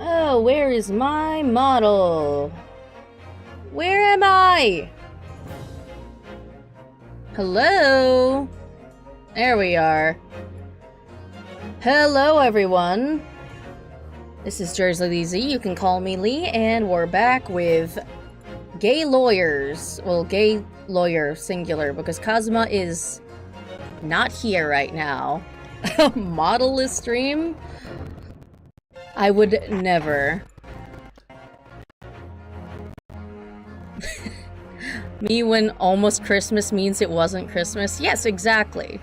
Oh, where is my model? Where am I? Hello? There we are. Hello, everyone. This is Jersey Lee Z. You can call me Lee, and we're back with Gay Lawyers. Well, Gay Lawyer, singular, because Kazuma is not here right now. Modelless stream? I would never. Me when almost Christmas means it wasn't Christmas? Yes, exactly.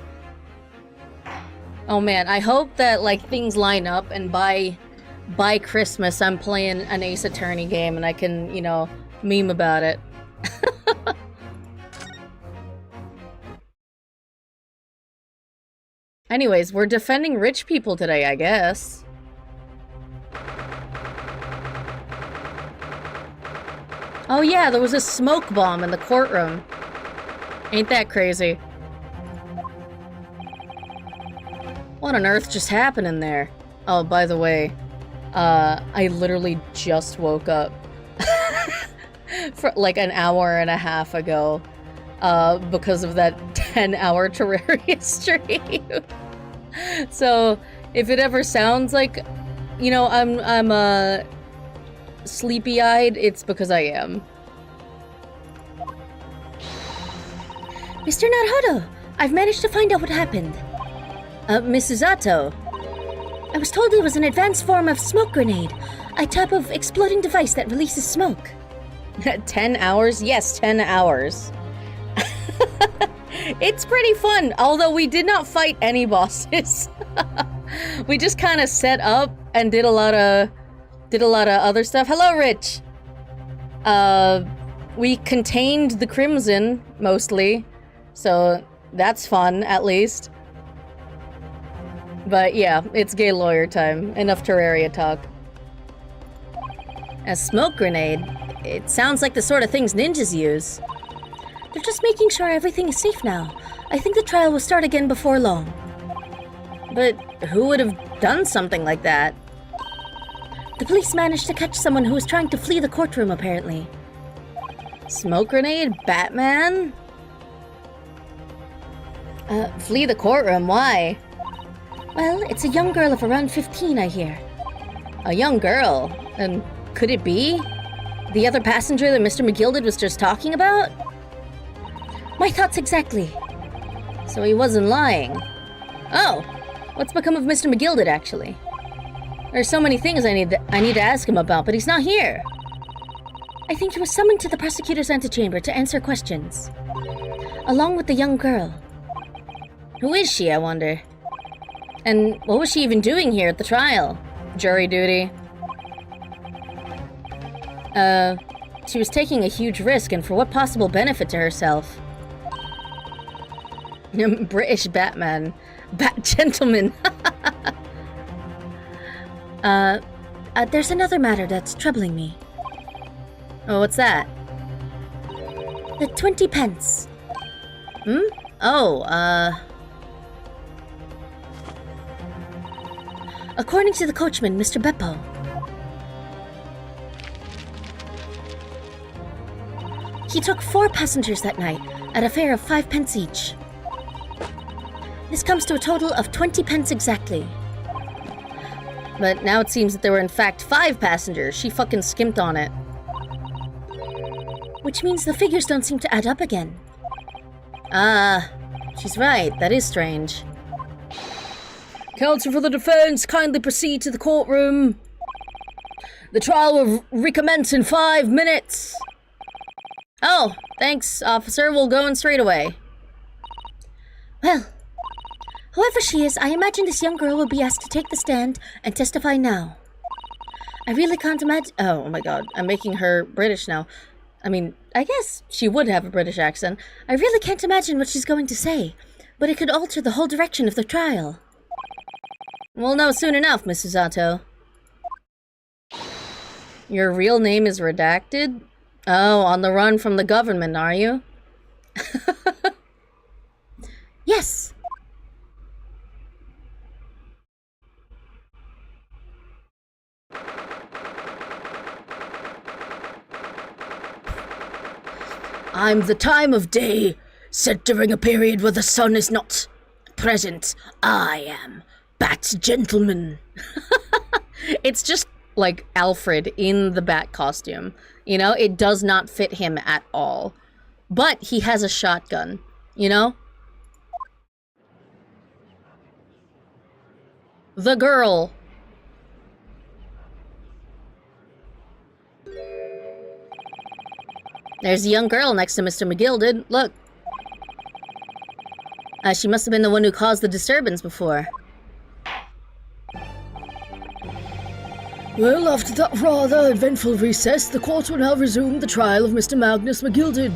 Oh man, I hope that like things line up and by Christmas I'm playing an Ace Attorney game and I can, you know, meme about it. Anyways, we're defending rich people today, I guess. Oh yeah, there was a smoke bomb in the courtroom. Ain't that crazy? What on earth just happened in there? Oh, by the way, I literally just woke up for like an hour and a half ago, because of that 10-hour Terraria stream. So, if it ever sounds like, you know, I'm sleepy-eyed, it's because I am. Mr. Naruhodo, I've managed to find out what happened. Mrs. Atto. I was told it was an advanced form of smoke grenade, a type of exploding device that releases smoke. 10 hours? Yes, 10 hours. It's pretty fun, although we did not fight any bosses. We just kind of set up and did a lot of other stuff. Hello, Rich. We contained the Crimson, mostly, so that's fun, at least. But yeah, it's gay lawyer time. Enough Terraria talk. A smoke grenade? It sounds like the sort of things ninjas use. They're just making sure everything is safe now. I think the trial will start again before long. But who would have done something like that? The police managed to catch someone who was trying to flee the courtroom, apparently. Smoke grenade? Batman? Flee the courtroom? Why? Well, it's a young girl of around 15, I hear. A young girl? And could it be the other passenger that Mr. McGilded was just talking about? My thoughts exactly. So he wasn't lying. Oh, what's become of Mr. McGilded, actually? There's so many things I need to ask him about, but he's not here. I think he was summoned to the prosecutor's antechamber to answer questions, along with the young girl. Who is she, I wonder? And what was she even doing here at the trial? Jury duty? She was taking a huge risk, and for what possible benefit to herself? British Batman. Bat-gentleman. There's another matter that's troubling me. Oh, what's that? The 20 pence. Hmm? Oh, According to the coachman, Mr. Beppo, he took 4 passengers that night at a fare of 5 pence each. This comes to a total of 20 pence exactly. But now it seems that there were in fact 5 passengers. She fucking skimped on it. Which means the figures don't seem to add up again. She's right. That is strange. Counsel for the defense, kindly proceed to the courtroom. The trial will recommence in 5 minutes. Oh, thanks, officer. We'll go in straight away. Well, whoever she is, I imagine this young girl will be asked to take the stand and testify now. I really can't imagine— Oh my god, I'm making her British now. I mean, I guess she would have a British accent. I really can't imagine what she's going to say, but it could alter the whole direction of the trial. We'll know soon enough, Mrs. Atto. Your real name is redacted? Oh, on the run from the government, are you? Yes. I'm the time of day set during a period where the sun is not present. I am Bat Gentleman. It's just like Alfred in the bat costume. You know, it does not fit him at all. But he has a shotgun, you know? The girl. There's a young girl next to Mr. McGilded. Look. She must have been the one who caused the disturbance before. Well, after that rather eventful recess, the court will now resume the trial of Mr. Magnus McGilded.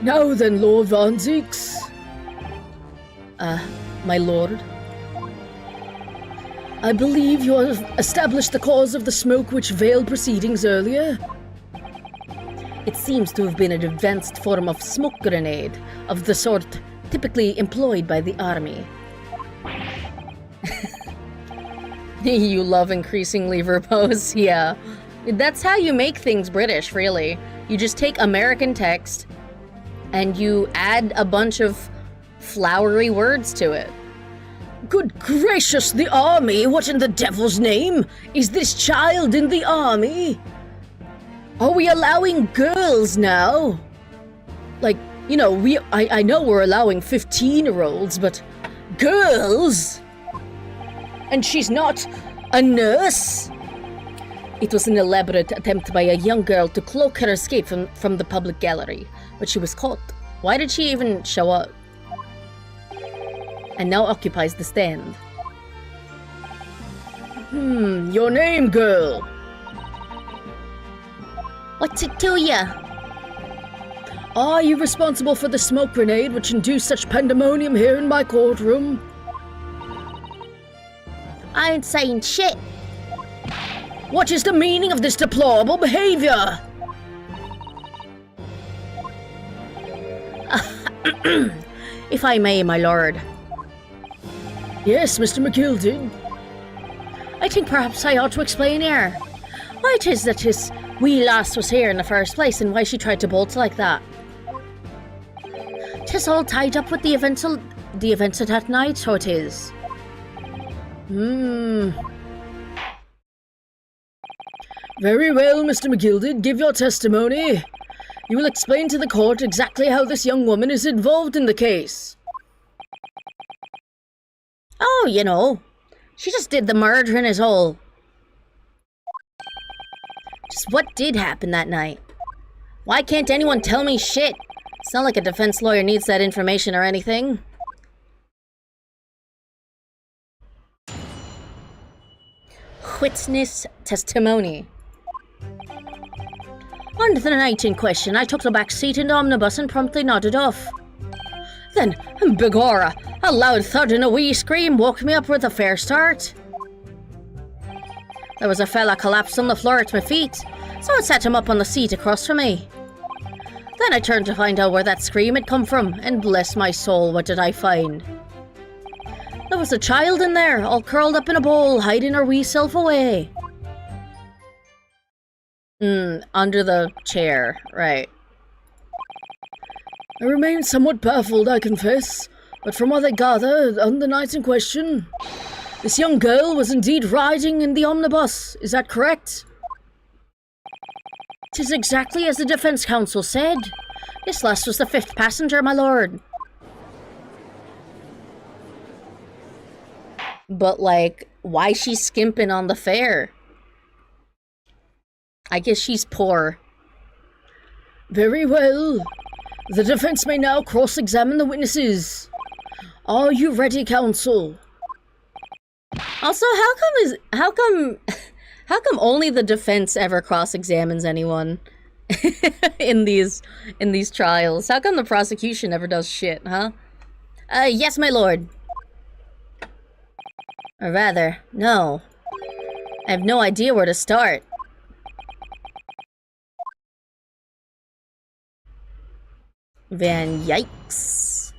Now then, Lord Von Zeeks. My lord. I believe you have established the cause of the smoke which veiled proceedings earlier. It seems to have been an advanced form of smoke grenade, of the sort typically employed by the army. You love increasingly verbose, yeah. That's how you make things British, really. You just take American text, and you add a bunch of flowery words to it. Good gracious, the army? What in the devil's name? Is this child in the army? Are we allowing girls now? Like, you know, I know we're allowing 15-year-olds, but girls? And she's not a nurse? It was an elaborate attempt by a young girl to cloak her escape from the public gallery, but she was caught. Why did she even show up? And now occupies the stand. Your name, girl? What's it to ya? Are you responsible for the smoke grenade which induced such pandemonium here in my courtroom? I ain't saying shit. What is the meaning of this deplorable behavior? If I may, my lord. Yes, Mr. McGilded. I think perhaps I ought to explain here why it is that his wee lass was here in the first place and why she tried to bolt like that. 'Tis all tied up with the events of that night, so it is. Very well, Mr. McGilded, give your testimony. You will explain to the court exactly how this young woman is involved in the case. Oh, you know, she just did the murdering is all. Just what did happen that night? Why can't anyone tell me shit? It's not like a defense lawyer needs that information or anything. Witness testimony. On the night in question, I took the back seat in the omnibus and promptly nodded off. Then, begorra, a loud thud and a wee scream woke me up with a fair start. There was a fella collapsed on the floor at my feet, so I set him up on the seat across from me. Then I turned to find out where that scream had come from, and bless my soul, what did I find? There was a child in there, all curled up in a ball, hiding her wee self away. Under the chair, right. I remain somewhat baffled, I confess, but from what I gather, on the night in question, this young girl was indeed riding in the omnibus. Is that correct? 'Tis exactly as the defense counsel said. This lass was the 5th passenger, my lord. But, like, why she's skimping on the fare? I guess she's poor. Very well. The defense may now cross-examine the witnesses. Are you ready, counsel? Also, how come only the defense ever cross-examines anyone in these trials? How come the prosecution never does shit, huh? Yes, my lord. Or rather, no. I have no idea where to start. Van yikes.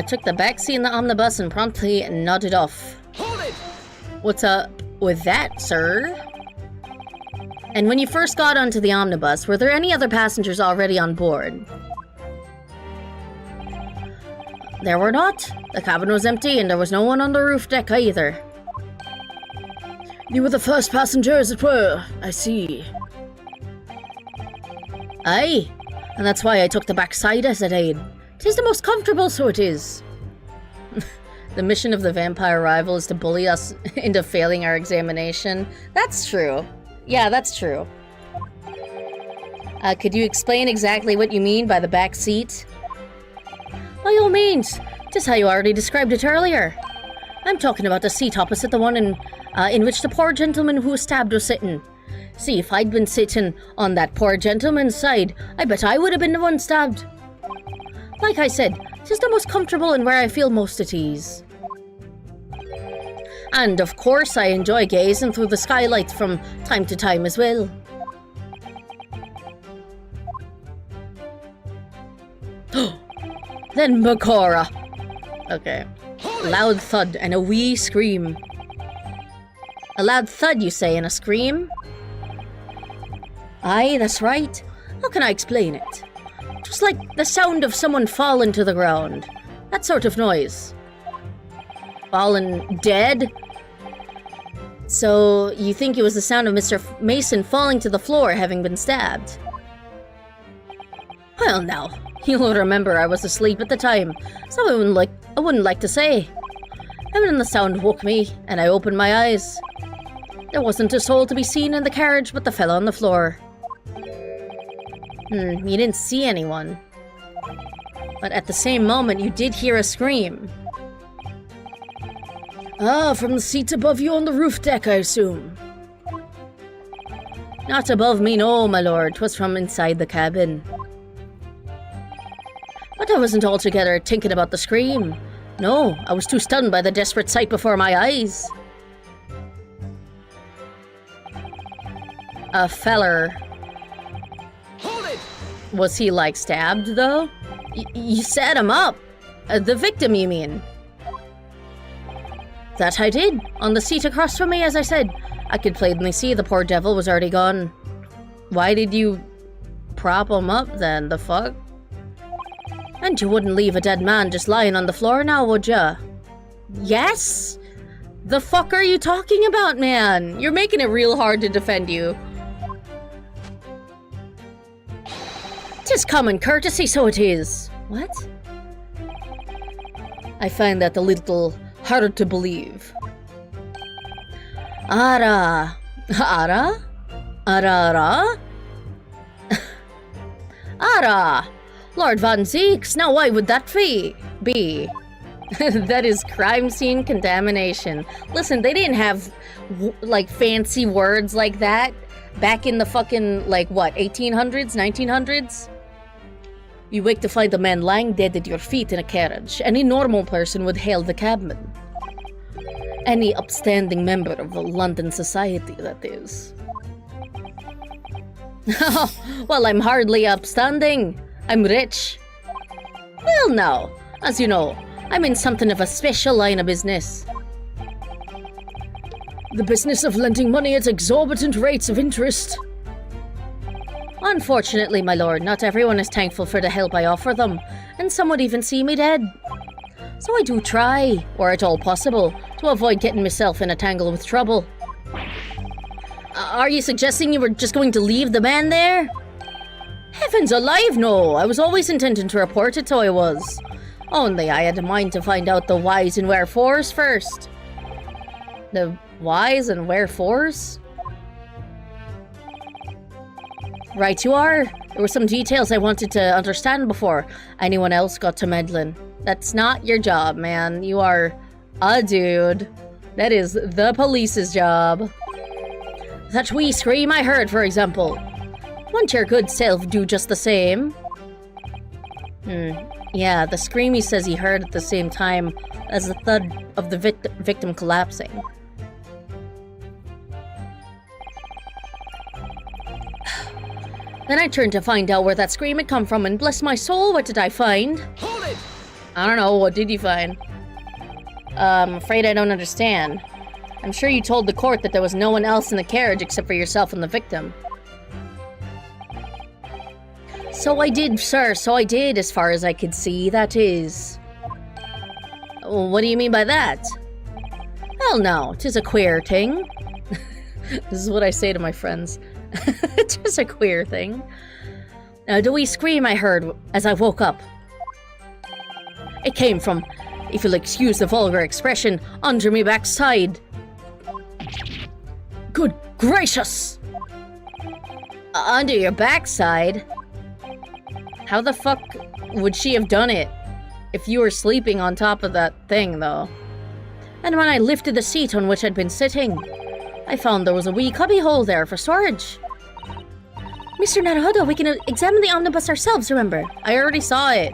Took the backseat in the omnibus and promptly nodded off. Hold it! What's up with that, sir? And when you first got onto the omnibus, were there any other passengers already on board? There were not. The cabin was empty and there was no one on the roof deck either. You were the first passenger, as it were. I see. Aye, and that's why I took the back side as it aid. 'Tis the most comfortable, so it is. The mission of the vampire rival is to bully us into failing our examination. That's true. Yeah, that's true. Could you explain exactly what you mean by the back seat? By all means. Just how you already described it earlier. I'm talking about the seat opposite the one in which the poor gentleman who was stabbed was sitting. See, if I'd been sitting on that poor gentleman's side, I bet I would have been the one stabbed. Like I said, it's just the most comfortable and where I feel most at ease. And of course, I enjoy gazing through the skylight from time to time as well. Then Makora. Okay. Loud thud and a wee scream. A loud thud, you say, and a scream? Aye, that's right. How can I explain it? Just like the sound of someone falling to the ground. That sort of noise. Fallen dead? So, you think it was the sound of Mr. Mason falling to the floor having been stabbed? Well, now, you'll remember I was asleep at the time, so I wouldn't like to say. And then the sound woke me, and I opened my eyes. There wasn't a soul to be seen in the carriage but the fellow on the floor. You didn't see anyone. But at the same moment, you did hear a scream. Ah, from the seats above you on the roof deck, I assume. Not above me, no, my lord. 'Twas from inside the cabin. But I wasn't altogether thinking about the scream. No, I was too stunned by the desperate sight before my eyes. A feller. Hold it! Was he, like, stabbed, though? You set him up. The victim, you mean? That I did. On the seat across from me, as I said. I could plainly see the poor devil was already gone. Why did you prop him up, then? The fuck? And you wouldn't leave a dead man just lying on the floor now, would ya? Yes? The fuck are you talking about, man? You're making it real hard to defend you. 'Tis common courtesy, so it is. What? I find that a little hard to believe. Ara. Ara? Ara? Ara! Lord Von Zeeks, now why would that be? That is crime scene contamination. Listen, they didn't have, like, fancy words like that back in the fucking, like, what, 1800s, 1900s? You wake to find the man lying dead at your feet in a carriage. Any normal person would hail the cabman. Any upstanding member of the London society, that is. Well, I'm hardly upstanding. I'm rich. Well, now, as you know, I'm in something of a special line of business. The business of lending money at exorbitant rates of interest. Unfortunately, my lord, not everyone is thankful for the help I offer them, and some would even see me dead. So I do try, were it all possible, to avoid getting myself in a tangle with trouble. Are you suggesting you were just going to leave the man there? Heavens alive, no! I was always intending to report it, so I was. Only I had a mind to find out the whys and wherefores first. The whys and wherefores? Right you are. There were some details I wanted to understand before anyone else got to meddling. That's not your job, man. You are a dude. That is the police's job. That wee scream I heard, for example. Won't your good self do just the same? Yeah, the scream he says he heard at the same time as the thud of the victim collapsing. Then I turned to find out where that scream had come from, and bless my soul, what did I find? Hold it! I don't know, what did you find? I'm afraid I don't understand. I'm sure you told the court that there was no one else in the carriage except for yourself and the victim. So I did, sir. So I did, as far as I could see, that is. What do you mean by that? Hell no, 'tis a queer thing. This is what I say to my friends. 'Tis a queer thing. The wee scream I heard as I woke up. It came from, if you'll excuse the vulgar expression, under me backside. Good gracious! Under your backside? How the fuck would she have done it if you were sleeping on top of that thing, though? And when I lifted the seat on which I'd been sitting, I found there was a wee cubby hole there for storage. Mr. Naruhodo, we can examine the omnibus ourselves, remember? I already saw it.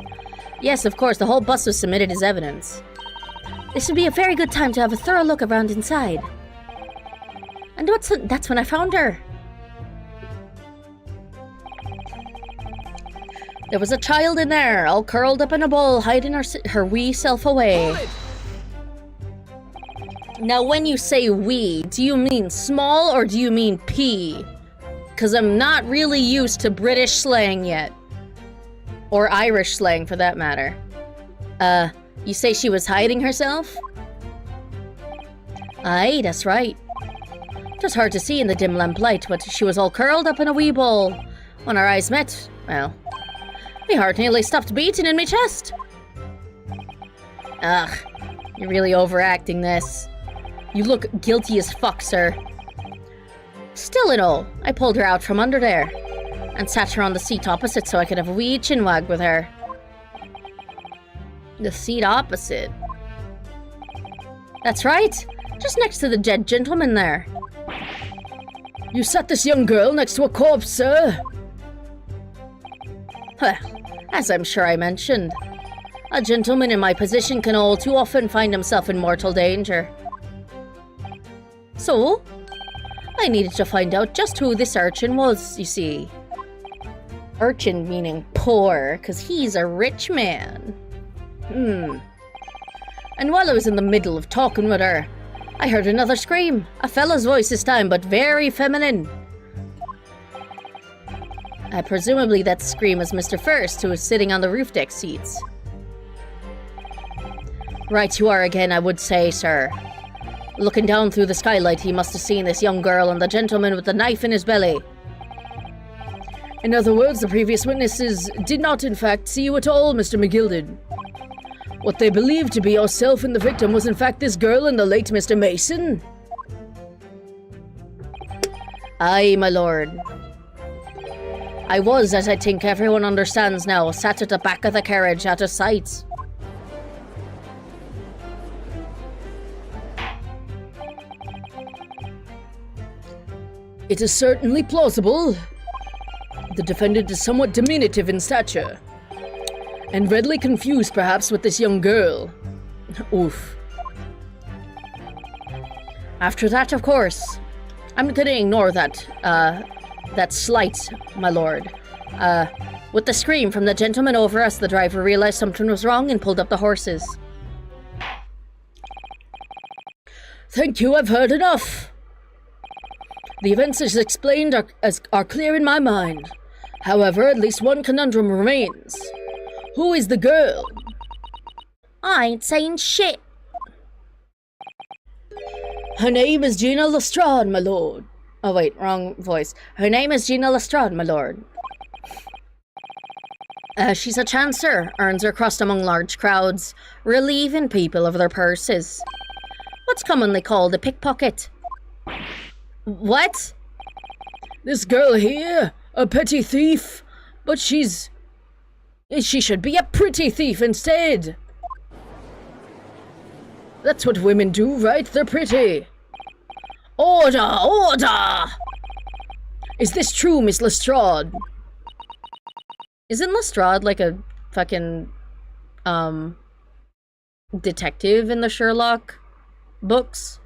Yes, of course, the whole bus was submitted as evidence. This would be a very good time to have a thorough look around inside. And that's when I found her. There was a child in there, all curled up in a ball, hiding her wee self away. Now, when you say wee, do you mean small or do you mean pea? Because I'm not really used to British slang yet. Or Irish slang, for that matter. You say she was hiding herself? Aye, that's right. It was hard to see in the dim lamplight, but she was all curled up in a wee ball. When our eyes met, well, my heart nearly stopped beating in my chest. Ugh, you're really overacting this. You look guilty as fuck, sir. Still in all, I pulled her out from under there and sat her on the seat opposite so I could have a wee chinwag with her. The seat opposite? That's right, just next to the dead gentleman there. You sat this young girl next to a corpse, sir? Well, as I'm sure I mentioned, a gentleman in my position can all too often find himself in mortal danger. So, I needed to find out just who this urchin was, you see. Urchin meaning poor, because he's a rich man. And while I was in the middle of talking with her, I heard another scream. A fella's voice this time, but very feminine. Presumably that scream was Mr. First, who was sitting on the roof deck seats. Right you are again, I would say, sir. Looking down through the skylight, he must have seen this young girl and the gentleman with the knife in his belly. In other words, the previous witnesses did not, in fact, see you at all, Mr. McGilded. What they believed to be yourself and the victim was, in fact, this girl and the late Mr. Mason? Aye, my lord. I was, as I think everyone understands now, sat at the back of the carriage out of sight. It is certainly plausible. The defendant is somewhat diminutive in stature, and readily confused perhaps with this young girl. Oof. After that, of course, I'm gonna ignore that, that slight, my lord. With the scream from the gentleman over us, the driver realized something was wrong and pulled up the horses. Thank you, I've heard enough. The events as explained are clear in my mind. However, at least one conundrum remains. Who is the girl? I ain't saying shit. Her name is Gina Lestrade, my lord. Oh wait, wrong voice. Her name is Gina Lestrade, my lord. She's a chancer, earns her crust among large crowds, relieving people of their purses. What's commonly called a pickpocket. What? This girl here, a petty thief, but she should be a pretty thief instead. That's what women do, right? They're pretty. Order! Order! Is this true, Miss Lestrade? Isn't Lestrade like a fucking, detective in the Sherlock books?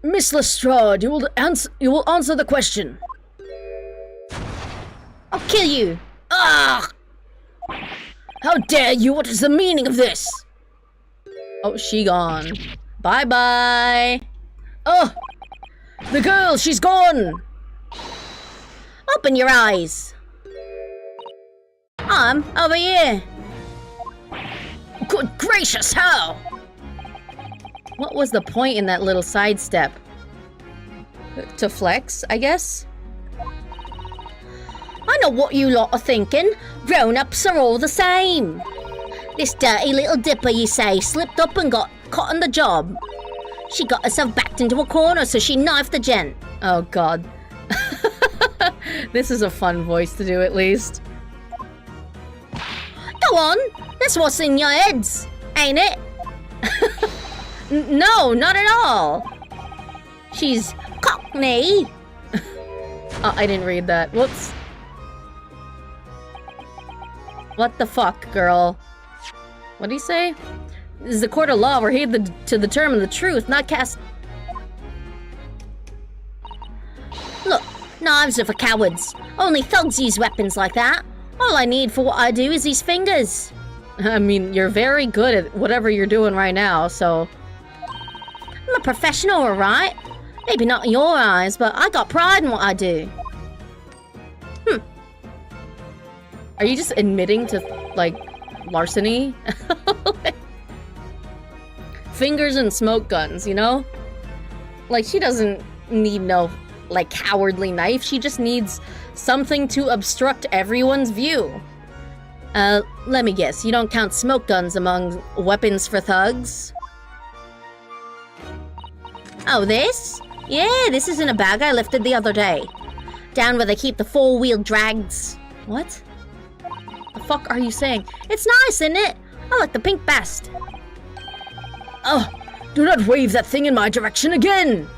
Miss Lestrade, you will answer the question. I'll kill you! Ah! How dare you? What is the meaning of this? Oh, she gone. Bye-bye. Oh! The girl, she's gone! Open your eyes. Over here. Good gracious, how? What was the point in that little sidestep? To flex, I guess? I know what you lot are thinking. Grown-ups are all the same. This dirty little dipper, you say, slipped up and got caught on the job. She got herself backed into a corner, so she knifed the gent. Oh, God. This is a fun voice to do, at least. Go on. That's what's in your heads, ain't it? No, not at all. She's Cockney. Oh, I didn't read that. Whoops. What the fuck, girl? What'd he say? This is a court of law. We're here to determine the truth, not cast... Look, knives are for cowards. Only thugs use weapons like that. All I need for what I do is these fingers. I mean, you're very good at whatever you're doing right now, so... I'm a professional, alright? Maybe not in your eyes, but I got pride in what I do. Are you just admitting to, like, larceny? Fingers and smoke guns, you know? Like, she doesn't need no, like, cowardly knife. She just needs something to obstruct everyone's view. Let me guess. You don't count smoke guns among weapons for thugs? Oh, this? Yeah, this is in a bag I lifted the other day. Down where they keep the four-wheel drags. What? The fuck are you saying? It's nice, isn't it? I like the pink best. Oh, do not wave that thing in my direction again!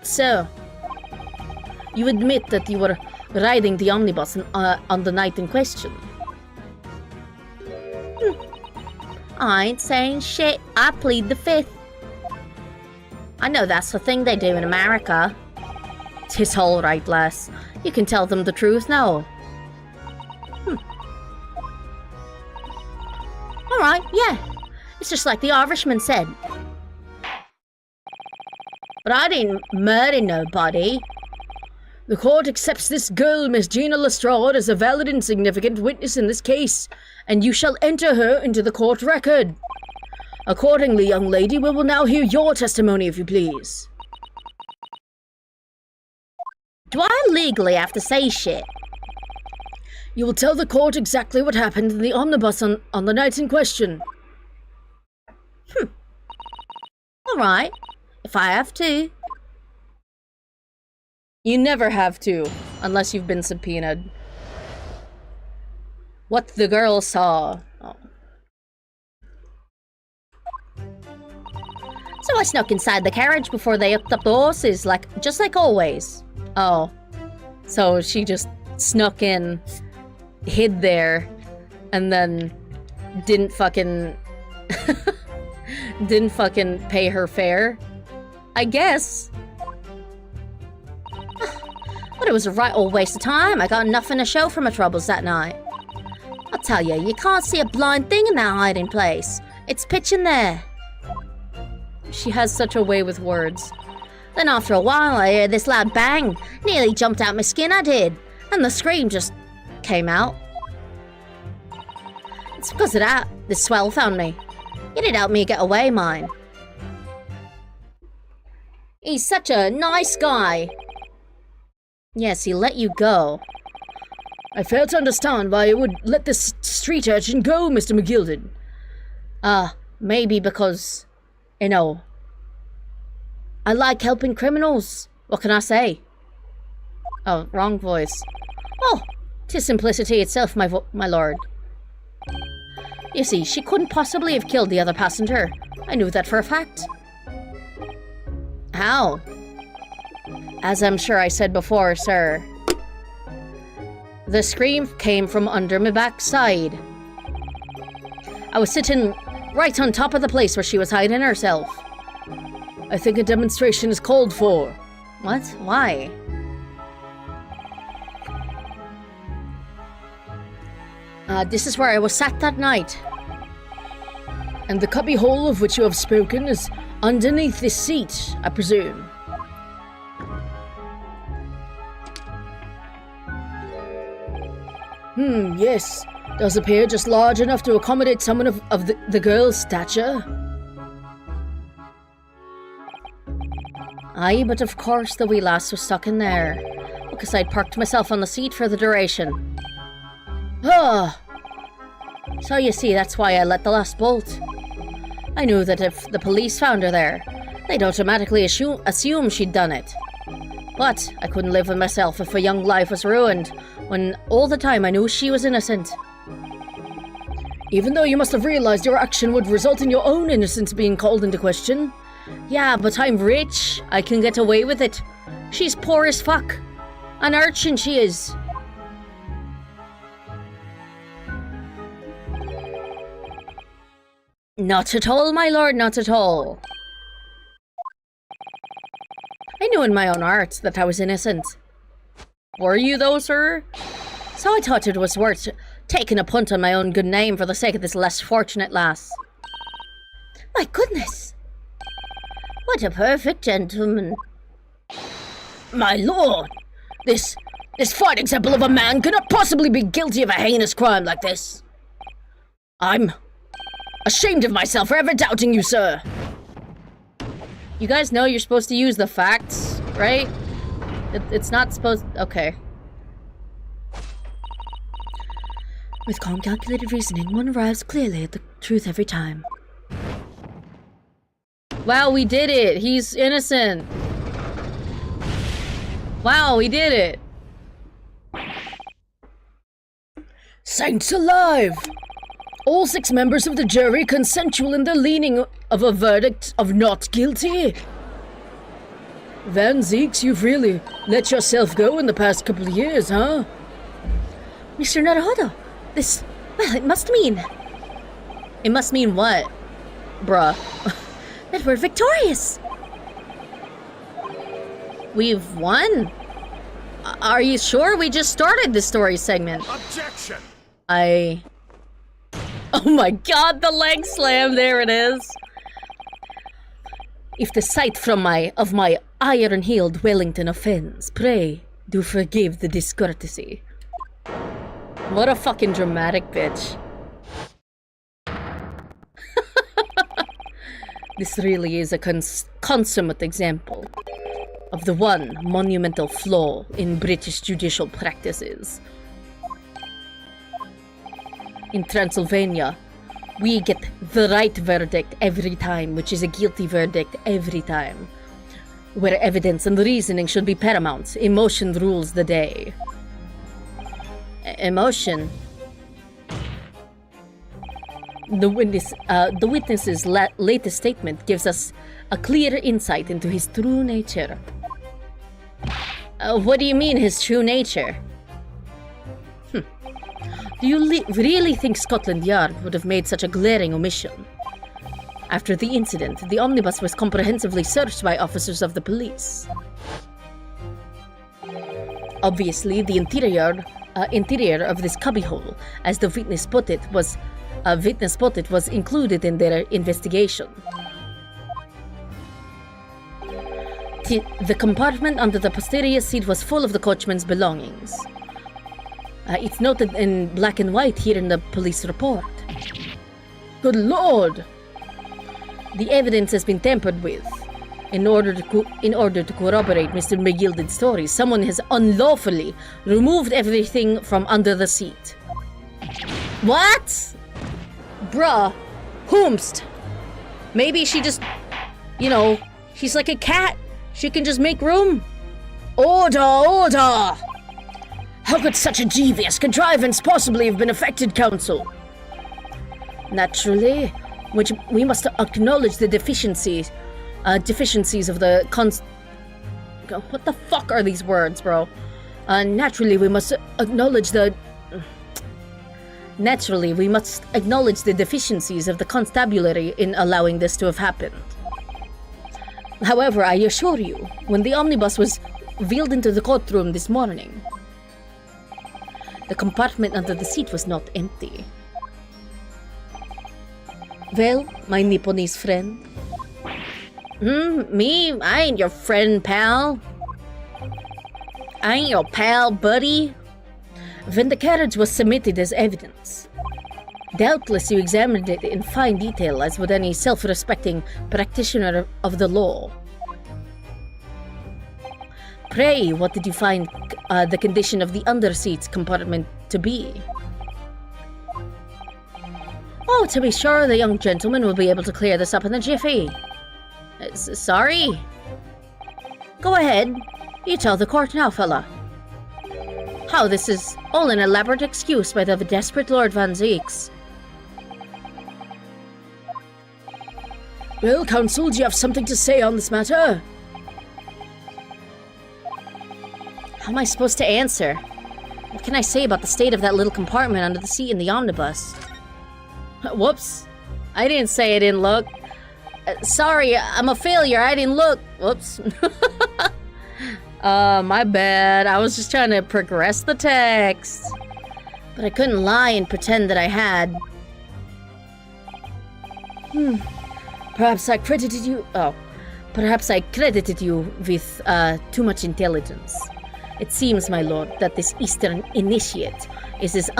So, you admit that you were riding the omnibus on the night in question? I ain't saying shit. I plead the fifth. I know that's the thing they do in America. 'Tis all right, lass. You can tell them the truth now. Alright, yeah. It's just like the Irishman said. But I didn't murder nobody. The court accepts this girl, Miss Gina Lestrade, as a valid and significant witness in this case, and you shall enter her into the court record. Accordingly, young lady, we will now hear your testimony, if you please. Do I legally have to say shit? You will tell the court exactly what happened in the omnibus on the night in question. Alright, if I have to. You never have to, unless you've been subpoenaed. What the girl saw. Oh. So I snuck inside the carriage before they hooked up the horses, just like always. Oh. So she just snuck in, hid there, and then didn't fucking... didn't fucking pay her fare? I guess. But it was a right old waste of time. I got nothing to show for my troubles that night. I'll tell you, you can't see a blind thing in that hiding place. It's pitch in there. She has such a way with words. Then after a while, I heard this loud bang. Nearly jumped out my skin, I did. And the scream just came out. It's because of that, this swell found me. He did help me get away, mine. He's such a nice guy. Yes, he let you go. I fail to understand why you would let this street urchin go, Mr. McGilded. Maybe because, you know, I like helping criminals. What can I say? Oh, wrong voice. Oh, 'tis simplicity itself, my lord. You see, she couldn't possibly have killed the other passenger. I knew that for a fact. How? As I'm sure I said before, sir. The scream came from under my backside. I was sitting right on top of the place where she was hiding herself. I think a demonstration is called for. What? Why? This is where I was sat that night. And the cubbyhole of which you have spoken is underneath this seat, I presume. Yes. Does appear just large enough to accommodate someone of the girl's stature. Aye, but of course the wee lass was stuck in there, because I'd parked myself on the seat for the duration. Ah, So you see, that's why I let the lass bolt. I knew that if the police found her there, they'd automatically assume she'd done it. But I couldn't live with myself if a young life was ruined, when all the time I knew she was innocent. even though you must have realized your action would result in your own innocence being called into question. Yeah, but I'm rich. I can get away with it. She's poor as fuck. An urchin she is. Not at all, my lord, not at all. I knew in my own heart that I was innocent. Were you though, sir? So I thought it was worth taking a punt on my own good name for the sake of this less fortunate lass. My goodness! What a perfect gentleman. My lord! This fine example of a man could not possibly be guilty of a heinous crime like this. I'm ashamed of myself for ever doubting you, sir. You guys know you're supposed to use the facts, right? It's not supposed... Okay. With calm, calculated reasoning, one arrives clearly at the truth every time. Wow, we did it! He's innocent! Wow, we did it! Saints alive! All 6 members of the jury consensual in the leaning of a verdict of not guilty. Van Zeeks, you've really let yourself go in the past couple of years, huh? Mr. Naruhodo, this... well, it must mean... It must mean what? Bruh. that we're victorious! We've won? Are you sure? We just started the story segment. Objection! Oh my god, the leg slam, there it is. If the sight of my iron-heeled Wellington offends, pray do forgive the discourtesy. What a fucking dramatic bitch. This really is a consummate example of the one monumental flaw in British judicial practices. In Transylvania, we get the right verdict every time, which is a guilty verdict every time. Where evidence and reasoning should be paramount, emotion rules the day. Emotion? The witness's latest statement gives us a clear insight into his true nature. What do you mean, his true nature? Do you really think Scotland Yard would have made such a glaring omission? After the incident, the omnibus was comprehensively searched by officers of the police. Obviously, the interior of this cubbyhole, as the witness spotted, was included in their investigation. The compartment under the posterior seat was full of the coachman's belongings. It's noted in black and white here in the police report. Good lord! The evidence has been tampered with. In order to corroborate Mr. McGilded's story, someone has unlawfully removed everything from under the seat. What? Bruh, whomst? Maybe she just, you know, she's like a cat. She can just make room. Order, order! How could such a devious contrivance possibly have been effected, counsel? Naturally, which we must acknowledge the deficiencies of the what the fuck are these words, bro? Naturally, we must acknowledge the deficiencies of the constabulary in allowing this to have happened. However, I assure you, when the omnibus was wheeled into the courtroom this morning, The compartment under the seat was not empty. Well, my Nipponese friend. Me? I ain't your friend, pal. I ain't your pal, buddy. When the carriage was submitted as evidence, doubtless you examined it in fine detail as would any self-respecting practitioner of the law. Pray, what did you find the condition of the underseats compartment to be? Oh, to be sure, the young gentleman will be able to clear this up in a jiffy. Sorry? Go ahead. You tell the court now, fella. How this is all an elaborate excuse by the desperate Lord Van Zeeks. Well, counsel, do you have something to say on this matter? How am I supposed to answer? What can I say about the state of that little compartment under the seat in the omnibus? Whoops. I didn't say I didn't look. Sorry, I'm a failure. I didn't look. Whoops. My bad. I was just trying to progress the text. But I couldn't lie and pretend that I had. Perhaps I credited you... Oh. Perhaps I credited you with, too much intelligence. It seems, my lord, that this Eastern initiate is as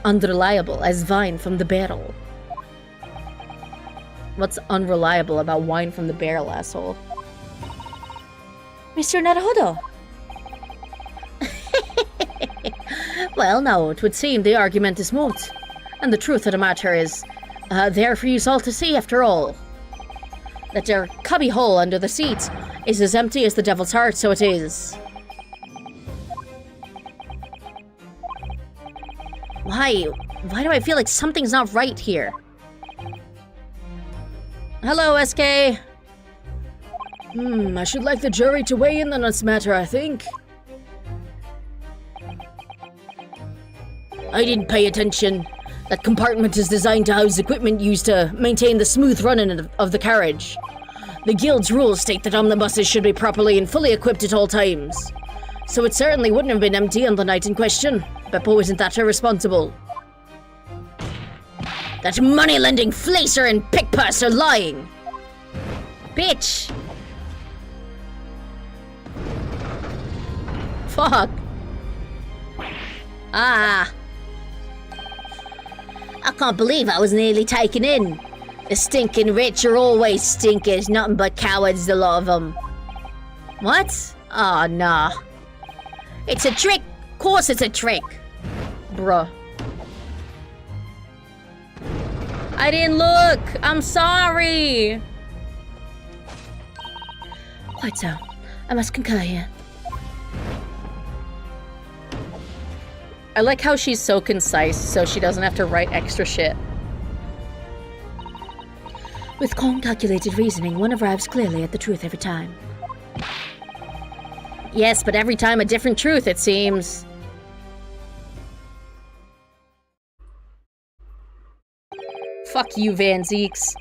unreliable as wine from the barrel. What's unreliable about wine from the barrel, asshole? Mr. Naruhodo! Well, no, it would seem the argument is moot. And the truth of the matter is, there for you all to see after all. That your cubby hole under the seat is as empty as the devil's heart, so it is. Why do I feel like something's not right here? Hello, SK. I should like the jury to weigh in on this matter, I think. I didn't pay attention. That compartment is designed to house equipment used to maintain the smooth running of the carriage. The guild's rules state that omnibuses should be properly and fully equipped at all times. So it certainly wouldn't have been empty on the night in question. Beppo isn't that irresponsible. That money-lending flacer and pickpurse are lying. Bitch! Fuck. Ah. I can't believe I was nearly taken in. The stinking rich are always stinkers, nothing but cowards, the lot of them. What? Oh, nah. It's a trick. Of course it's a trick. Bruh. I didn't look. I'm sorry. Quite so. I must concur here. I like how she's so concise, so she doesn't have to write extra shit. With calm, calculated reasoning, one arrives clearly at the truth every time. Yes, but every time a different truth, it seems. Fuck you, Van Zeeks.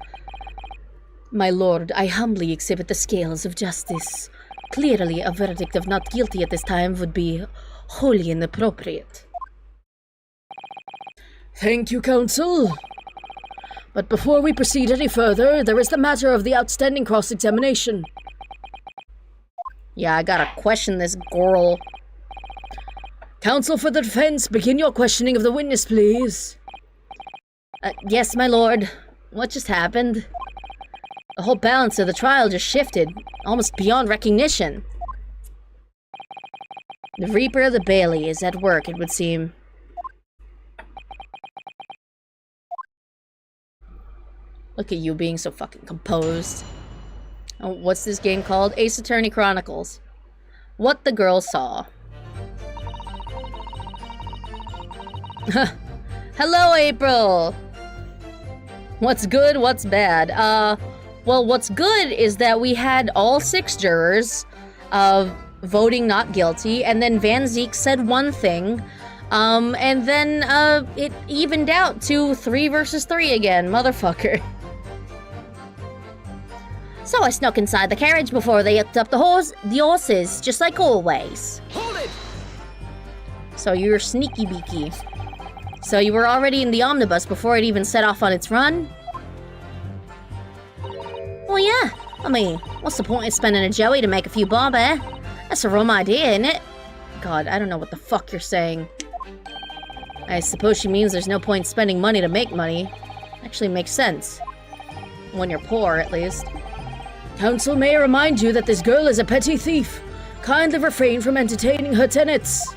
My lord, I humbly exhibit the scales of justice. Clearly, a verdict of not guilty at this time would be wholly inappropriate. Thank you, counsel. But before we proceed any further, there is the matter of the outstanding cross-examination. Yeah, I gotta question this girl. Counsel for the defense, begin your questioning of the witness, please. Yes, my lord. What just happened? The whole balance of the trial just shifted, almost beyond recognition. The Reaper of the Bailey is at work, it would seem. Look at you being so fucking composed. Oh, what's this game called? Ace Attorney Chronicles. What the girl saw. Hello, April! What's good, what's bad? Well, what's good is that we had all 6 jurors voting not guilty, and then Van Zeek said one thing, and then it evened out to 3 versus 3 again, motherfucker. So I snuck inside the carriage before they hooked up the horses, just like always. Hold it! So you're sneaky beaky. So you were already in the omnibus before it even set off on its run? Well, yeah. I mean, what's the point of spending a joey to make a few bob, eh? That's a rum idea, isn't it? God, I don't know what the fuck you're saying. I suppose she means there's no point spending money to make money. Actually makes sense. When you're poor, at least. Council may remind you that this girl is a petty thief. Kindly refrain from entertaining her tenants.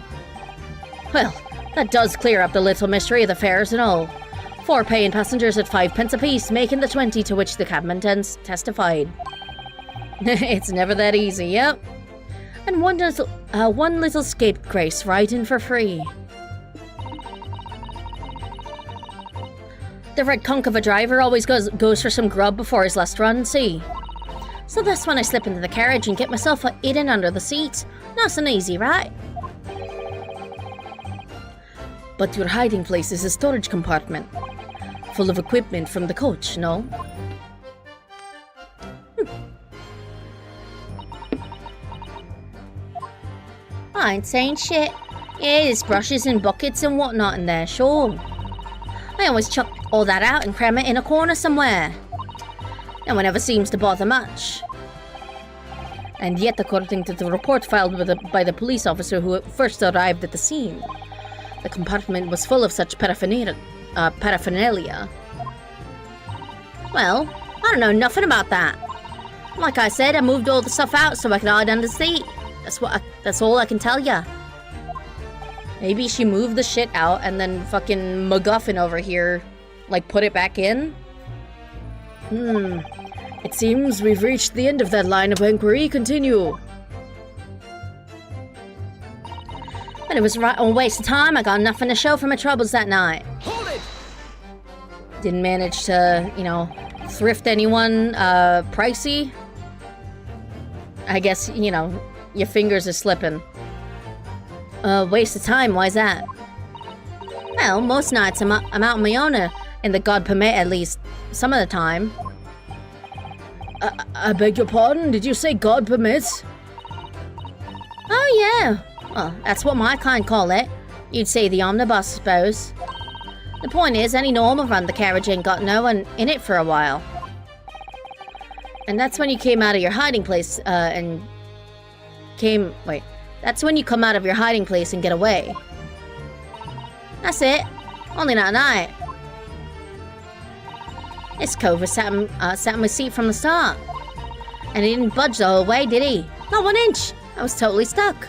Well, that does clear up the little mystery of the fares and all. 4 paying passengers at 5 pence apiece, making the 20 to which the cabman testified. It's never that easy, yep. And one little scapegrace right in for free. The red conch of a driver always goes for some grub before his last run, see? So that's when I slip into the carriage and get myself hidden under the seat. Nice and easy, right? But your hiding place is a storage compartment, full of equipment from the coach, no? I ain't saying shit. Yeah, there's brushes and buckets and whatnot in there, sure. I always chuck all that out and cram it in a corner somewhere. No one ever seems to bother much. And yet, according to the report filed by the police officer who first arrived at the scene, the compartment was full of such paraphernalia. Well, I don't know nothing about that. Like I said, I moved all the stuff out so I could hide under the seat. That's all I can tell ya. Maybe she moved the shit out and then fucking MacGuffin over here, like, put it back in? It seems we've reached the end of that line of inquiry. Continue. But it was a waste of time. I got nothing to show for my troubles that night. Hold it! Didn't manage to, you know, thrift anyone pricey. I guess, you know, your fingers are slipping. Waste of time, why's that? Well, most nights I'm out on my own, and the God permit at least some of the time. I beg your pardon? Did you say God permits? Oh, yeah. Well, that's what my kind call it. You'd say the omnibus, I suppose. The point is, any normal run the carriage ain't got no one in it for a while. And that's when you came out of your hiding place, that's when you come out of your hiding place and get away. That's it. Only that night. This cove sat in my seat from the start. And he didn't budge the whole way, did he? Not 1 inch. I was totally stuck.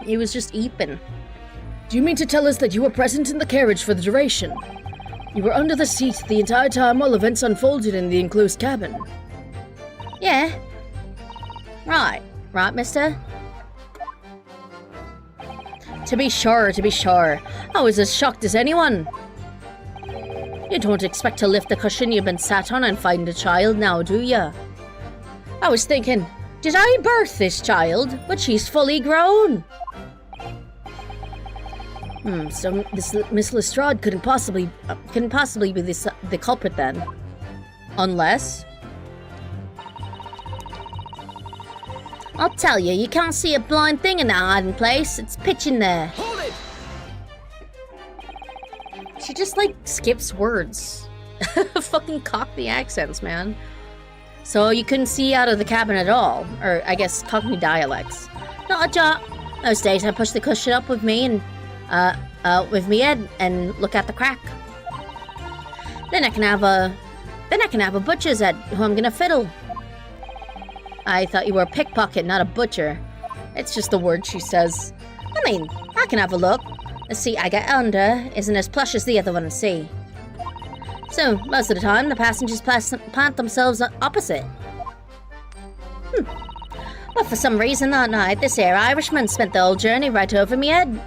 He was just eeping. Do you mean to tell us that you were present in the carriage for the duration? You were under the seat the entire time while events unfolded in the enclosed cabin? Yeah. Right, mister? To be sure. I was as shocked as anyone. You don't expect to lift the cushion you've been sat on and find a child now, do ya? I was thinking, did I birth this child? But she's fully grown. So Miss Lestrade couldn't possibly be the culprit then. Unless? I'll tell you, you can't see a blind thing in that hiding place. It's pitch in there. Hold it! She just, like, skips words. Fucking Cockney accents, man. So you couldn't see out of the cabin at all. Or, I guess, Cockney dialects. Not a jot. Most days I push the cushion up with me and, with me head and look at the crack. Then I can have a butcher's head who I'm gonna fiddle. I thought you were a pickpocket, not a butcher. It's just the word she says. I mean, I can have a look. The seat I get under isn't as plush as the other one, see. So, most of the time, the passengers plant themselves opposite. But for some reason that night, this here Irishman spent the whole journey right over me head.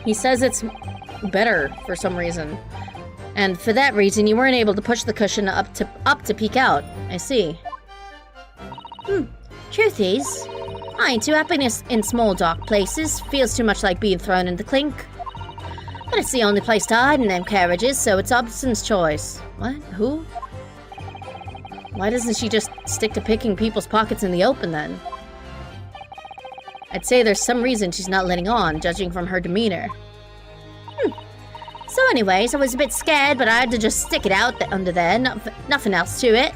He says it's better for some reason. And for that reason, you weren't able to push the cushion up to peek out. I see. Truth is, I ain't too happy in small dark places. Feels too much like being thrown in the clink. But it's the only place to hide in them carriages, so it's Obson's choice. What? Who? Why doesn't she just stick to picking people's pockets in the open then? I'd say there's some reason she's not letting on, judging from her demeanor. So anyways, I was a bit scared, but I had to just stick it out under there. Nothing else to it.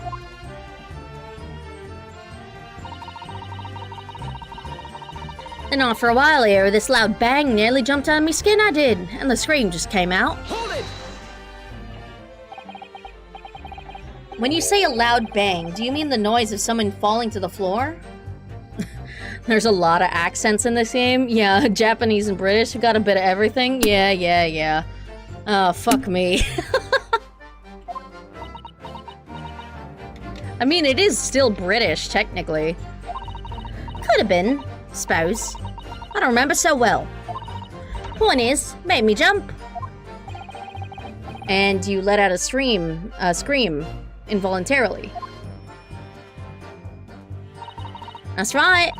And not for a while here, this loud bang nearly jumped out of my skin, I did. And the scream just came out. Hold it! When you say a loud bang, do you mean the noise of someone falling to the floor? There's a lot of accents in this game. Yeah, Japanese and British got a bit of everything. Yeah. Oh, fuck me. I mean, it is still British, technically. Could have been, suppose. I don't remember so well. Point is, made me jump. And you let out a scream involuntarily. That's right.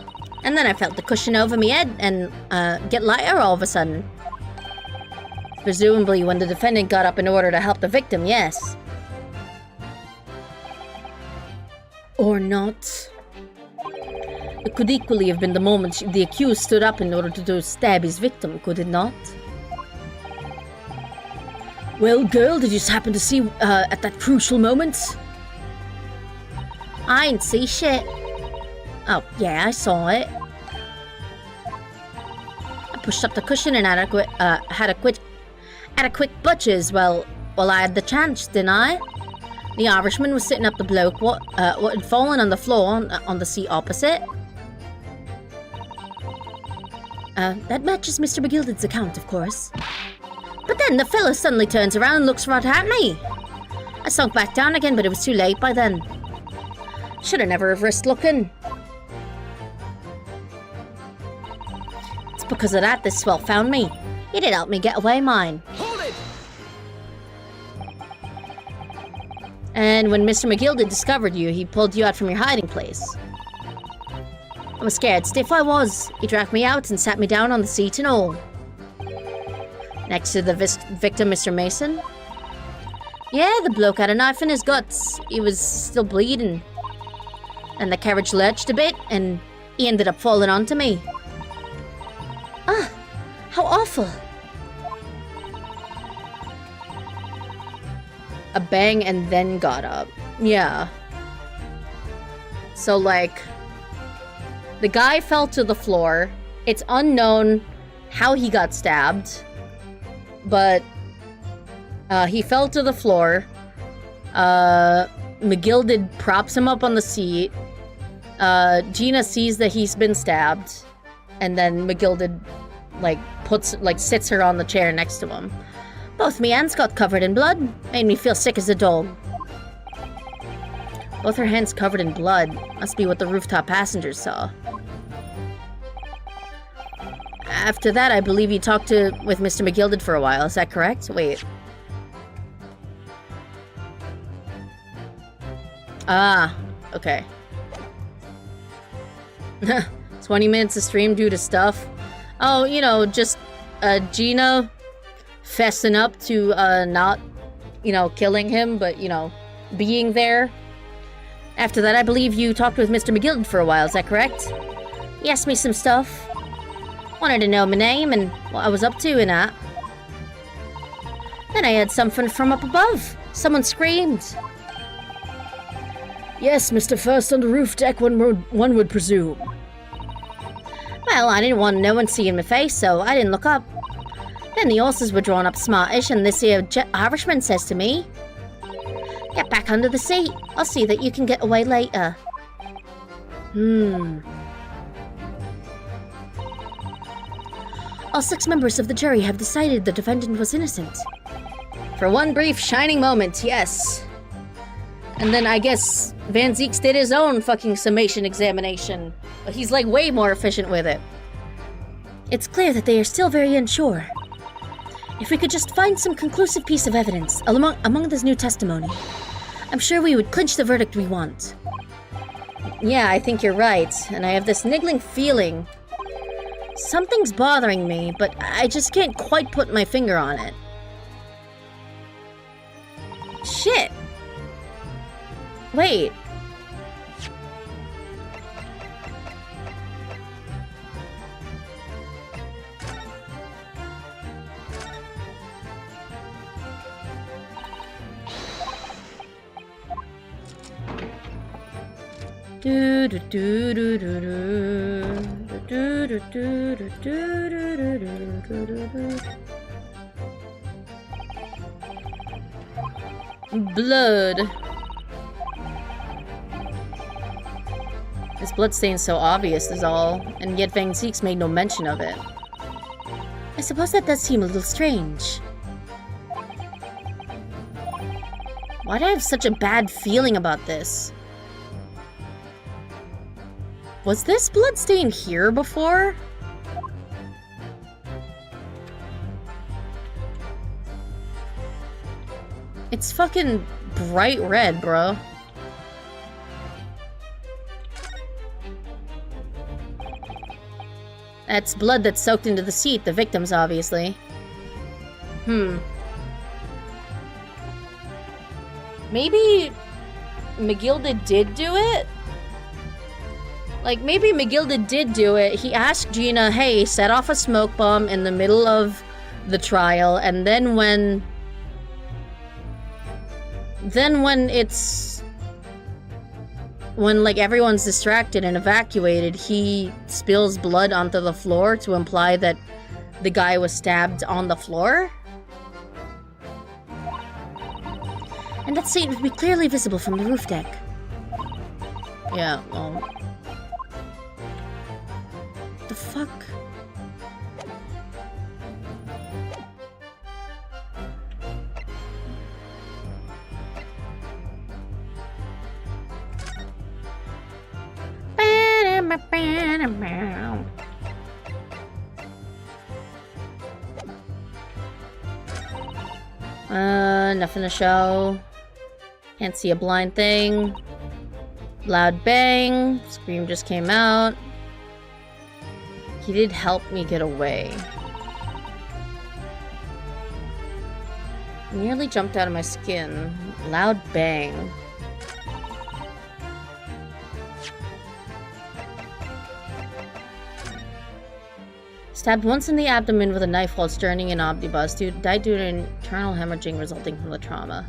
And then I felt the cushion over my head and get lighter all of a sudden. Presumably when the defendant got up in order to help the victim, yes. Or not. It could equally have been the moment the accused stood up in order to stab his victim, could it not? Well, girl, did you happen to see at that crucial moment? I ain't see shit. Oh, yeah, I saw it. I pushed up the cushion and had a quick butchers while I had the chance, didn't I? The Irishman was sitting up the bloke what had fallen on the floor on the seat opposite. That matches Mr. McGilded's account, of course. But then the fellow suddenly turns around and looks right at me. I sunk back down again, but it was too late by then. Should have never have risked looking. It's because of that this swell found me. He did help me get away mine. Hold it! And when Mr. McGilded discovered you, he pulled you out from your hiding place. I was scared stiff I was. He dragged me out and sat me down on the seat and all. Next to the victim, Mr. Mason? Yeah, the bloke had a knife in his guts. He was still bleeding. And the carriage lurched a bit, and he ended up falling onto me. Ah, how awful. A bang and then got up. Yeah. So, like, the guy fell to the floor. It's unknown how he got stabbed. But he fell to the floor. McGilded props him up on the seat. Gina sees that he's been stabbed. And then McGilded, sits her on the chair next to him. Both me hands got covered in blood. Made me feel sick as a dog. Both her hands covered in blood. Must be what the rooftop passengers saw. After that, I believe you talked with Mr. McGilded for a while. Is that correct? Wait. Ah, okay. 20 minutes of stream due to stuff. Oh, just Gina fessing up to not, killing him, but, being there. After that, I believe you talked with Mr. McGilded for a while. Is that correct? He asked me some stuff. Wanted to know my name and what I was up to and that. Then I heard something from up above. Someone screamed. Yes, Mr. First on the roof deck, one would presume. Well, I didn't want no one seeing my face, so I didn't look up. Then the horses were drawn up smartish, and this here Irishman says to me, "Get back under the seat. I'll see that you can get away later." All 6 members of the jury have decided the defendant was innocent. For one brief shining moment, yes. And then I guess Van Zeeks did his own fucking summation examination. But he's way more efficient with it. It's clear that they are still very unsure. If we could just find some conclusive piece of evidence among this new testimony, I'm sure we would clinch the verdict we want. Yeah, I think you're right. And I have this niggling feeling. Something's bothering me, but I just can't quite put my finger on it. Shit. Wait. Do do do do do do do do do do do do. Blood. This bloodstain's so obvious is all, and yet Vang Zeek's made no mention of it. I suppose that does seem a little strange. Why do I have such a bad feeling about this? Was this bloodstain here before? It's fucking bright red, bro. That's blood that's soaked into the seat, the victim's obviously. Maybe Magilda did do it? Like, maybe Magilda did do it. He asked Gina, hey, set off a smoke bomb in the middle of the trial, and then when like everyone's distracted and evacuated, he spills blood onto the floor to imply that the guy was stabbed on the floor? And that scene would be clearly visible from the roof deck. Yeah, well... the fuck? Nothing to show. Can't see a blind thing. Loud bang. Scream just came out. He did help me get away. Nearly jumped out of my skin. Loud bang. Stabbed once in the abdomen with a knife while journeying in omnibus. Died due to internal hemorrhaging resulting from the trauma.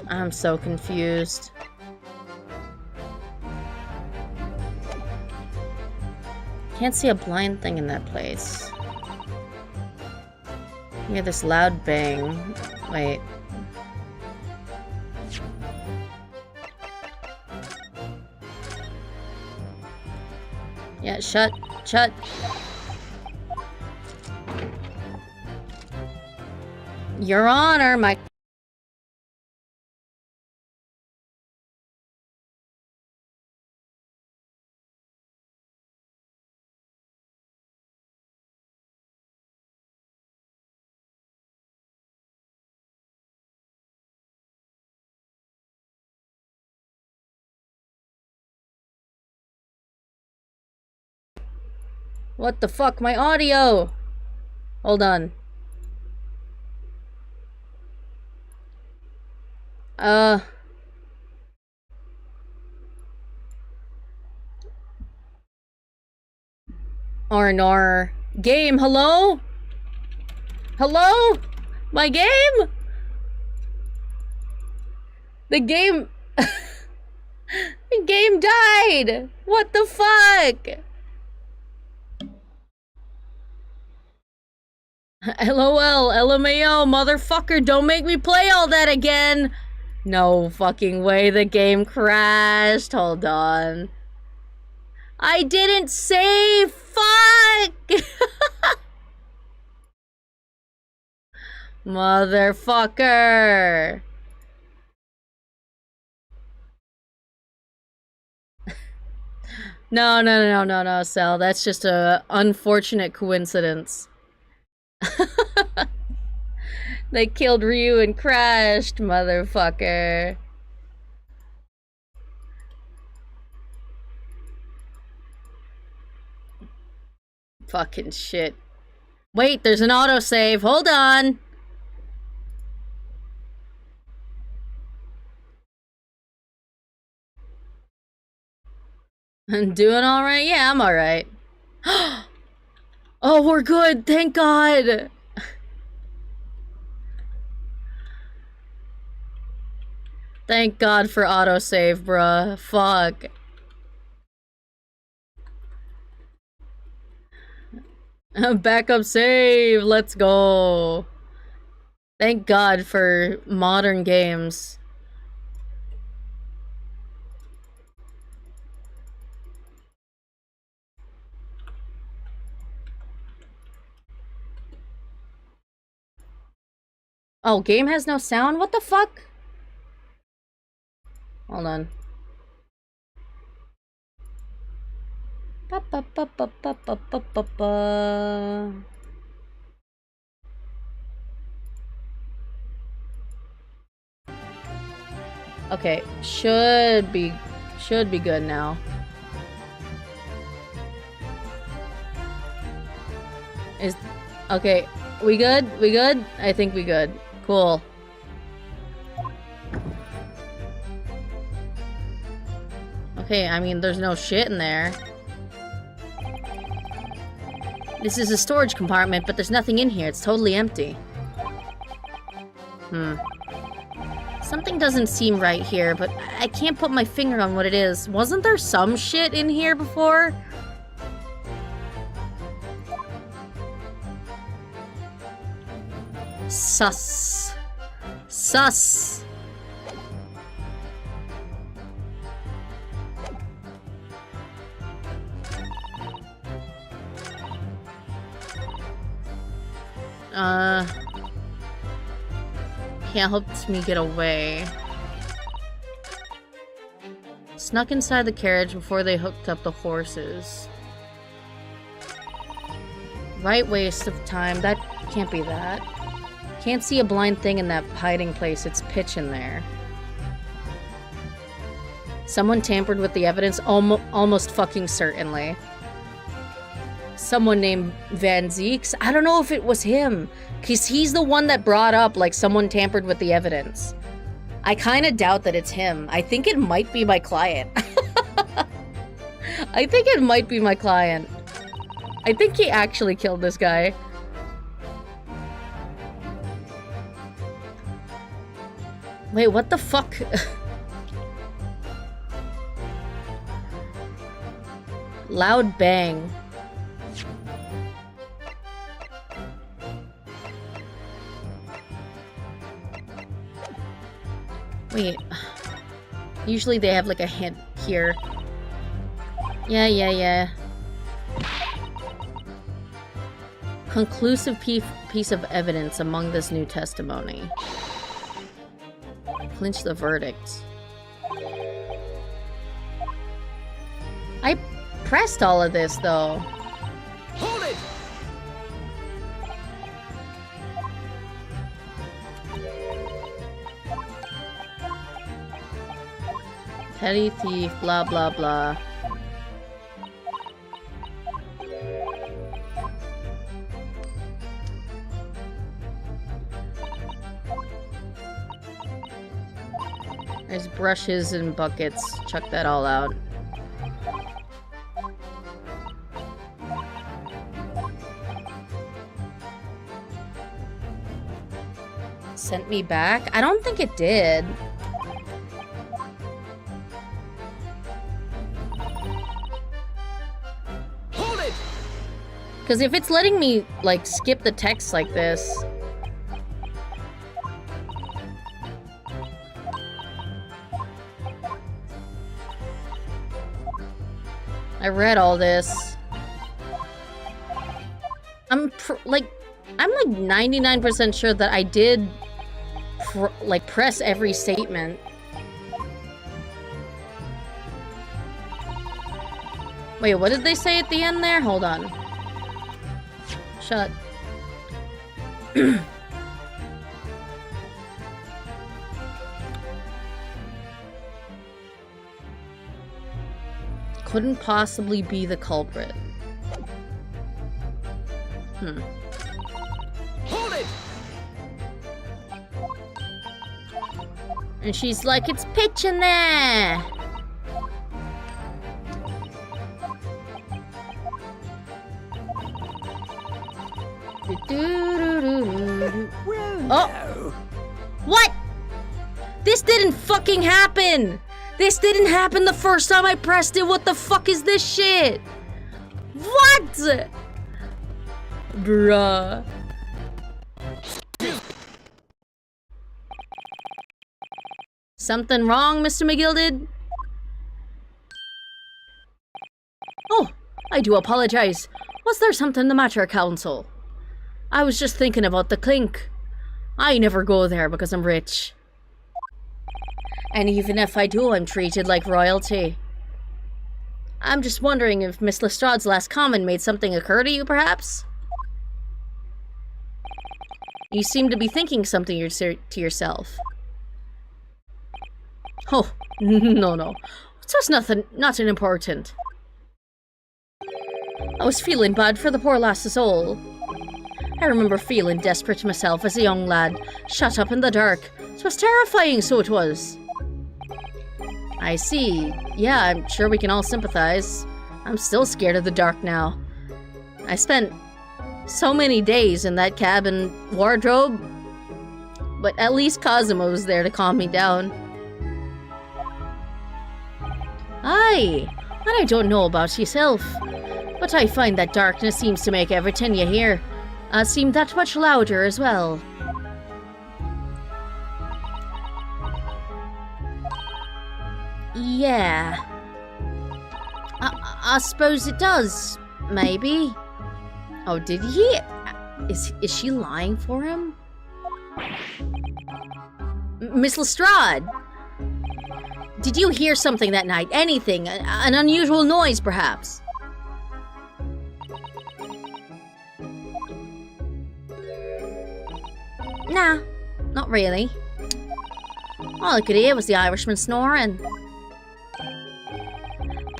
I'm so confused. Can't see a blind thing in that place. We have this loud bang. Wait. Yeah, shut. Your Honor, my... What the fuck? My audio! Hold on. R&R. Game, hello? Hello? My game? The game... the game died! What the fuck? LOL, LMAO, motherfucker, don't make me play all that again! No fucking way, the game crashed. Hold on. I didn't save! Fuck! Motherfucker! No, Sal. That's just a unfortunate coincidence. They killed Ryu and crashed, motherfucker. Fucking shit. Wait, there's an autosave. Hold on. I'm doing alright? Yeah, I'm alright. Oh, we're good. Thank God. Thank God for autosave, bruh. Fuck. Backup save! Let's go! Thank God for modern games. Oh, game has no sound? What the fuck? Hold on. Ba, ba, ba, ba, ba, ba, ba, ba, ba. Okay, should be good now. Okay, we good? We good? I think we good. Cool. Okay, I mean, there's no shit in there. This is a storage compartment, but there's nothing in here. It's totally empty. Something doesn't seem right here, but I can't put my finger on what it is. Wasn't there some shit in here before? Sus. Sus. Can't help me get away. Snuck inside the carriage before they hooked up the horses. Right waste of time. That can't be that. Can't see a blind thing in that hiding place. It's pitch in there. Someone tampered with the evidence? Almost fucking certainly. Someone named Van Zeeks? I don't know if it was him. Because he's the one that brought up, like, someone tampered with the evidence. I kind of doubt that it's him. I think it might be my client. I think it might be my client. I think he actually killed this guy. Wait, what the fuck? Loud bang. Wait. Usually they have like a hint here. Yeah. Conclusive piece of evidence among this new testimony. Clinch the verdict. I pressed all of this though. Hold it! Petty thief, blah blah blah. There's brushes and buckets. Chuck that all out. Sent me back? I don't think it did. Hold it! Because if it's letting me, like, skip the text like this... I read all this. I'm like 99% sure that I did press every statement. Wait, what did they say at the end there? Hold on. Shut. Couldn't possibly be the culprit. Hold it! And she's like, it's pitch in there! Well, Oh! no. What? This didn't fucking happen! This didn't happen the first time I pressed it! What the fuck is this shit? What? Bruh. Something wrong, Mr. McGilded? Oh, I do apologize. Was there something the matter, Council? I was just thinking about the clink. I never go there because I'm rich. And even if I do, I'm treated like royalty. I'm just wondering if Miss Lestrade's last comment made something occur to you, perhaps? You seem to be thinking something to yourself. Oh, no. It's just nothing important. I was feeling bad for the poor lass's soul. I remember feeling desperate myself as a young lad, shut up in the dark. It was terrifying, so it was. I see. Yeah, I'm sure we can all sympathize. I'm still scared of the dark now. I spent so many days in that cabin wardrobe, but at least Cosimo was there to calm me down. Aye, and I don't know about yourself, but I find that darkness seems to make everything you hear seem that much louder as well. Yeah. I suppose it does. Maybe. Oh, did he? Is she lying for him? Miss Lestrade! Did you hear something that night? Anything? An unusual noise, perhaps? Nah, not really. All I could hear was the Irishman snoring.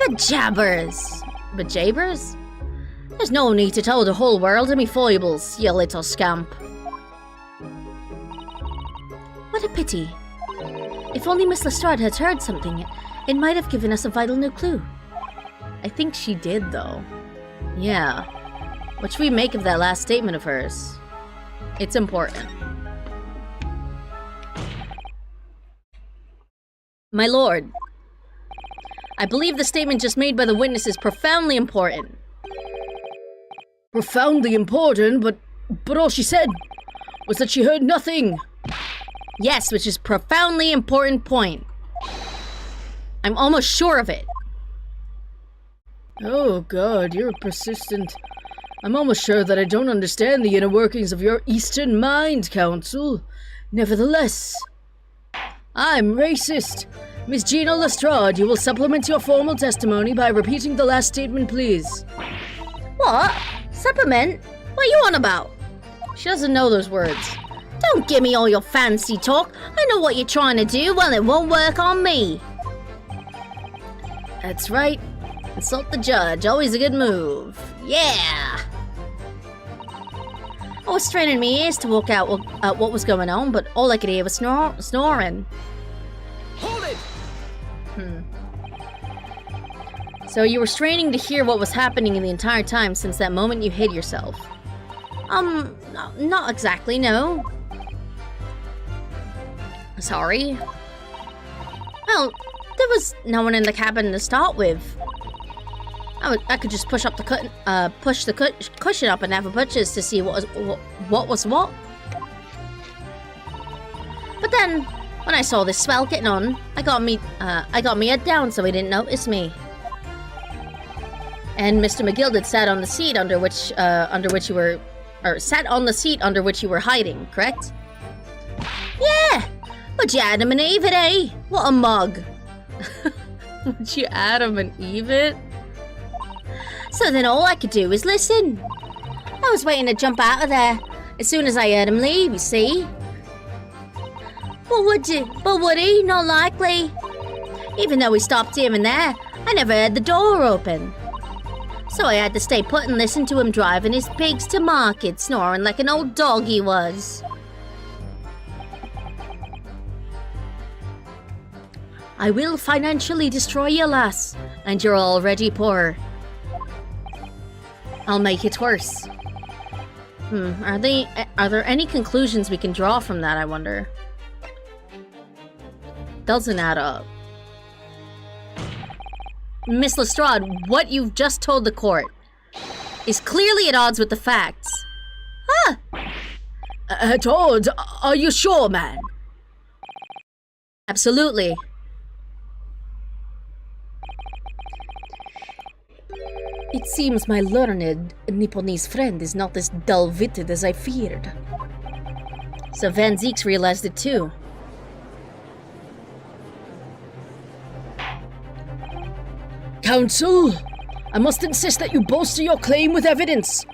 Bejabbers! Bejabbers? There's no need to tell the whole world of me foibles, you little scamp. What a pity. If only Miss Lestrade had heard something, it might have given us a vital new clue. I think she did, though. Yeah. What should we make of that last statement of hers? It's important. My lord, I believe the statement just made by the witness is profoundly important. Profoundly important, but all she said was that she heard nothing. Yes, which is profoundly important point. I'm almost sure of it. Oh god, you're persistent. I'm almost sure that I don't understand the inner workings of your Eastern mind, Council. Nevertheless, I'm racist. Miss Gina Lestrade, you will supplement your formal testimony by repeating the last statement, please. What? Supplement? What are you on about? She doesn't know those words. Don't give me all your fancy talk. I know what you're trying to do. Well, it won't work on me. That's right. Insult the judge. Always a good move. Yeah. I was straining my ears to work out what was going on, but all I could hear was snoring. Hold it! So you were straining to hear what was happening in the entire time since that moment you hid yourself? Not exactly, no. Sorry. Well, there was no one in the cabin to start with. I could just push the cushion up and have a butcher's to see what was what. But then, when I saw this swell getting on, I got me head down so he didn't notice me. And Mr. McGilded sat on the seat under which you were hiding, correct? Yeah, but you Adam and Eve it, eh? What a mug! Would you Adam and Eve it? So then all I could do was listen. I was waiting to jump out of there as soon as I heard him leave, you see. But would he? Not likely. Even though he stopped here and there, I never heard the door open. So I had to stay put and listen to him driving his pigs to market, snoring like an old dog he was. I will financially destroy you, lass, and you're already poor. I'll make it worse. Are there any conclusions we can draw from that, I wonder? doesn't add up. Miss Lestrade, what you've just told the court is clearly at odds with the facts. Huh? At odds? Are you sure, man? Absolutely. It seems my learned Nipponese friend is not as dull-witted as I feared. So Van Zeeks realized it too. Counsel, I must insist that you bolster your claim with evidence.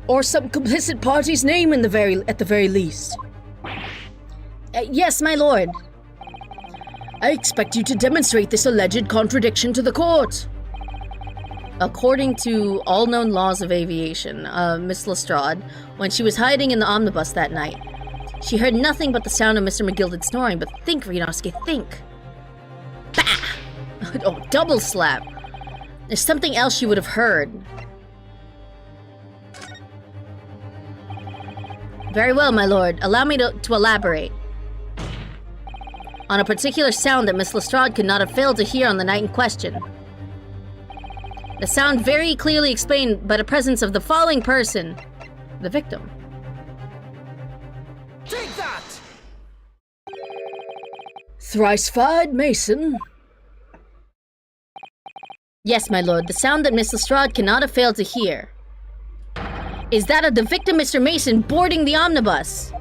Or some complicit party's name at the very least. Yes, my lord. I expect you to demonstrate this alleged contradiction to the court. According to all known laws of aviation, Miss Lestrade, when she was hiding in the omnibus that night, she heard nothing but the sound of Mr. McGilded snoring. But think, Ryunosuke, think. Bah! Oh, double slap. There's something else she would have heard. Very well, my lord. Allow me to elaborate. On a particular sound that Miss Lestrade could not have failed to hear on the night in question. The sound very clearly explained by the presence of the following person, the victim. Take that! Thrice-fired Mason. Yes, my lord, the sound that Miss Lestrade cannot have failed to hear is that of the victim, Mr. Mason, boarding the omnibus.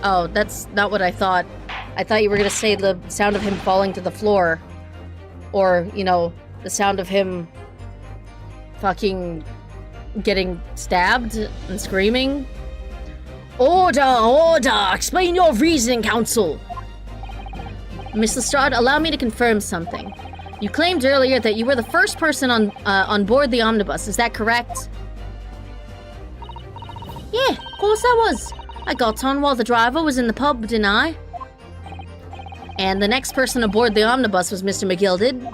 Oh, that's not what I thought. I thought you were going to say the sound of him falling to the floor. Or, you know, the sound of him fucking getting stabbed and screaming. Order, order! Explain your reasoning, counsel. Miss Lestrade, allow me to confirm something. You claimed earlier that you were the first person on board the omnibus. Is that correct? Yeah, of course I was. I got on while the driver was in the pub, didn't I? And the next person aboard the omnibus was Mr. McGilded.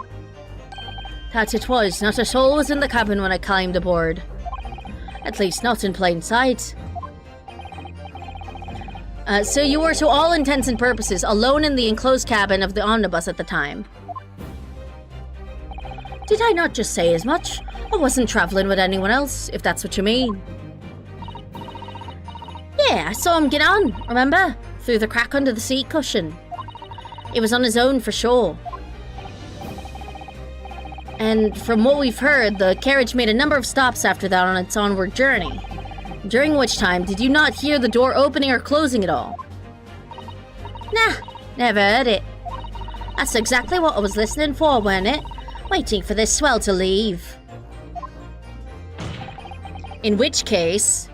That it was. Not a soul was in the cabin when I climbed aboard. At least not in plain sight. So you were, to all intents and purposes, alone in the enclosed cabin of the omnibus at the time. Did I not just say as much? I wasn't traveling with anyone else, if that's what you mean. Yeah, I saw him get on, remember? Through the crack under the seat cushion. It was on his own for sure. And from what we've heard, the carriage made a number of stops after that on its onward journey. During which time, did you not hear the door opening or closing at all? Nah, never heard it. That's exactly what I was listening for, weren't it? Waiting for this swell to leave. In which case,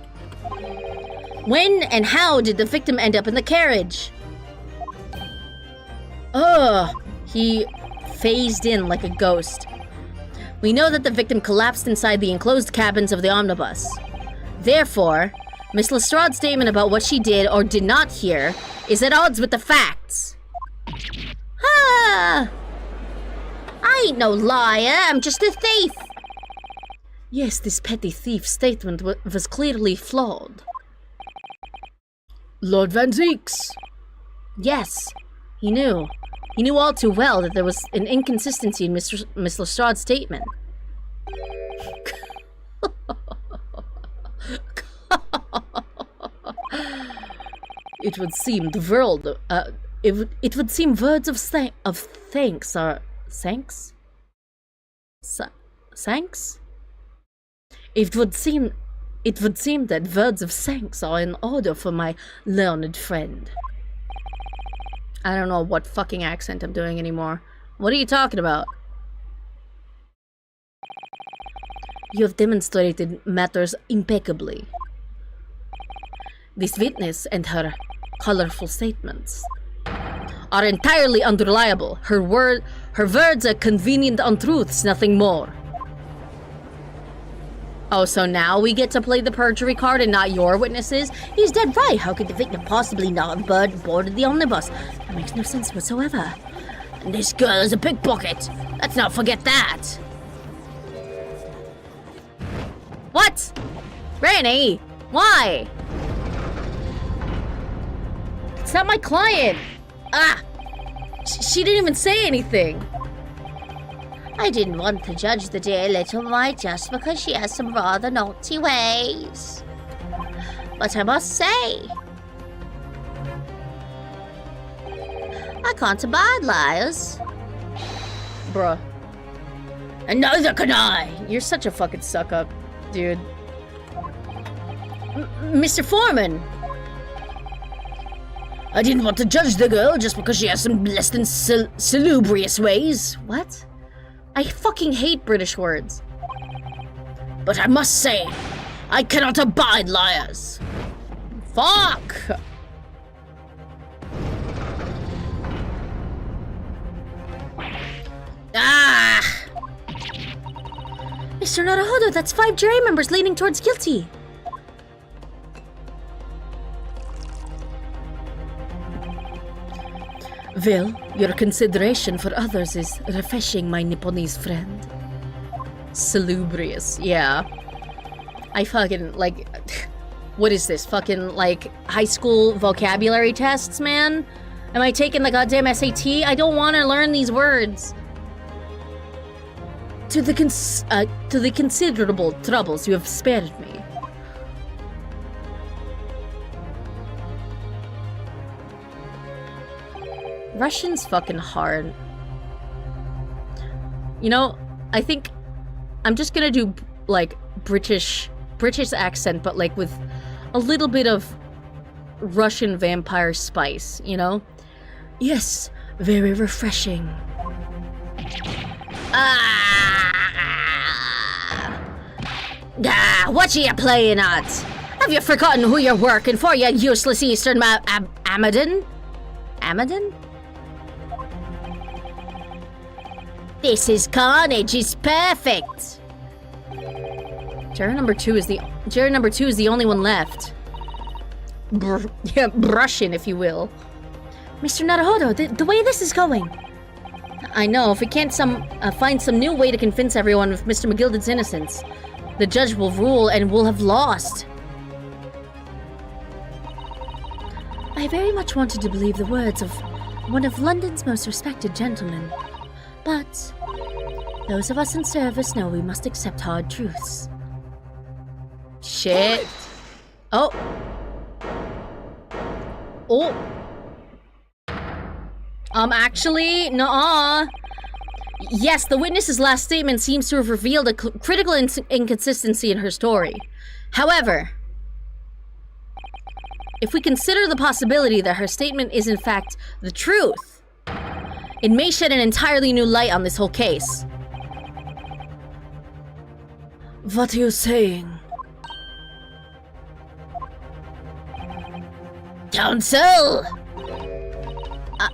when and how did the victim end up in the carriage? He phased in like a ghost. We know that the victim collapsed inside the enclosed cabins of the omnibus. Therefore, Miss Lestrade's statement about what she did or did not hear is at odds with the facts. Ah! I ain't no liar, I'm just a thief. Yes, this petty thief's statement was clearly flawed. Lord Van Zeeks. Yes, he knew. He knew all too well that there was an inconsistency in Miss Lestrade's statement. It would seem the world. It would seem words of thanks are thanks. Thanks. It would seem that words of thanks are in order for my learned friend. I don't know what fucking accent I'm doing anymore. What are you talking about? You have demonstrated matters impeccably. This witness and her colorful statements are entirely unreliable. Her words are convenient untruths, nothing more. Oh, so now we get to play the perjury card and not your witnesses? He's dead right. How could the victim possibly not have boarded the omnibus? That makes no sense whatsoever. And this girl is a pickpocket. Let's not forget that. What? Granny, why? It's not my client. Ah! She didn't even say anything. I didn't want to judge the dear little mite just because she has some rather naughty ways. But I must say, I can't abide liars. Bruh. And neither can I. You're such a fucking suck-up, dude. Mr. Foreman. I didn't want to judge the girl just because she has some less than salubrious ways. What? I fucking hate British words. But I must say, I cannot abide liars. Fuck! Ah! Mr. Naruhodo, that's 5 jury members leaning towards guilty. Well, your consideration for others is refreshing, my Nipponese friend. Salubrious, yeah. I fucking, like... What is this? Fucking, like, high school vocabulary tests, man? Am I taking the goddamn SAT? I don't want to learn these words. To the considerable troubles you have spared me. Russian's fucking hard. You know, I think I'm just gonna do, like, British accent, but, like, with a little bit of Russian vampire spice, you know? Yes, very refreshing. What are you playing at? Have you forgotten who you're working for, you useless Eastern Amadon? Amadon? This is carnage, is perfect. Juror number 2 is the only one left. Russian, if you will. Mr. Naruhodo, the way this is going. I know, if we can't find some new way to convince everyone of Mr. McGilded's innocence, the judge will rule and we'll have lost. I very much wanted to believe the words of one of London's most respected gentlemen. But those of us in service know we must accept hard truths. Shit. Oh. Oh. Actually, nuh-uh. Yes, the witness's last statement seems to have revealed a critical inconsistency in her story. However, if we consider the possibility that her statement is in fact the truth, it may shed an entirely new light on this whole case. What are you saying? Counsel!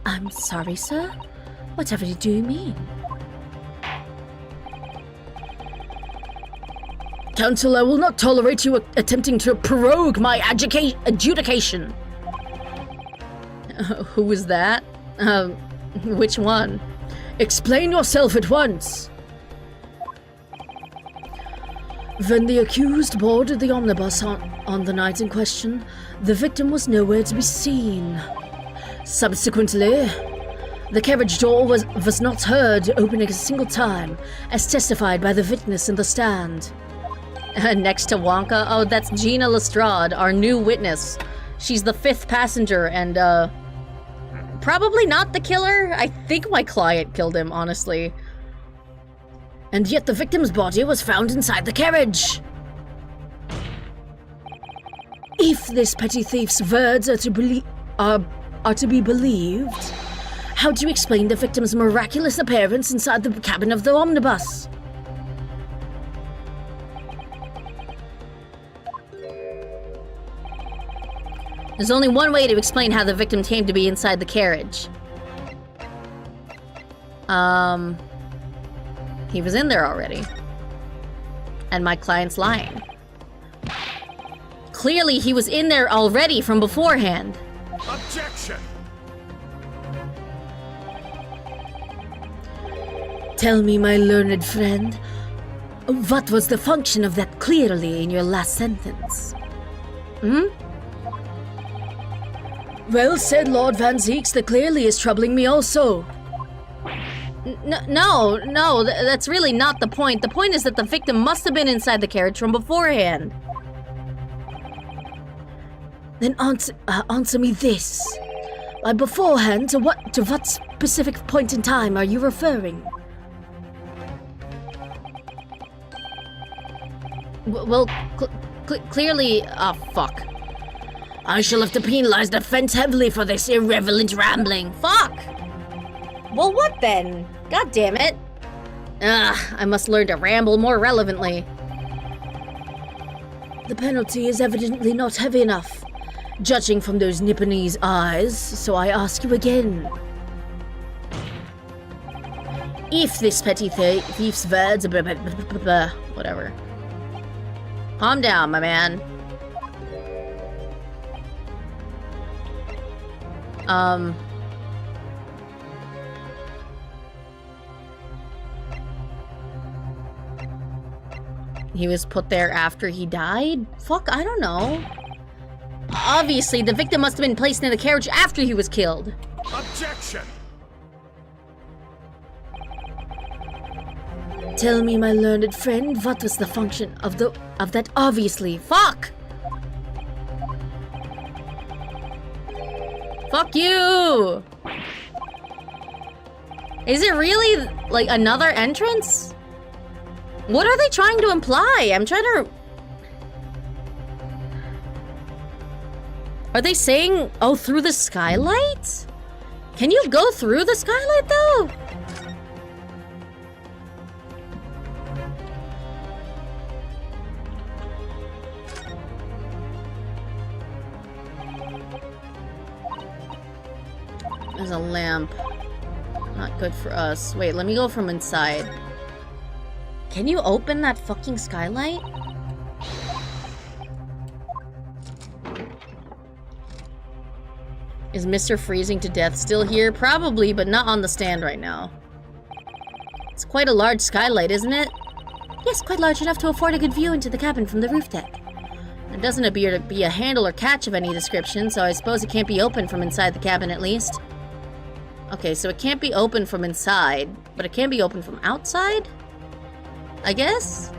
I'm sorry, sir. Whatever do you mean? Counsel, I will not tolerate you attempting to prorogue my adjudication. Who was that? Which one? Explain yourself at once. When the accused boarded the omnibus on the night in question, the victim was nowhere to be seen. Subsequently, the carriage door was not heard opening a single time, as testified by the witness in the stand. Next to Wonka? Oh, that's Gina Lestrade, our new witness. She's the 5th passenger and, probably not the killer. I think my client killed him, honestly. And yet the victim's body was found inside the carriage. If this petty thief's words are to be believed, how do you explain the victim's miraculous appearance inside the cabin of the omnibus? There's only one way to explain how the victim came to be inside the carriage. He was in there already. And my client's lying. Clearly, he was in there already from beforehand. Objection! tell me, my learned friend, what was the function of that clearly in your last sentence? Well said, Lord Van Zeeks. That clearly is troubling me also. No, that's really not the point. The point is that the victim must have been inside the carriage from beforehand. Then answer me this. By beforehand, to what specific point in time are you referring? Well, clearly... Oh, fuck. I shall have to penalize the fence heavily for this irrelevant rambling. Fuck! Well, what then? God damn it. I must learn to ramble more relevantly. The penalty is evidently not heavy enough, judging from those Nipponese eyes, so I ask you again. If this petty thief's words... Whatever. Calm down, my man. He was put there after he died? Fuck, I don't know. Obviously, the victim must have been placed in the carriage after he was killed. Objection! Tell me, my learned friend, what was the function of that obviously? Fuck! Fuck you! Is it really, like, another entrance? What are they trying to imply? I'm trying to... Are they saying, oh, through the skylight? Can you go through the skylight, though? There's a lamp. Not good for us. Wait, let me go from inside. Can you open that fucking skylight? Is Mr. Freezing to Death still here? Probably, but not on the stand right now. It's quite a large skylight, isn't it? Yes, quite large enough to afford a good view into the cabin from the roof deck. There doesn't appear to be a handle or catch of any description, so I suppose it can't be opened from inside the cabin at least. Okay, so it can't be opened from inside, but it can be opened from outside? I guess?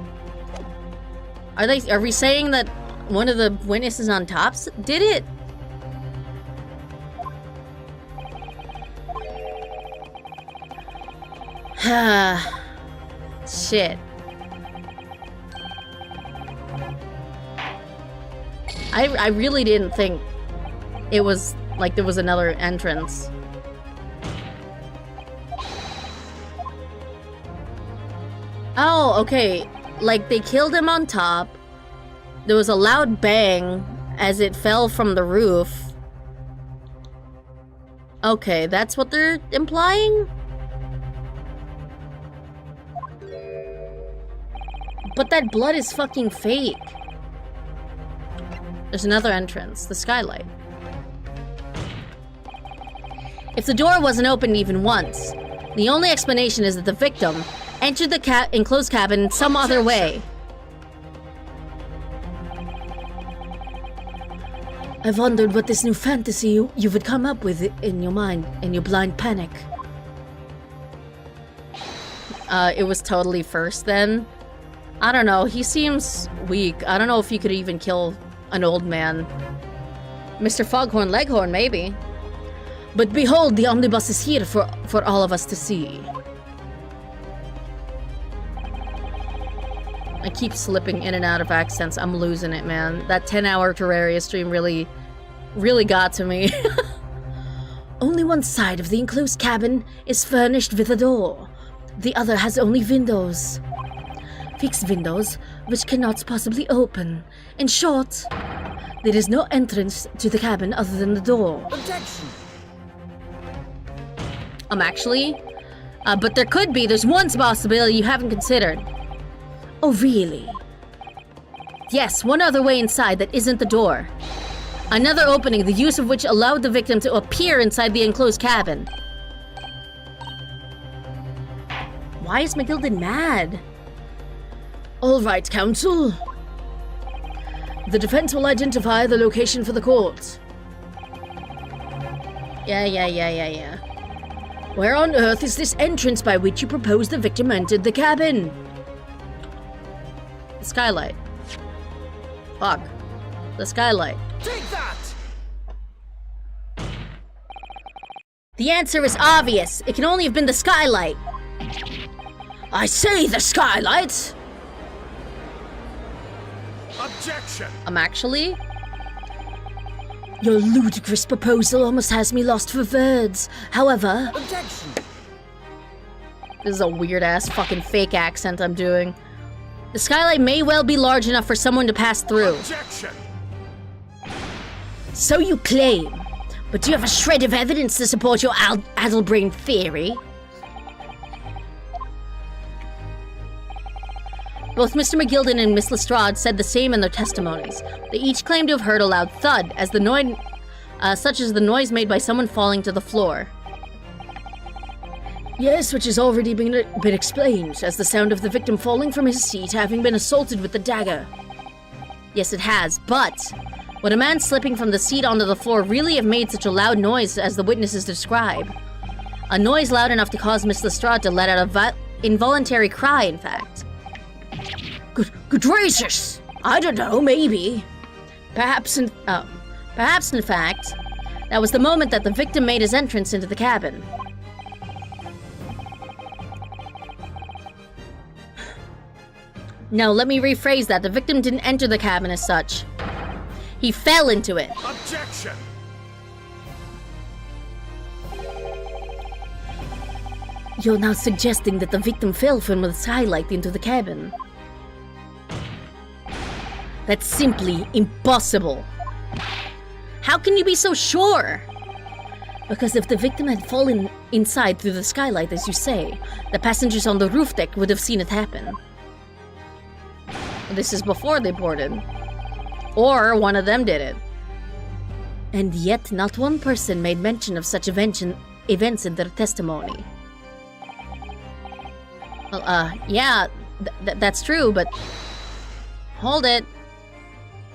Are we saying that one of the witnesses on top did it? Shit. I really didn't think it was like there was another entrance. Oh, okay. Like, they killed him on top. There was a loud bang as it fell from the roof. Okay, that's what they're implying? But that blood is fucking fake. There's another entrance, the skylight. If the door wasn't opened even once, the only explanation is that the victim entered the enclosed cabin some other way. I wondered what this new fantasy you would come up with in your mind, in your blind panic. It was totally first then. I don't know, he seems weak. I don't know if he could even kill an old man. Mr. Foghorn Leghorn, maybe. But behold, the omnibus is here for all of us to see. I keep slipping in and out of accents. I'm losing it, man. That 10-hour Terraria stream really got to me. Only one side of the enclosed cabin is furnished with a door. The other has only windows. Fixed windows, which cannot possibly open. In short, there is no entrance to the cabin other than the door. Objection! Actually, but there could be. There's one possibility you haven't considered. Oh, really? Yes, one other way inside that isn't the door. Another opening, the use of which allowed the victim to appear inside the enclosed cabin. Why is McGilden mad? All right, counsel. The defense will identify the location for the court. Yeah. Where on earth is this entrance by which you propose the victim entered the cabin? The skylight. Fuck. The skylight. Take that! The answer is obvious. It can only have been the skylight. I say the skylight! Objection! Actually? Your ludicrous proposal almost has me lost for words. However, Objection! This is a weird-ass fucking fake accent I'm doing. The skylight may well be large enough for someone to pass through. Objection! so you claim. But do you have a shred of evidence to support your addle-brained theory? Both Mr. McGilden and Miss Lestrade said the same in their testimonies. They each claimed to have heard a loud thud, as the noise, such as the noise made by someone falling to the floor. Yes, which has already been explained, as the sound of the victim falling from his seat having been assaulted with the dagger. Yes, it has, but would a man slipping from the seat onto the floor really have made such a loud noise as the witnesses describe? A noise loud enough to cause Miss Lestrade to let out a involuntary cry, in fact. Good gracious! I don't know, maybe. Perhaps in fact, that was the moment that the victim made his entrance into the cabin. No, let me rephrase that. The victim didn't enter the cabin as such. He fell into it. Objection! You're now suggesting that the victim fell from the skylight into the cabin. That's simply impossible. How can you be so sure? Because if the victim had fallen inside through the skylight, as you say, the passengers on the roof deck would have seen it happen. This is before they boarded. Or one of them did it. And yet not one person made mention of such events in their testimony. Well, yeah, that's true, but... Hold it.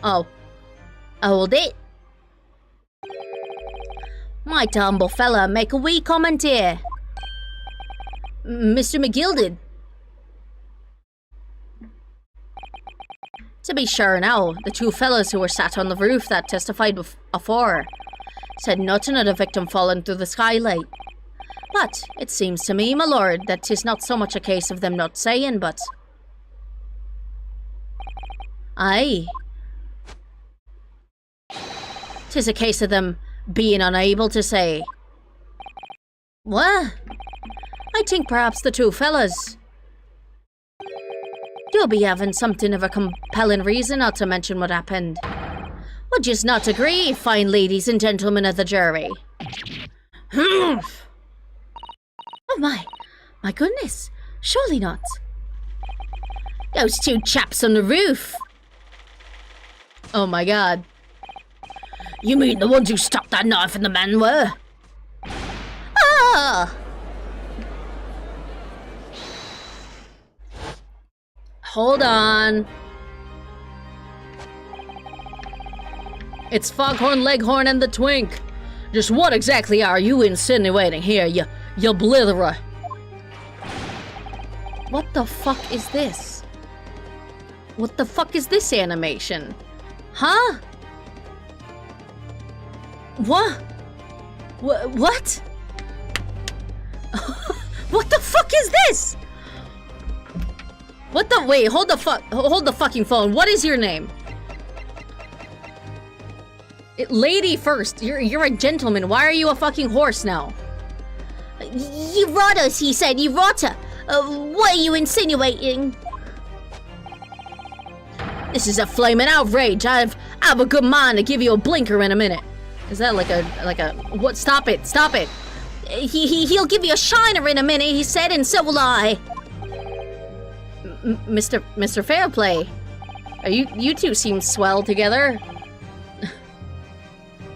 Oh. Hold it. Might humble fella make a wee comment here. Mr. McGilden. To be sure now, the two fellows who were sat on the roof that testified afore said nothing of the victim falling through the skylight. But it seems to me, my lord, that 'tis not so much a case of them not saying, but... Aye. 'Tis a case of them being unable to say. What? I think perhaps the two fellas... You'll be having something of a compelling reason not to mention what happened. Would yous not agree, fine ladies and gentlemen of the jury? Oh my goodness, surely not. Those two chaps on the roof. Oh my god. You mean the ones who stuck that knife in the man were? Ah! Hold on. It's Foghorn Leghorn and the Twink. Just what exactly are you insinuating here, you blitherer? What the fuck is this? What the fuck is this animation? Huh? What? What? What the fuck is this? What the- wait, hold the fucking phone. What is your name? Lady first. You're a gentleman. Why are you a fucking horse now? You rotters, he said, you rotter. What are you insinuating? This is a flaming outrage. I've a good mind to give you a blinker in a minute. Is that like a what? Stop it! Stop it! He'll give you a shiner in a minute, he said, and so will I. Mr. Fairplay, you two seem swell together.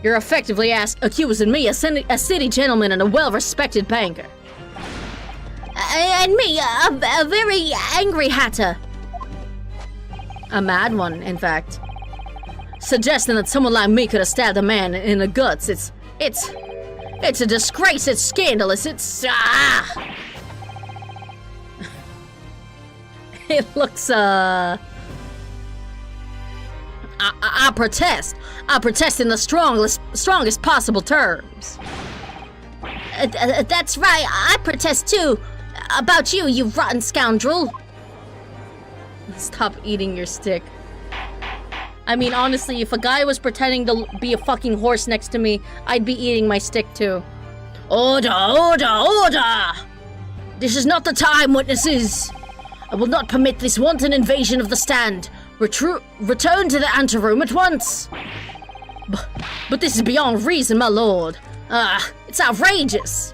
You're effectively accusing me, a city gentleman and a well-respected banker. And me, a very angry hatter. A mad one, in fact. Suggesting that someone like me could have stabbed a man in the guts, it's It's a disgrace, it's scandalous, it's... It looks, I protest. I protest in the strongest possible terms. That's right, I protest too. About you, you rotten scoundrel. Stop eating your stick. I mean, honestly, if a guy was pretending to be a fucking horse next to me, I'd be eating my stick too. Order, order, order! This is not the time, witnesses. I will not permit this wanton invasion of the stand. Return to the anteroom at once. But this is beyond reason, my lord. It's outrageous.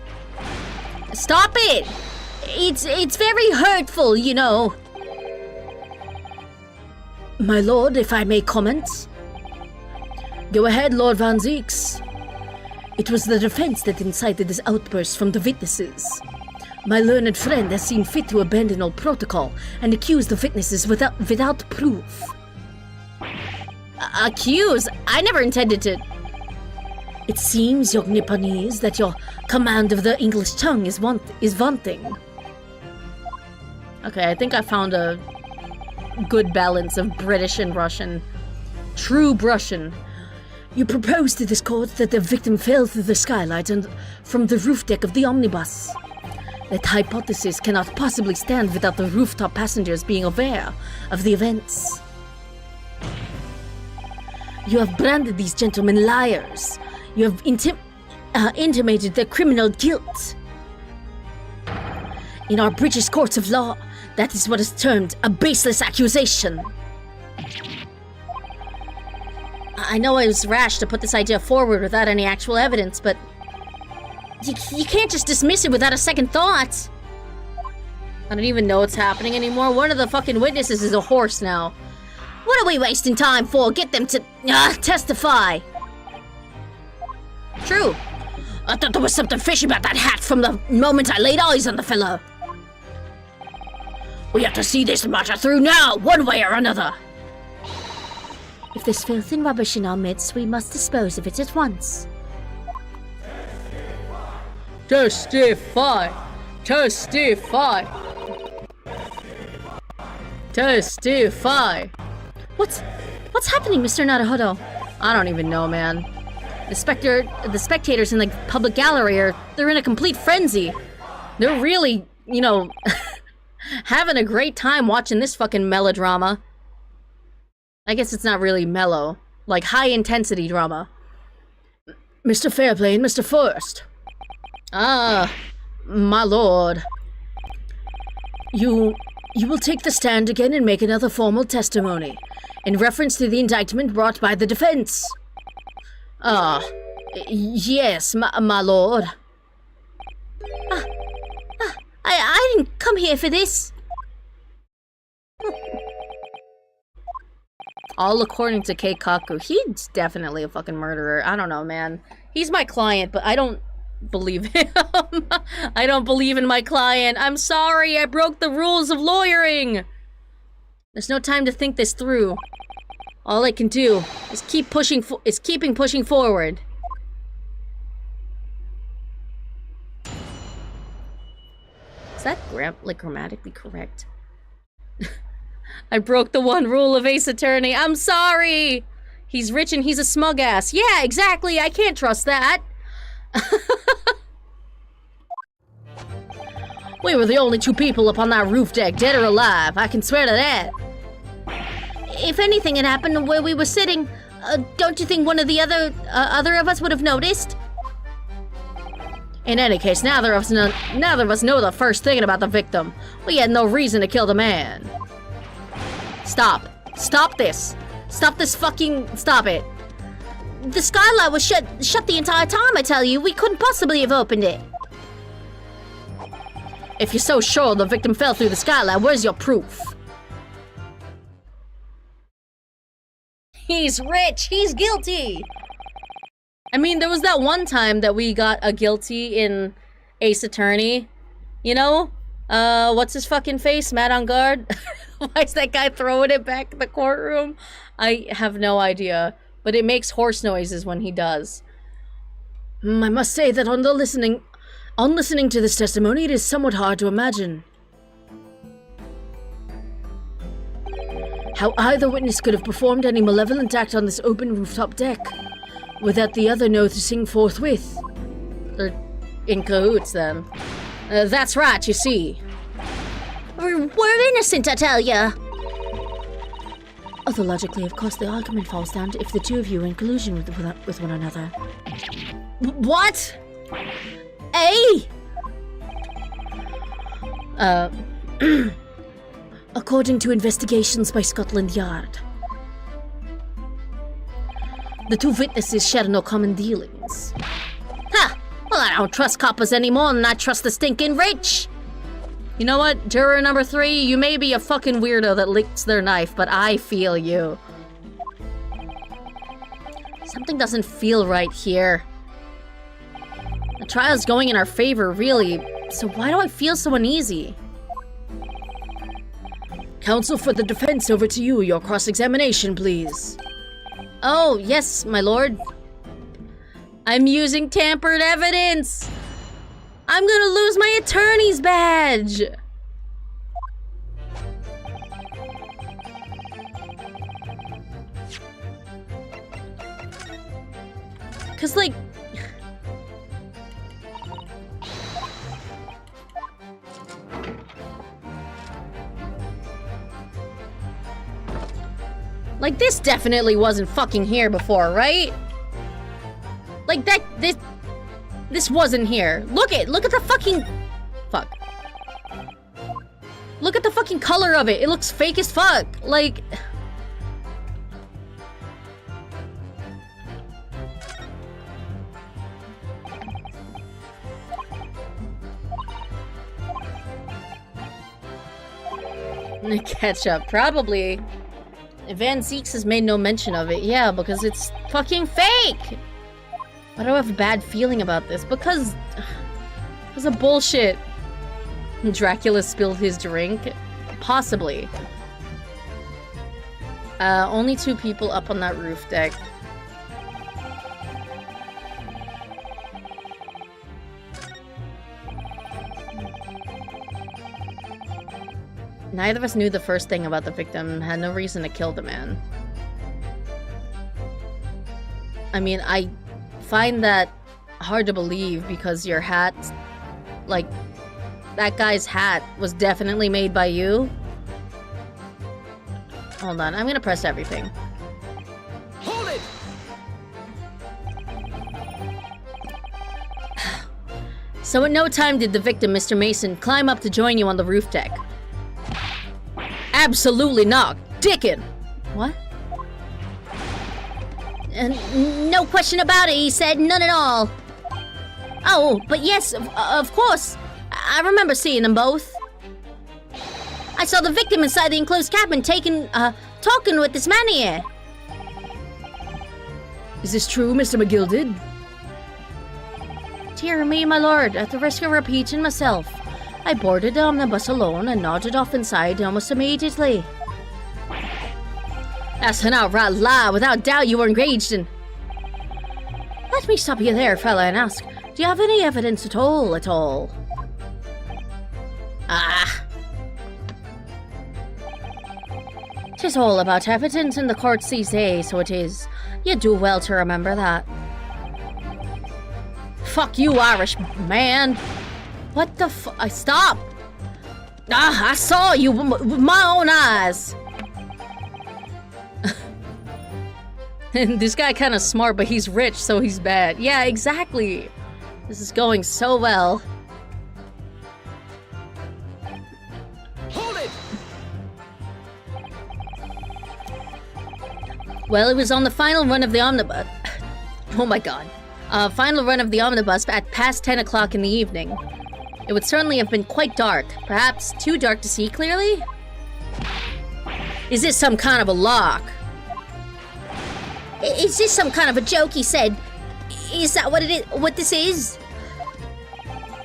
Stop it! It's very hurtful, you know. My lord, if I may comment. Go ahead, Lord Van Zeeks. It was the defense that incited this outburst from the witnesses. My learned friend has seen fit to abandon all protocol and accuse the witnesses without proof. Accuse? I never intended to... It seems, young Nipponese, that your command of the English tongue is vaunting. Okay, I think I found a good balance of British and Russian. True Russian. You proposed to this court that the victim fell through the skylight and from the roof deck of the omnibus. That hypothesis cannot possibly stand without the rooftop passengers being aware of the events. You have branded these gentlemen liars. You have intimated their criminal guilt. In our British courts of law, that is what is termed a baseless accusation. I know I was rash to put this idea forward without any actual evidence, but you can't just dismiss it without a second thought. I don't even know what's happening anymore. One of the fucking witnesses is a horse now. What are we wasting time for? Get them to testify. True. I thought there was something fishy about that hat from the moment I laid eyes on the fellow. We have to see this matter through now, one way or another. If there's filth and rubbish in our midst, we must dispose of it at once. Testify! Testify! Testify! What's happening, Mr. Naruhodo? I don't even know, man. The spectators in the public gallery they're in a complete frenzy. They're really, you know, having a great time watching this fucking melodrama. I guess it's not really mellow. Like high-intensity drama. Mr. Fairplay and Mr. Forrest. My lord. You will take the stand again and make another formal testimony in reference to the indictment brought by the defense. Yes, my lord. I didn't come here for this. All according to Keikaku. He's definitely a fucking murderer. I don't know, man. He's my client, but I don't believe him. I don't believe in my client. I'm sorry, I broke the rules of lawyering. There's no time to think this through. All I can do is keep pushing forward. Is that grammatically correct? I broke the one rule of Ace Attorney. I'm sorry. He's rich and he's a smug ass. Yeah, exactly. I can't trust that. We were the only two people up on that roof deck, dead or alive. I can swear to that. If anything had happened where we were sitting, don't you think one of the other of us would have noticed? In any case, neither of us know the first thing about the victim. We had no reason to kill the man. Stop. Stop this. Stop this fucking... Stop it. The skylight was shut the entire time, I tell you. We couldn't possibly have opened it. If you're so sure the victim fell through the skylight, where's your proof? He's rich. He's guilty. I mean, there was that one time that we got a guilty in Ace Attorney. You know? What's his fucking face? Matt on guard? Why is that guy throwing it back in the courtroom? I have no idea. But it makes horse noises when he does. I must say that on listening to this testimony, it is somewhat hard to imagine how either witness could have performed any malevolent act on this open rooftop deck without the other noticing forthwith. They're in cahoots then. That's right, you see. We're innocent, I tell ya. Although logically, of course, the argument falls down to if the two of you are in collusion with one another. What? Hey! According to investigations by Scotland Yard, the two witnesses share no common dealings. Ha! Well, I don't trust coppers anymore than I trust the stinking rich. You know what, juror number 3, you may be a fucking weirdo that licks their knife, but I feel you. Something doesn't feel right here. The trial's going in our favor, really, so why do I feel so uneasy? Counsel for the defense, over to you. Your cross-examination, please. Oh, yes, my lord. I'm using tampered evidence! I'm gonna lose my attorney's badge! Cause like... Like, this definitely wasn't fucking here before, right? Like, this wasn't here. Look at the fucking... Fuck. Look at the fucking color of it. It looks fake as fuck. Like... Ketchup, probably. Van Zeeks has made no mention of it. Yeah, because it's fucking fake! Why do I have a bad feeling about this? Because of bullshit. Dracula spilled his drink? Possibly. Only 2 people up on that roof deck. Neither of us knew the first thing about the victim, had no reason to kill the man. I mean, I find that hard to believe because your hat, like, that guy's hat was definitely made by you. Hold on, I'm gonna press everything. Hold it! So at no time did the victim, Mr. Mason, climb up to join you on the roof deck. Absolutely not. Dickin'! What? No question about it, he said. None at all. Oh, but yes, of course. I remember seeing them both. I saw the victim inside the enclosed cabin talking with this man here. Is this true, Mr. McGilded? Dear me, my lord, at the risk of repeating myself, I boarded the omnibus alone and nodded off inside almost immediately. That's an outright lie. Without doubt, you were engaged in... Let me stop you there, fella, and ask, do you have any evidence at all? Ah. 'Tis all about evidence in the courts these days, so it is. You do well to remember that. Fuck you, Irish man. What the stop! Ah, I saw you with my own eyes! And this guy kinda smart, but he's rich, so he's bad. Yeah, exactly! This is going so well. Hold it! Well, it was on the final run of the omnibus. Oh my god. Final run of the omnibus at past 10 o'clock in the evening. It would certainly have been quite dark. Perhaps too dark to see clearly? Is this some kind of a lock? Is this some kind of a joke, he said? Is that what it is? What this is?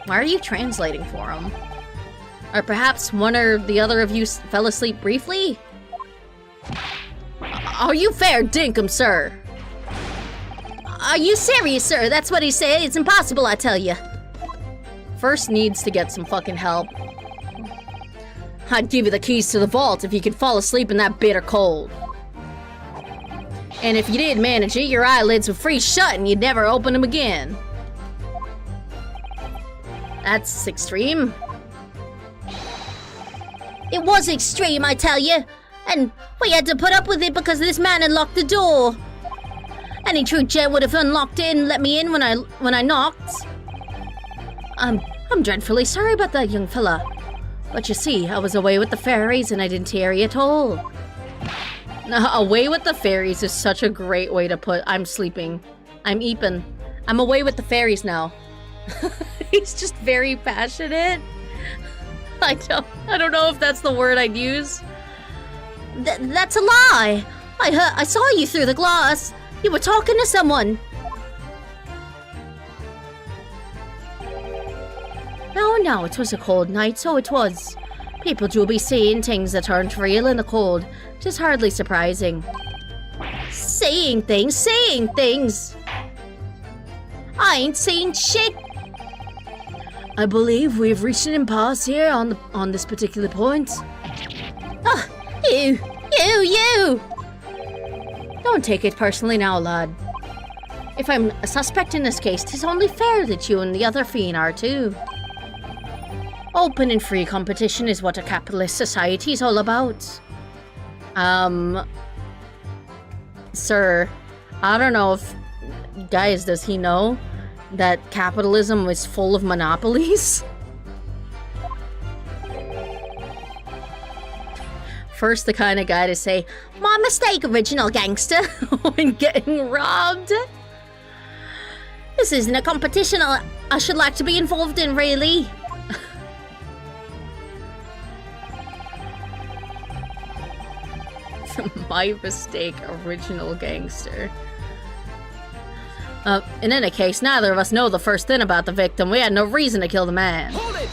Why are you translating for him? Or perhaps one or the other of you fell asleep briefly? Are you fair dinkum, sir? Are you serious, sir? That's what he said. It's impossible, I tell you. First needs to get some fucking help. I'd give you the keys to the vault if you could fall asleep in that bitter cold. And if you did manage it, your eyelids would freeze shut and you'd never open them again. That's extreme. It was extreme, I tell you. And we had to put up with it because this man had locked the door. Any true gent would have unlocked it and let me in when I knocked. I'm dreadfully sorry about that, young fella. But you see, I was away with the fairies and I didn't hear you at all. Now, away with the fairies is such a great way to put I'm sleeping. I'm eeping. I'm away with the fairies now. He's just very passionate. I don't know if that's the word I'd use. That's a lie. I saw you through the glass. You were talking to someone. No, it was a cold night, so it was. People do be seeing things that aren't real in the cold. It is hardly surprising. Saying things. I ain't saying shit. I believe we've reached an impasse here on this particular point. Oh, you! Don't take it personally now, lad. If I'm a suspect in this case, 'tis only fair that you and the other fiend are too. Open and free competition is what a capitalist society is all about. Sir, I don't know if... Guys, does he know that capitalism is full of monopolies? First, the kind of guy to say, My mistake, original gangster. when getting robbed. This isn't a competition I should like to be involved in, really. My mistake, original gangster. In any case, neither of us know the first thing about the victim. We had no reason to kill the man. Hold it!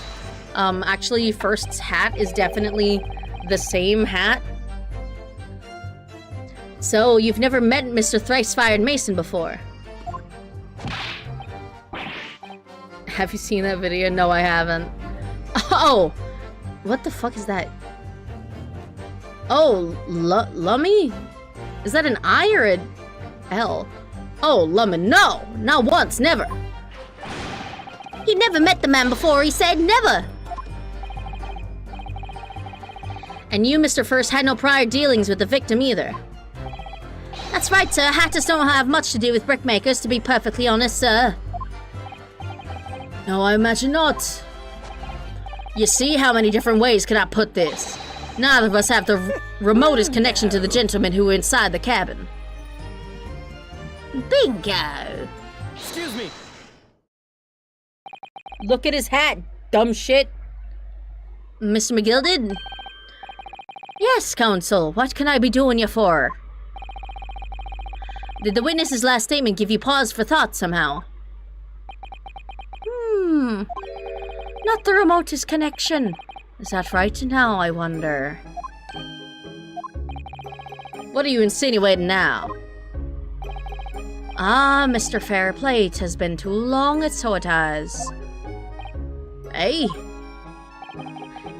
Actually, First's hat is definitely the same hat. So, you've never met Mr. Thrice-Fired Mason before? Have you seen that video? No, I haven't. Oh! What the fuck is that? Oh, Lummy? Is that an I or an L? Oh, Lummy, no! Not once, never! You never met the man before, he said, never! And you, Mr. First, had no prior dealings with the victim either. That's right, sir. Hatters don't have much to do with brickmakers, to be perfectly honest, sir. No, I imagine not. You see how many different ways could I put this? Neither of us have the remotest connection to the gentlemen who were inside the cabin. Bingo! Excuse me. Look at his hat, dumb shit. Mr. McGilded? Yes, counsel. What can I be doing you for? Did the witness's last statement give you pause for thought somehow? Not the remotest connection. Is that right now, I wonder? What are you insinuating now? Ah, Mr. Fairplay, it has been too long, and so it has. Hey?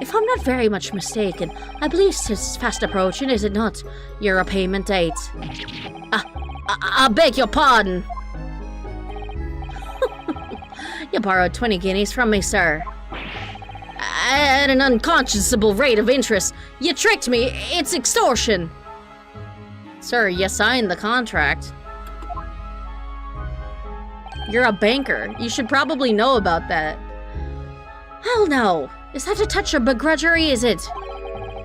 If I'm not very much mistaken, I believe it's fast approaching, is it not? Your payment date. I beg your pardon. You borrowed 20 guineas from me, sir. At an unconscionable rate of interest. You tricked me. It's extortion. Sir, you signed the contract. You're a banker. You should probably know about that. Hell no. Is that a touch of begrudgery, is it?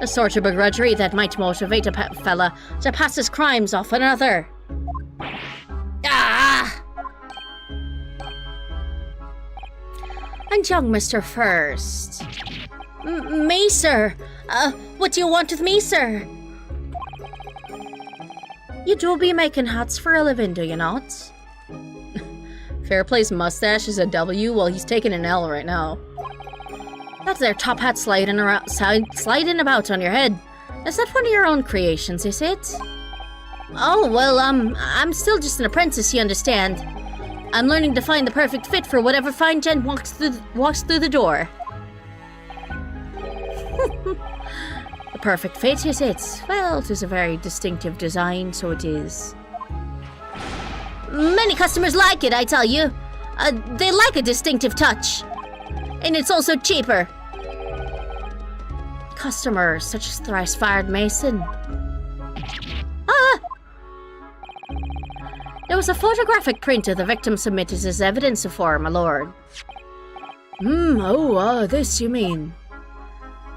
A sort of begrudgery that might motivate a fella to pass his crimes off another. Ah! And young Mr. First. Me, sir? What do you want with me, sir? You do be making hats for a living, do you not? Fairplay's mustache is a W while he's taking an L right now. That's their top hat sliding about on your head. Is that one of your own creations, is it? Oh, well, I'm still just an apprentice, you understand. I'm learning to find the perfect fit for whatever fine gent walks through the door. The perfect fit, is it? Well, it is a very distinctive design, so it is. Many customers like it, I tell you. They like a distinctive touch. And it's also cheaper. Customers such as thrice-fired Mason. Ah! There was a photographic print of the victim submitted as evidence for, my lord. This you mean?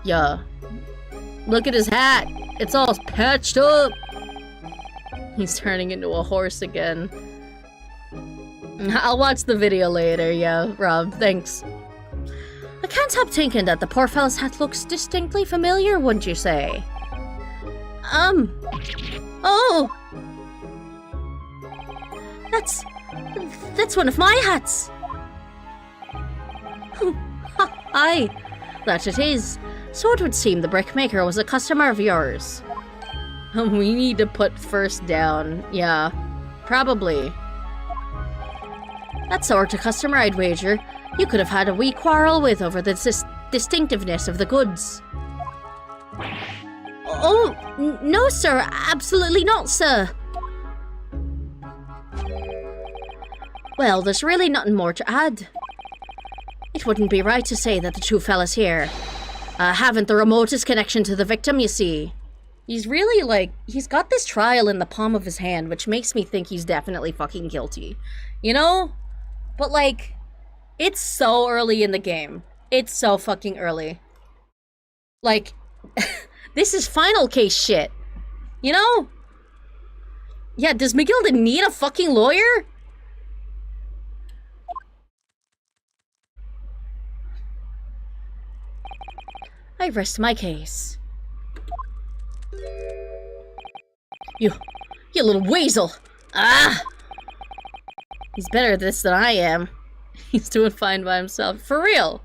Yeah. Look at his hat. It's all patched up. He's turning into a horse again. I'll watch the video later, yeah, Rob, thanks. I can't help thinking that the poor fellow's hat looks distinctly familiar, wouldn't you say? Oh! That's one of my hats! Aye, that it is. So it would seem the brickmaker was a customer of yours. We need to put first down. Yeah, probably. That sort of customer, I'd wager, you could have had a wee quarrel with over the distinctiveness of the goods. Oh, no, sir. Absolutely not, sir. Well, there's really nothing more to add. It wouldn't be right to say that the two fellas here haven't the remotest connection to the victim, you see. He's really, he's got this trial in the palm of his hand, which makes me think he's definitely fucking guilty. You know? But, it's so early in the game. It's so fucking early. This is final case shit. You know? Yeah, does McGilda need a fucking lawyer? I rest my case. You little weasel! Ah! He's better at this than I am. He's doing fine by himself. For real!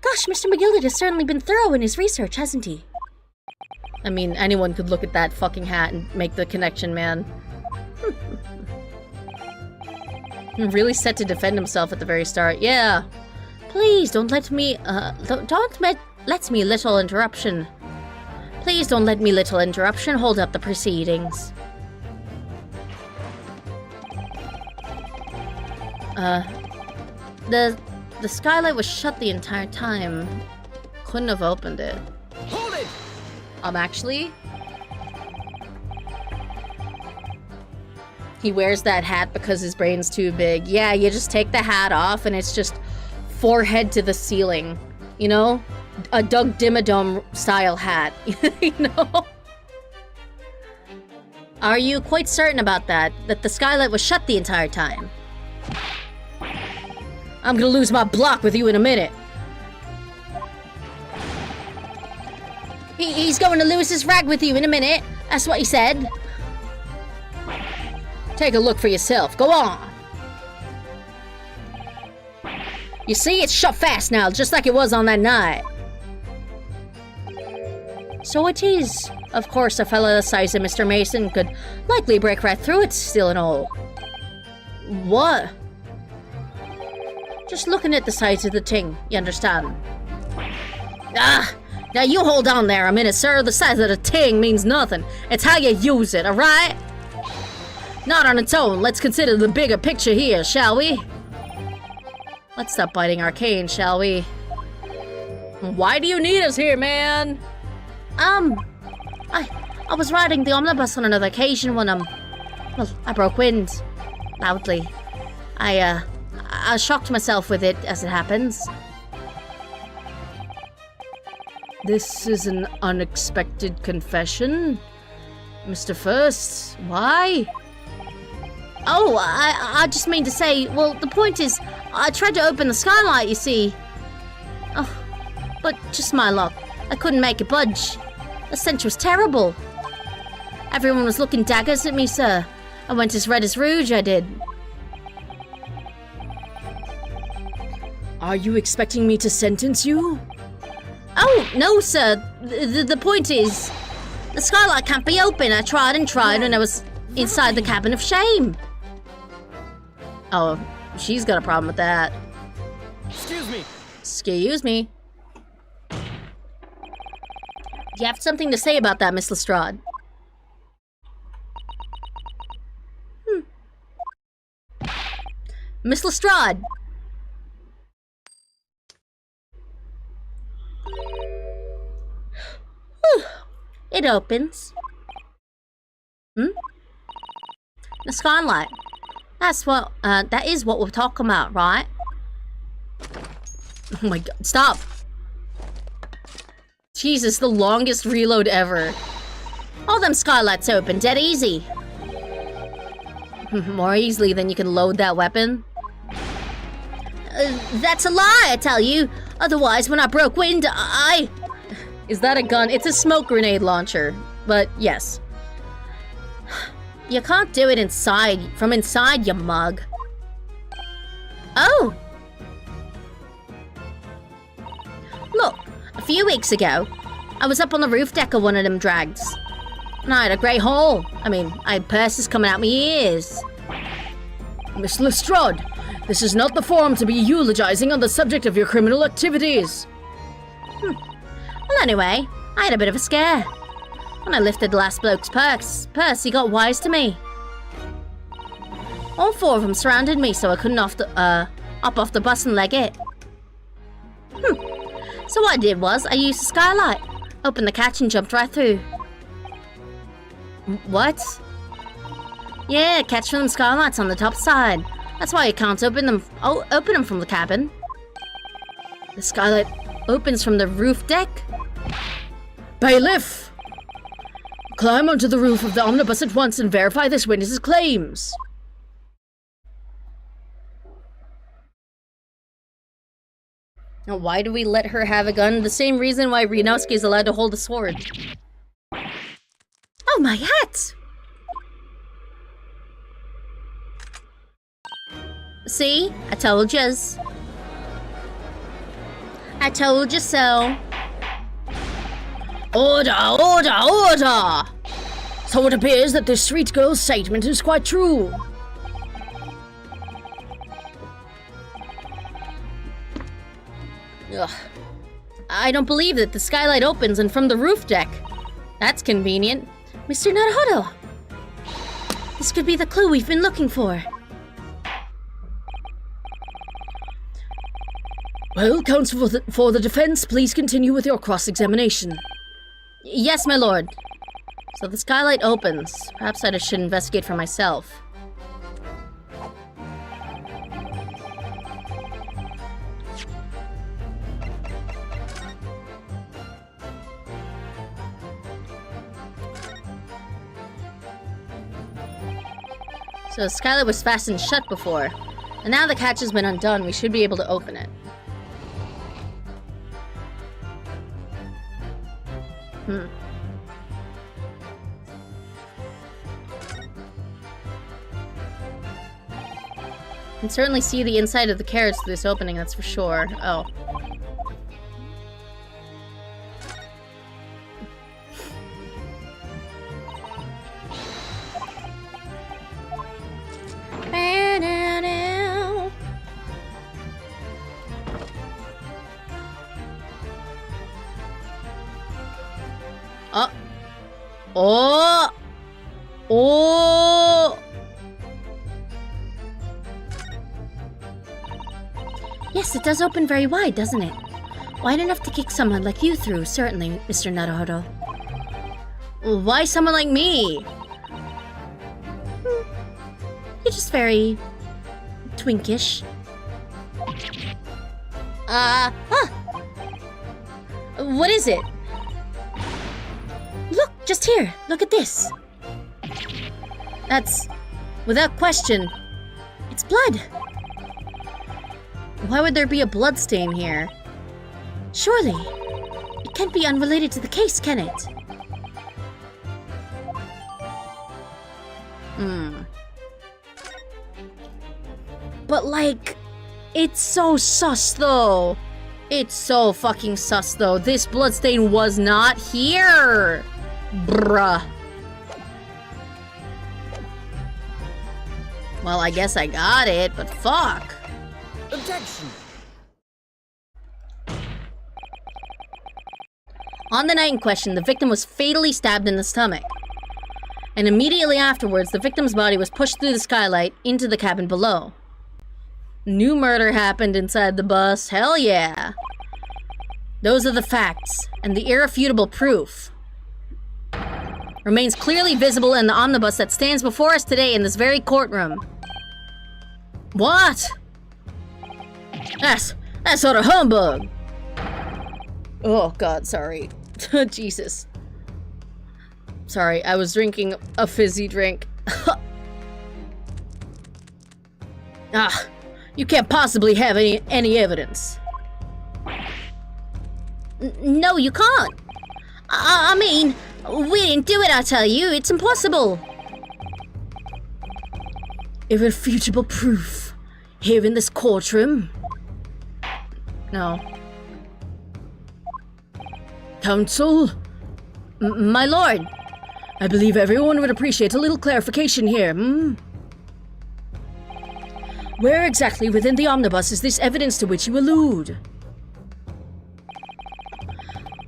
Gosh, Mr. McGilda has certainly been thorough in his research, hasn't he? I mean, anyone could look at that fucking hat and make the connection, man. Really set to defend himself at the very start. Yeah. Please don't let me, let me little interruption. Please don't let me little interruption hold up the proceedings. The skylight was shut the entire time. Couldn't have opened it. Hold it! Actually? He wears that hat because his brain's too big. Yeah, you just take the hat off and it's just forehead to the ceiling. You know? A Doug Dimmadome style hat. You know? Are you quite certain about that? That the skylight was shut the entire time? I'm gonna lose my block with you in a minute. He's going to lose his rag with you in a minute. That's what he said. Take a look for yourself. Go on. You see, it's shut fast now, just like it was on that night. So it is. Of course, a fella the size of Mr. Mason could likely break right through it, still and all. What? Just looking at the size of the thing, you understand? Ah! Now you hold on there a minute, sir. The size of the ting means nothing. It's how you use it, alright? Not on its own. Let's consider the bigger picture here, shall we? Let's stop biting our cane, shall we? Why do you need us here, man? I was riding the omnibus on another occasion when, well, I broke wind. Loudly. I shocked myself with it, as it happens. This is an unexpected confession. Mr. First, why? Oh, I just mean to say, well, the point is, I tried to open the skylight, you see. Oh, but just my luck. I couldn't make it budge. The stench was terrible. Everyone was looking daggers at me, sir. I went as red as rouge, I did. Are you expecting me to sentence you? Oh, no, sir. The point is... The skylight can't be open. I tried and tried and I was inside the cabin of shame. Oh, she's got a problem with that. Excuse me. Excuse me. Do you have something to say about that, Miss Lestrade? Miss Lestrade! Whew. It opens. Hmm? The skylight. That is what we're talking about, right? Oh my god, stop! Jesus, the longest reload ever. All them skylights open dead easy. More easily than you can load that weapon. That's a lie, I tell you. Otherwise, when I broke wind, I... Is that a gun? It's a smoke grenade launcher. But yes. You can't do it from inside, you mug. Oh! Look, a few weeks ago, I was up on the roof deck of one of them drags. And I had a great haul. I had purses coming out my ears. Miss Lestrade, this is not the forum to be eulogizing on the subject of your criminal activities. Well, anyway, I had a bit of a scare. When I lifted the last bloke's purse, he got wise to me. All four of them surrounded me, so I couldn't hop off the bus and leg it. So what I did was, I used the skylight, opened the catch and jumped right through. What? Yeah, catch from them skylights on the top side. That's why you can't open them from the cabin. The skylight opens from the roof deck? Bailiff! Climb onto the roof of the omnibus at once and verify this witness's claims. Now, why do we let her have a gun? The same reason why Renowski is allowed to hold a sword. Oh, my hat! See? I told yous. I told you so. Order, order, order! So it appears that this street girl's statement is quite true. Ugh. I don't believe that the skylight opens and from the roof deck. That's convenient. Mr. Naruhodo! This could be the clue we've been looking for. Well, counsel for the defense, please continue with your cross-examination. Yes, my lord. So the skylight opens. Perhaps I should investigate for myself. So the skylight was fastened shut before, and now the catch has been undone, we should be able to open it. You can certainly see the inside of the carriage through this opening, that's for sure. Oh. Oh! Oh! Yes, it does open very wide, doesn't it? Wide enough to kick someone like you through, certainly, Mr. Naruhodo. Why someone like me? You're just very... twinkish. What is it? Look, just here. Look at this. That's... without question. It's blood. Why would there be a blood stain here? Surely. It can't be unrelated to the case, can it? But like... it's so sus though. It's so fucking sus though. This bloodstain was not here. Bruh. Well, I guess I got it, but fuck. Objection. On the night in question, the victim was fatally stabbed in the stomach. And immediately afterwards, the victim's body was pushed through the skylight into the cabin below. New murder happened inside the bus. Hell yeah. Those are the facts, and the irrefutable proof remains clearly visible in the omnibus that stands before us today in this very courtroom. What? That's sort of humbug. Oh god, sorry. Jesus. Sorry, I was drinking a fizzy drink. Ah, you can't possibly have any evidence. No, you can't. I mean, we didn't do it, I tell you. It's impossible. Irrefutable proof here in this courtroom. No. Counsel? My lord. I believe everyone would appreciate a little clarification here, Where exactly within the omnibus is this evidence to which you allude?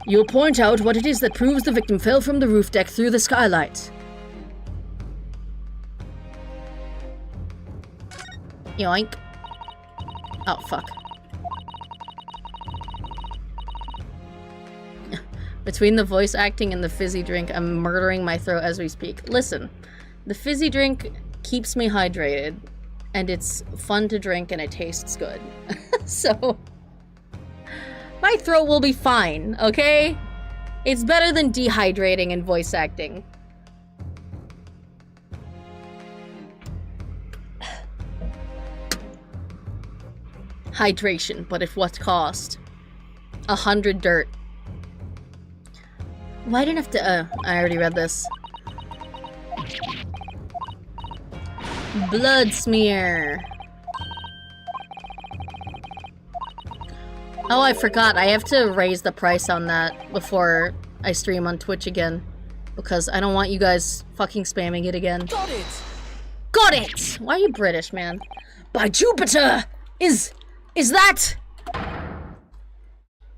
You'll point out what it is that proves the victim fell from the roof deck through the skylight. Yoink. Oh, fuck. Between the voice acting and the fizzy drink, I'm murdering my throat as we speak. Listen, the fizzy drink keeps me hydrated, and it's fun to drink and it tastes good. So, my throat will be fine, okay? It's better than dehydrating and voice acting. Hydration, but at what cost? 100 dirt. Why didn't I have to, I already read this. Blood smear. Oh, I forgot. I have to raise the price on that before I stream on Twitch again. Because I don't want you guys fucking spamming it again. Got it! Got it! Why are you British, man? By Jupiter! Is that?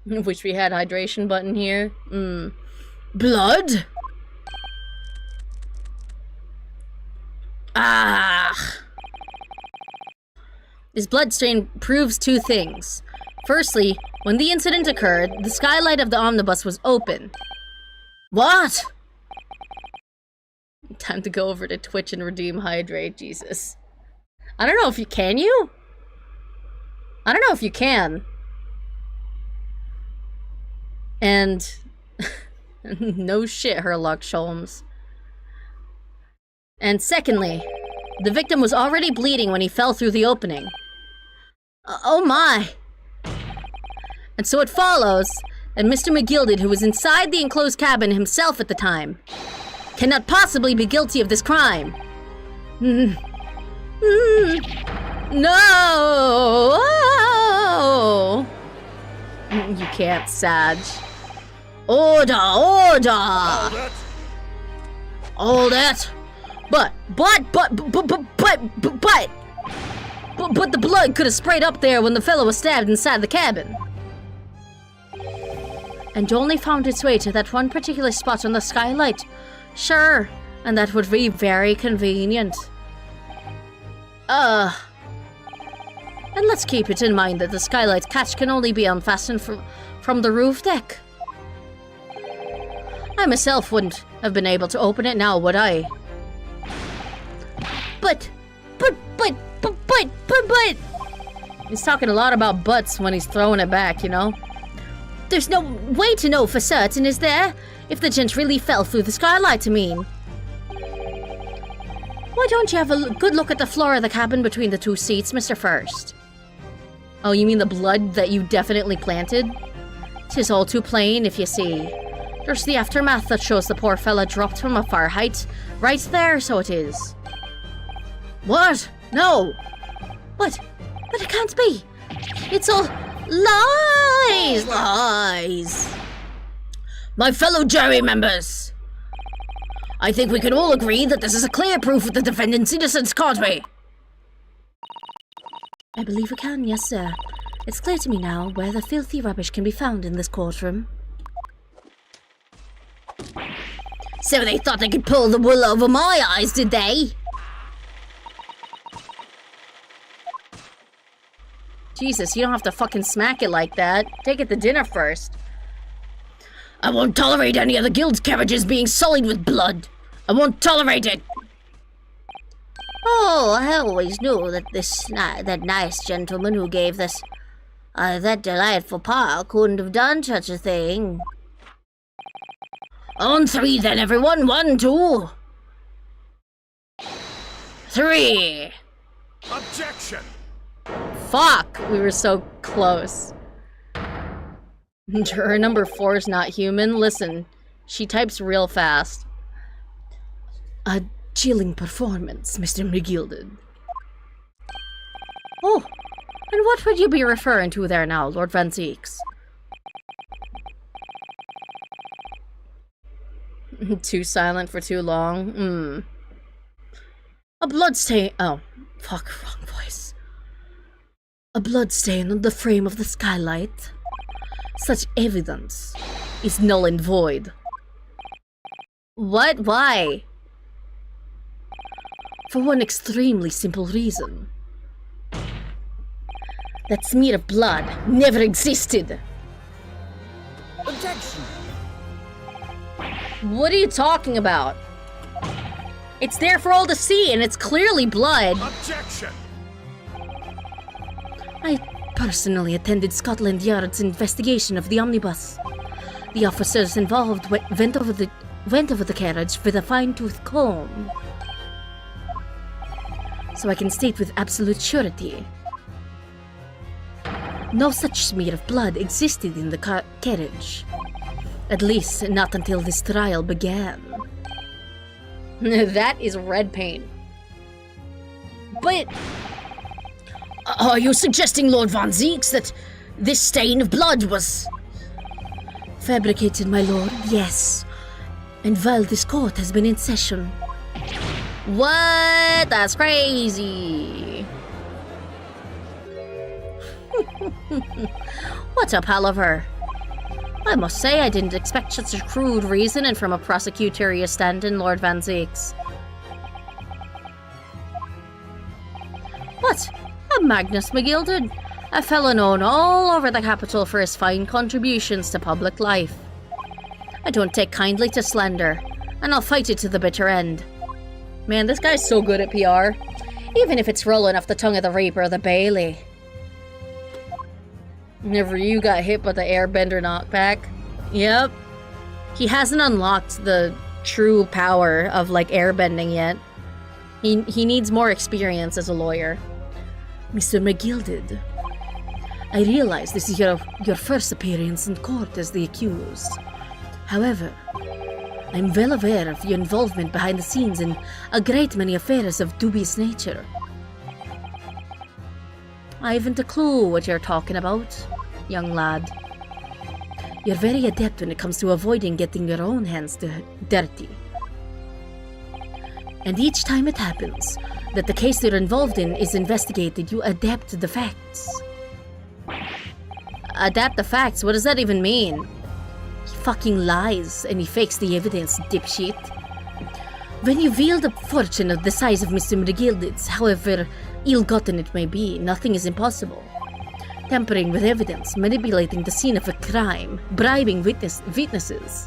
Wish we had hydration button here. Blood? Ah! This blood stain proves two things. Firstly, when the incident occurred, the skylight of the omnibus was open. What? Time to go over to Twitch and redeem hydrate, Jesus. I don't know if you can, you? I don't know if you can. And no shit, Herlock Sholmes. And secondly, the victim was already bleeding when he fell through the opening. Oh my! And so it follows that Mr. McGilded, who was inside the enclosed cabin himself at the time, cannot possibly be guilty of this crime. No! You can't, Sag. Order! Order! All that? But the blood could have sprayed up there when the fellow was stabbed inside the cabin. And only found its way to that one particular spot on the skylight. Sure, and that would be very convenient. And let's keep it in mind that the skylight catch can only be unfastened from the roof deck. I myself wouldn't have been able to open it now, would I? But. He's talking a lot about butts when he's throwing it back, you know? There's no way to know for certain, is there? If the gent really fell through the skylight, I mean. Why don't you have a good look at the floor of the cabin between the two seats, Mr. First? Oh, you mean the blood that you definitely planted? 'Tis all too plain, if you see. There's the aftermath that shows the poor fella dropped from a far height. Right there, so it is. What? No! What? But it can't be! It's all lies! Lies! My fellow jury members, I think we can all agree that this is a clear proof of the defendant's innocence, can't we? I believe we can, yes, sir. It's clear to me now where the filthy rubbish can be found in this courtroom. So they thought they could pull the wool over my eyes, did they? Jesus, you don't have to fucking smack it like that. Take it to dinner first. I won't tolerate any of the guild's carriages being sullied with blood. I won't tolerate it. Oh, I always knew that that nice gentleman who gave this that delightful park couldn't have done such a thing. On 3 then, everyone. 1, 2, 3. Objection! Fuck! We were so close. Juror number 4 is not human. Listen, she types real fast. A chilling performance, Mr. McGilded. Oh, and what would you be referring to there now, Lord Van Zeeks? Too silent for too long? A bloodstain. Oh, fuck, wrong voice. A bloodstain on the frame of the skylight. Such evidence is null and void. What? Why? For one extremely simple reason. That smear of blood never existed. Objection! What are you talking about? It's there for all to see, and it's clearly blood. Objection! I personally attended Scotland Yard's investigation of the omnibus. The officers involved went over the carriage with a fine-tooth comb. So I can state with absolute surety, no such smear of blood existed in the carriage. At least, not until this trial began. That is red paint. But Are you suggesting, Lord Van Zeeks, that this stain of blood was fabricated, my lord, yes. And while this court has been in session. what? That's crazy. What's up, Oliver? I must say I didn't expect such a crude reasoning from a prosecutorial stand-in, Lord Van Zeeks. What? A Magnus McGilded? A fellow known all over the capital for his fine contributions to public life. I don't take kindly to slander, and I'll fight it to the bitter end. Man, this guy's so good at PR. Even if it's rolling off the tongue of the Reaper or the Bailey. Never you got hit by the airbender knockback. Yep. He hasn't unlocked the true power of, like, airbending yet. He needs more experience as a lawyer. Mr. McGilded, I realize this is your first appearance in court as the accused. However, I'm well aware of your involvement behind the scenes in a great many affairs of dubious nature. I haven't a clue what you're talking about, young lad. You're very adept when it comes to avoiding getting your own hands dirty. And each time it happens that the case you're involved in is investigated, you adapt the facts. Adapt the facts? What does that even mean? He fucking lies and he fakes the evidence, dipshit. When you wield a fortune of the size of Mr. McGilded's, however ill-gotten it may be, nothing is impossible. Tampering with evidence, manipulating the scene of a crime, bribing witnesses.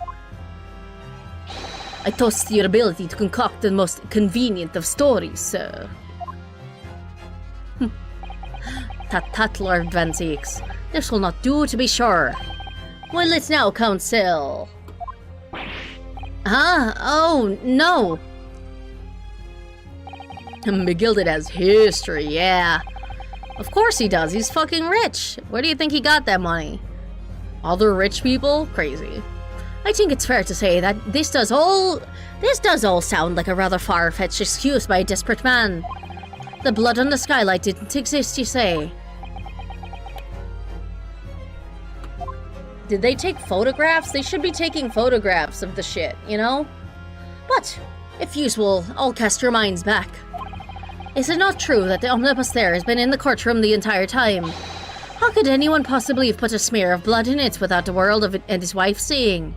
I toast your ability to concoct the most convenient of stories, sir. Tut, Lord Van Zeeks. This will not do, to be sure. Well, let's now counsel. Huh? Oh, no. McGilded has history, yeah. Of course he does, he's fucking rich. Where do you think he got that money? Other rich people? Crazy. I think it's fair to say that this does all sound like a rather far-fetched excuse by a desperate man. The blood on the skylight didn't exist, you say? Did they take photographs? They should be taking photographs of the shit, you know? But, if usual, I'll cast your minds back. Is it not true that the omnibus there has been in the courtroom the entire time? How could anyone possibly have put a smear of blood in it without the world of it and his wife seeing?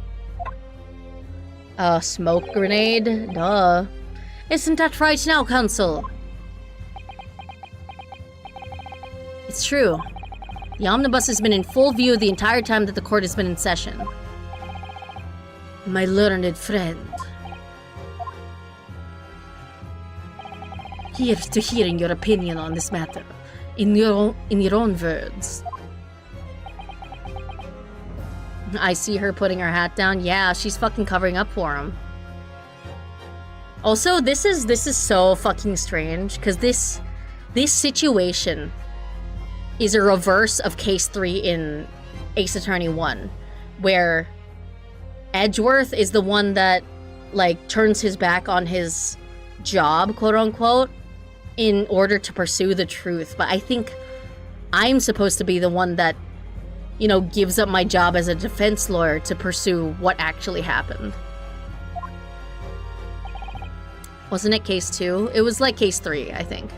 A smoke grenade? Duh. Isn't that right now, Counsel? It's true. The omnibus has been in full view the entire time that the court has been in session. My learned friend. Here's to hearing your opinion on this matter, in your own words. I see her putting her hat down. Yeah, she's fucking covering up for him. Also, this is so fucking strange, because this situation is a reverse of Case 3 in Ace Attorney 1, where Edgeworth is the one that, like, turns his back on his job, quote-unquote, in order to pursue the truth. But I think I'm supposed to be the one that, you know, gives up my job as a defense lawyer to pursue what actually happened. Wasn't it Case 2? It was like Case 3, I think.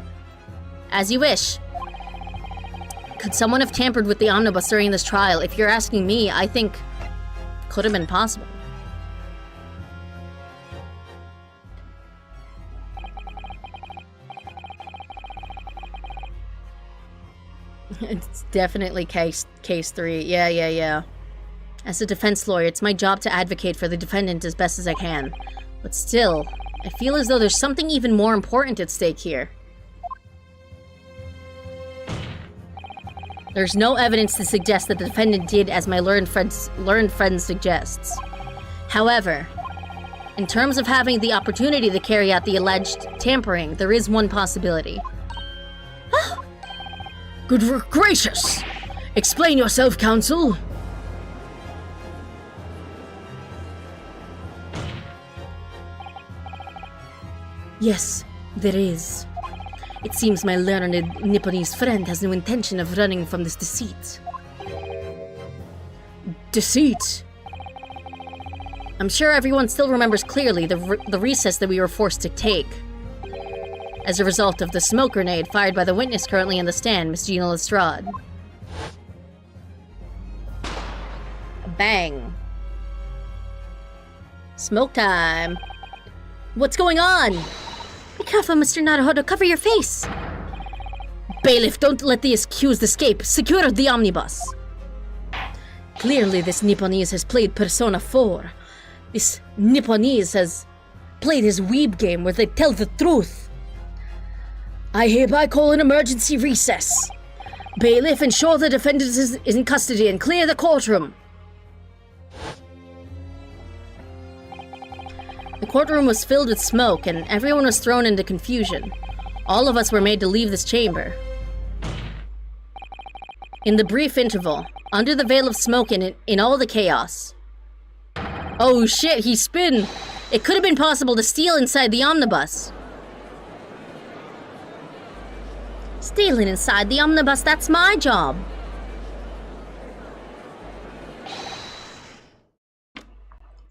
As you wish. Could someone have tampered with the omnibus during this trial? If you're asking me, I think could have been possible. It's definitely case 3. Yeah. As a defense lawyer, it's my job to advocate for the defendant as best as I can. But still, I feel as though there's something even more important at stake here. There's no evidence to suggest that the defendant did as my learned friend suggests. However, in terms of having the opportunity to carry out the alleged tampering, there is one possibility. Good gracious! Explain yourself, Counsel. Yes, there is. It seems my learned Nipponese friend has no intention of running from this deceit. Deceit? I'm sure everyone still remembers clearly the recess that we were forced to take as a result of the smoke grenade fired by the witness currently in the stand, Miss Gina Lestrade. Bang. Smoke time. What's going on? Be careful, Mr. Naruhodo. Cover your face. Bailiff, don't let the accused escape. Secure the omnibus. Clearly, this Nipponese has played Persona 4. This Nipponese has played his weeb game where they tell the truth. I hereby call an emergency recess. Bailiff, ensure the defendant is in custody and clear the courtroom. The courtroom was filled with smoke and everyone was thrown into confusion. All of us were made to leave this chamber. In the brief interval, under the veil of smoke and in all the chaos. Oh shit, he spin! It could have been possible to steal inside the omnibus. Stealing inside the omnibus, that's my job.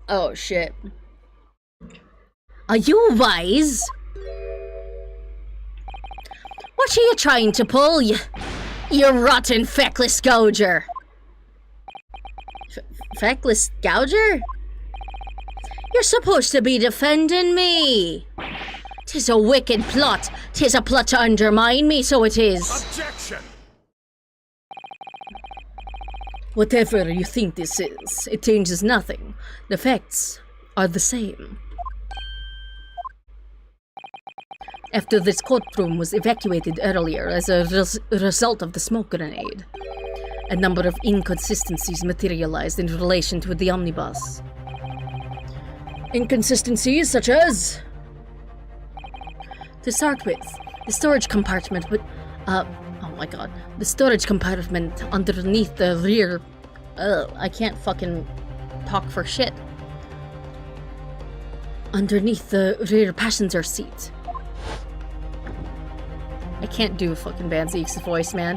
Oh shit. Are you wise? What are you trying to pull, you rotten feckless gouger? Feckless gouger? You're supposed to be defending me. 'Tis a wicked plot. 'Tis a plot to undermine me, so it is. Objection! Whatever you think this is, it changes nothing. The facts are the same. After this courtroom was evacuated earlier as a result of the smoke grenade, a number of inconsistencies materialized in relation to the omnibus. Inconsistencies such as... To start with, the storage compartment would... oh my god. The storage compartment underneath the rear... I can't fucking talk for shit. Underneath the rear passenger seat. I can't do fucking Van Zeke's voice, man.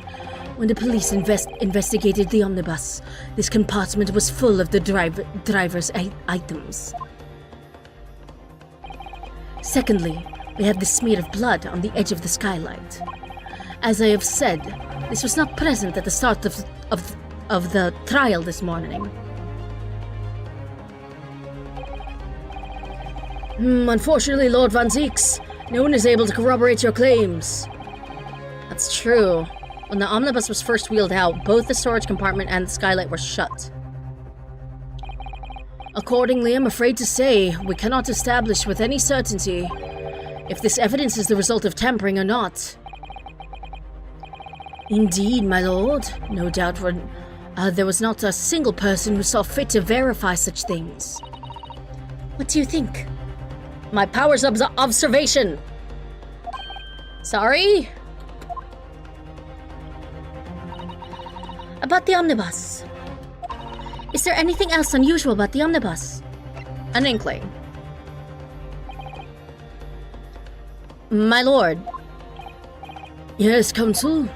When the police investigated the omnibus, this compartment was full of the driver's items. Secondly, we have the smear of blood on the edge of the skylight. As I have said, this was not present at the start of the trial this morning. Unfortunately, Lord Van Zieks, no one is able to corroborate your claims. That's true. When the omnibus was first wheeled out, both the storage compartment and the skylight were shut. Accordingly, I'm afraid to say, we cannot establish with any certainty if this evidence is the result of tampering or not. Indeed, my lord. No doubt there was not a single person who saw fit to verify such things. What do you think? My powers of observation! Sorry? About the omnibus. Is there anything else unusual about the omnibus? An inkling. My lord. Yes, counsel?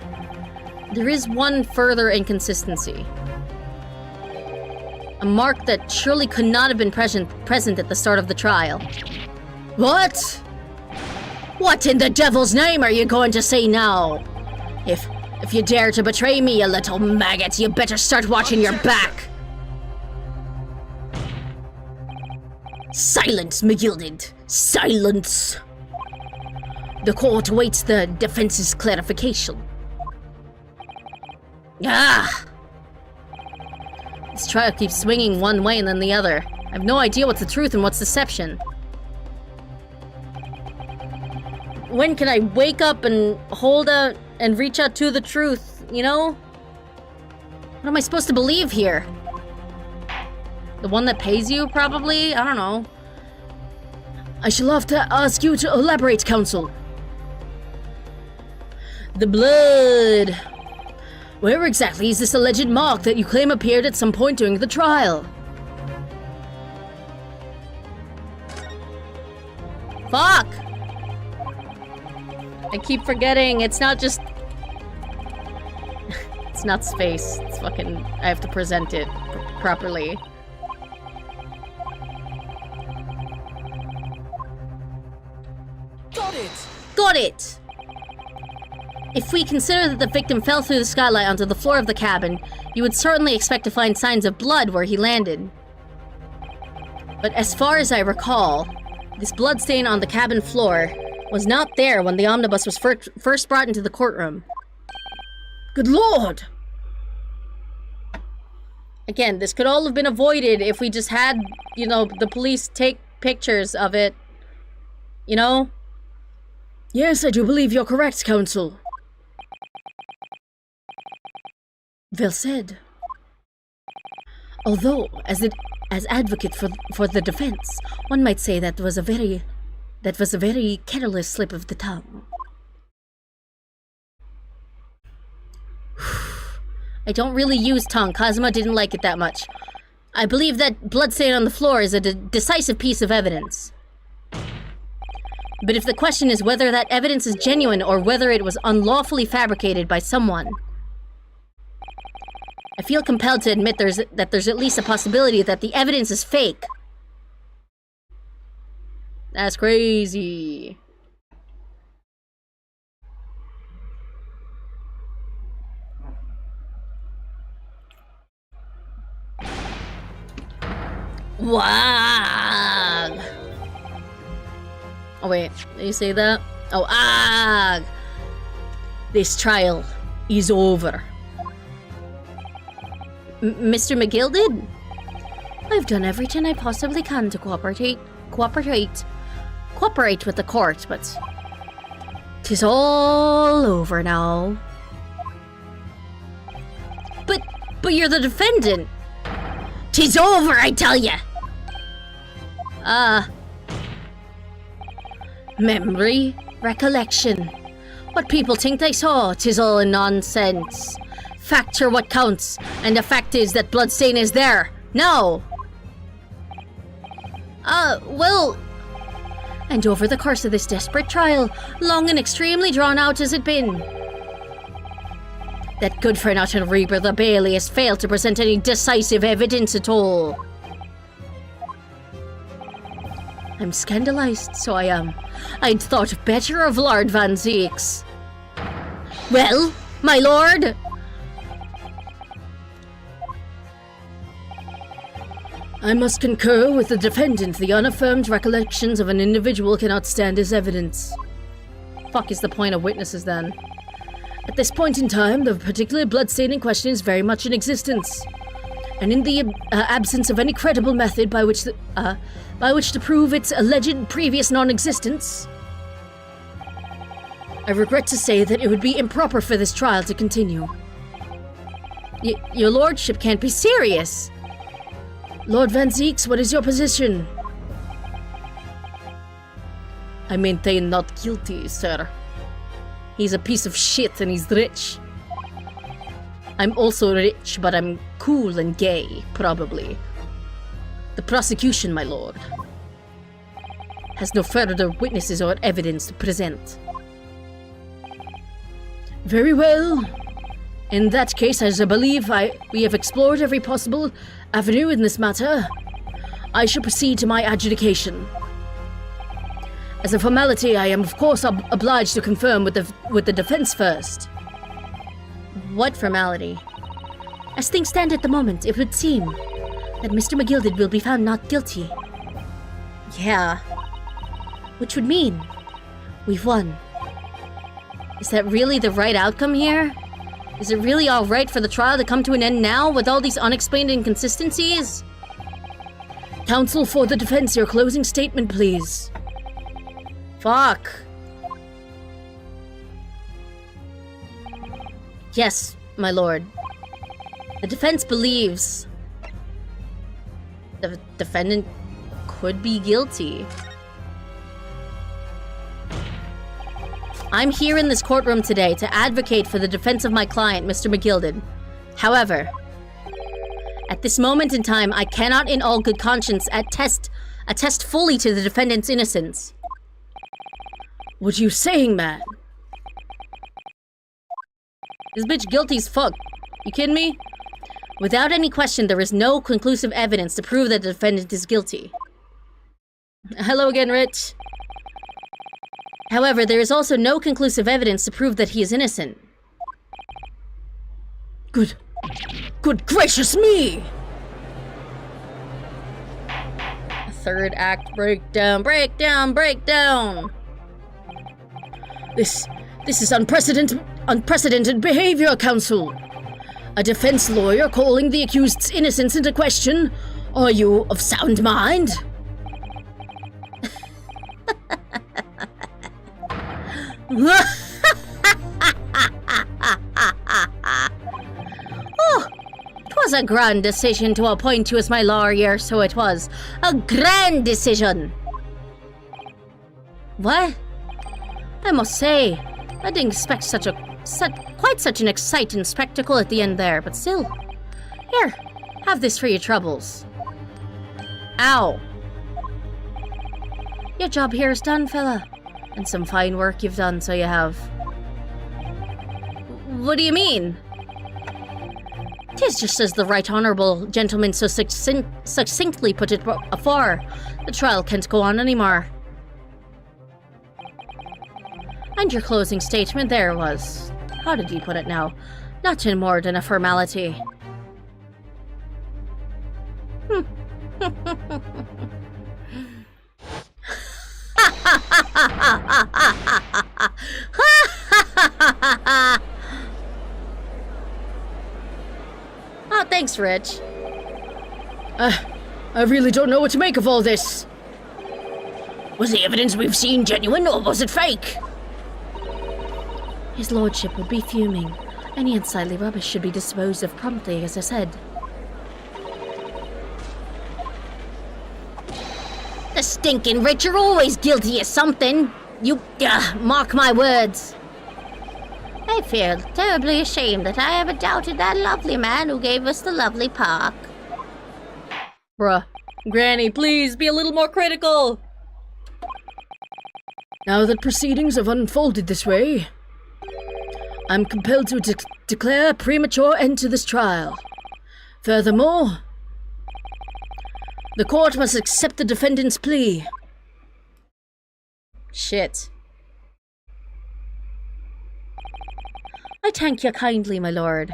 There is one further inconsistency. A mark that surely could not have been present at the start of the trial. What? What in the devil's name are you going to say now? If you dare to betray me, you little maggot, you better start watching your back. Silence, McGilded. Silence. The court awaits the defense's clarification. Ah! This trial keeps swinging one way and then the other. I have no idea what's the truth and what's deception. When can I wake up and hold out and reach out to the truth, you know? What am I supposed to believe here? The one that pays you, probably? I don't know. I shall have to ask you to elaborate, counsel. The blood. Where exactly is this alleged mark that you claim appeared at some point during the trial? Fuck! I keep forgetting, it's not just... it's not space, it's fucking... I have to present it properly. Got it! Got it! If we consider that the victim fell through the skylight onto the floor of the cabin, you would certainly expect to find signs of blood where he landed. But as far as I recall, this blood stain on the cabin floor was not there when the omnibus was first brought into the courtroom. Good lord! Again, this could all have been avoided if we just had, you know, the police take pictures of it. You know? Yes, I do believe you're correct, counsel. Well said. Although, as advocate for the defense, one might say that was a very careless slip of the tongue. I don't really use tongue. Cosmo didn't like it that much. I believe that bloodstain on the floor is a decisive piece of evidence. But if the question is whether that evidence is genuine or whether it was unlawfully fabricated by someone, I feel compelled to admit that there's at least a possibility that the evidence is fake. That's crazy. Wag! Oh wait, did you say that? Oh, ag! This trial is over. Mr. McGilded? I've done everything I possibly can to cooperate with the court, but 'tis all over now. But you're the defendant. 'Tis over, I tell ya! Memory, recollection. What people think they saw, 'tis all nonsense. Facts are what counts, and the fact is that bloodstain is there. Now! Well... And over the course of this desperate trial, long and extremely drawn out as it been, that good for nothing Reaper the Bailey has failed to present any decisive evidence at all. I'm scandalized, so I am. I'd thought better of Lord Van Zeeks. Well, my lord? I must concur with the defendant. The unaffirmed recollections of an individual cannot stand as evidence. Fuck is the point of witnesses then? At this point in time, the particular bloodstain in question is very much in existence. And in the absence of any credible method by which to prove its alleged previous non-existence, I regret to say that it would be improper for this trial to continue. Your lordship can't be serious. Lord Van Zeeks, what is your position? I maintain not guilty, sir. He's a piece of shit and he's rich. I'm also rich, but I'm cool and gay, probably. The prosecution, my lord, has no further witnesses or evidence to present. Very well. In that case, as I believe we have explored every possible avenue in this matter, I shall proceed to my adjudication. As a formality, I am of course obliged to confirm with the defense first. What formality? As things stand at the moment, it would seem that Mr. McGilded will be found not guilty. Yeah. Which would mean we've won. Is that really the right outcome here? Is it really alright for the trial to come to an end now with all these unexplained inconsistencies? Counsel for the defense, your closing statement, please. Fuck. Yes, my lord. The defense believes the defendant could be guilty. I'm here in this courtroom today to advocate for the defense of my client, Mr. McGilded. However, at this moment in time, I cannot in all good conscience attest fully to the defendant's innocence. What are you saying, man? This bitch guilty as fuck. You kidding me? Without any question, there is no conclusive evidence to prove that the defendant is guilty. Hello again, Rich. However, there is also no conclusive evidence to prove that he is innocent. Good gracious me! Third act breakdown, breakdown, breakdown! This is unprecedented behavior, counsel. A defense lawyer calling the accused's innocence into question. Are you of sound mind? Oh, 'twas a grand decision to appoint you as my lawyer, so it was. A grand decision! What? I must say, I didn't expect quite such an exciting spectacle at the end there, but still. Here, have this for your troubles. Ow. Your job here is done, fella. And some fine work you've done, so you have. What do you mean? 'Tis just as the right honourable gentleman so succinctly put it afore. The trial can't go on anymore. And your closing statement there was, how did he put it now? Nothing more than a formality. Oh, thanks, Rich. I really don't know what to make of all this. Was the evidence we've seen genuine, or was it fake? His lordship would be fuming. Any unsightly rubbish should be disposed of promptly, as I said. The stinking rich are always guilty of something. You, mark my words. I feel terribly ashamed that I ever doubted that lovely man who gave us the lovely park. Bruh. Granny, please be a little more critical. Now that proceedings have unfolded this way, I'm compelled to declare a premature end to this trial. Furthermore, the court must accept the defendant's plea. Shit. I thank you kindly, my lord.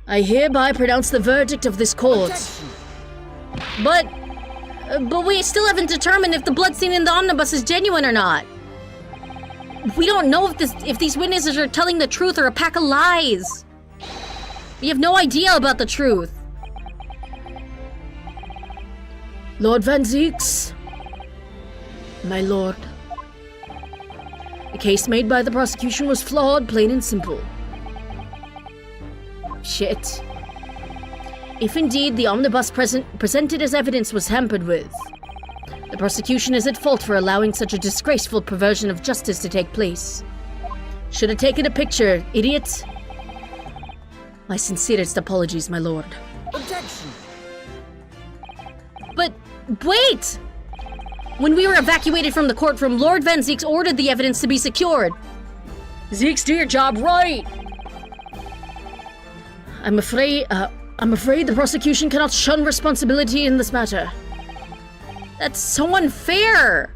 I hereby pronounce the verdict of this court. But we still haven't determined if the blood seen in the omnibus is genuine or not. We don't know if these witnesses are telling the truth or a pack of lies. We have no idea about the truth. Lord Van Zeeks, my lord. The case made by the prosecution was flawed, plain and simple. Shit. If indeed the omnibus presented as evidence was hampered with, the prosecution is at fault for allowing such a disgraceful perversion of justice to take place. Should have taken a picture, idiot. My sincerest apologies, my lord. Objection! But wait! When we were evacuated from the courtroom, Lord Van Zeeks ordered the evidence to be secured. Zeeks, do your job right! I'm afraid the prosecution cannot shun responsibility in this matter. That's so unfair!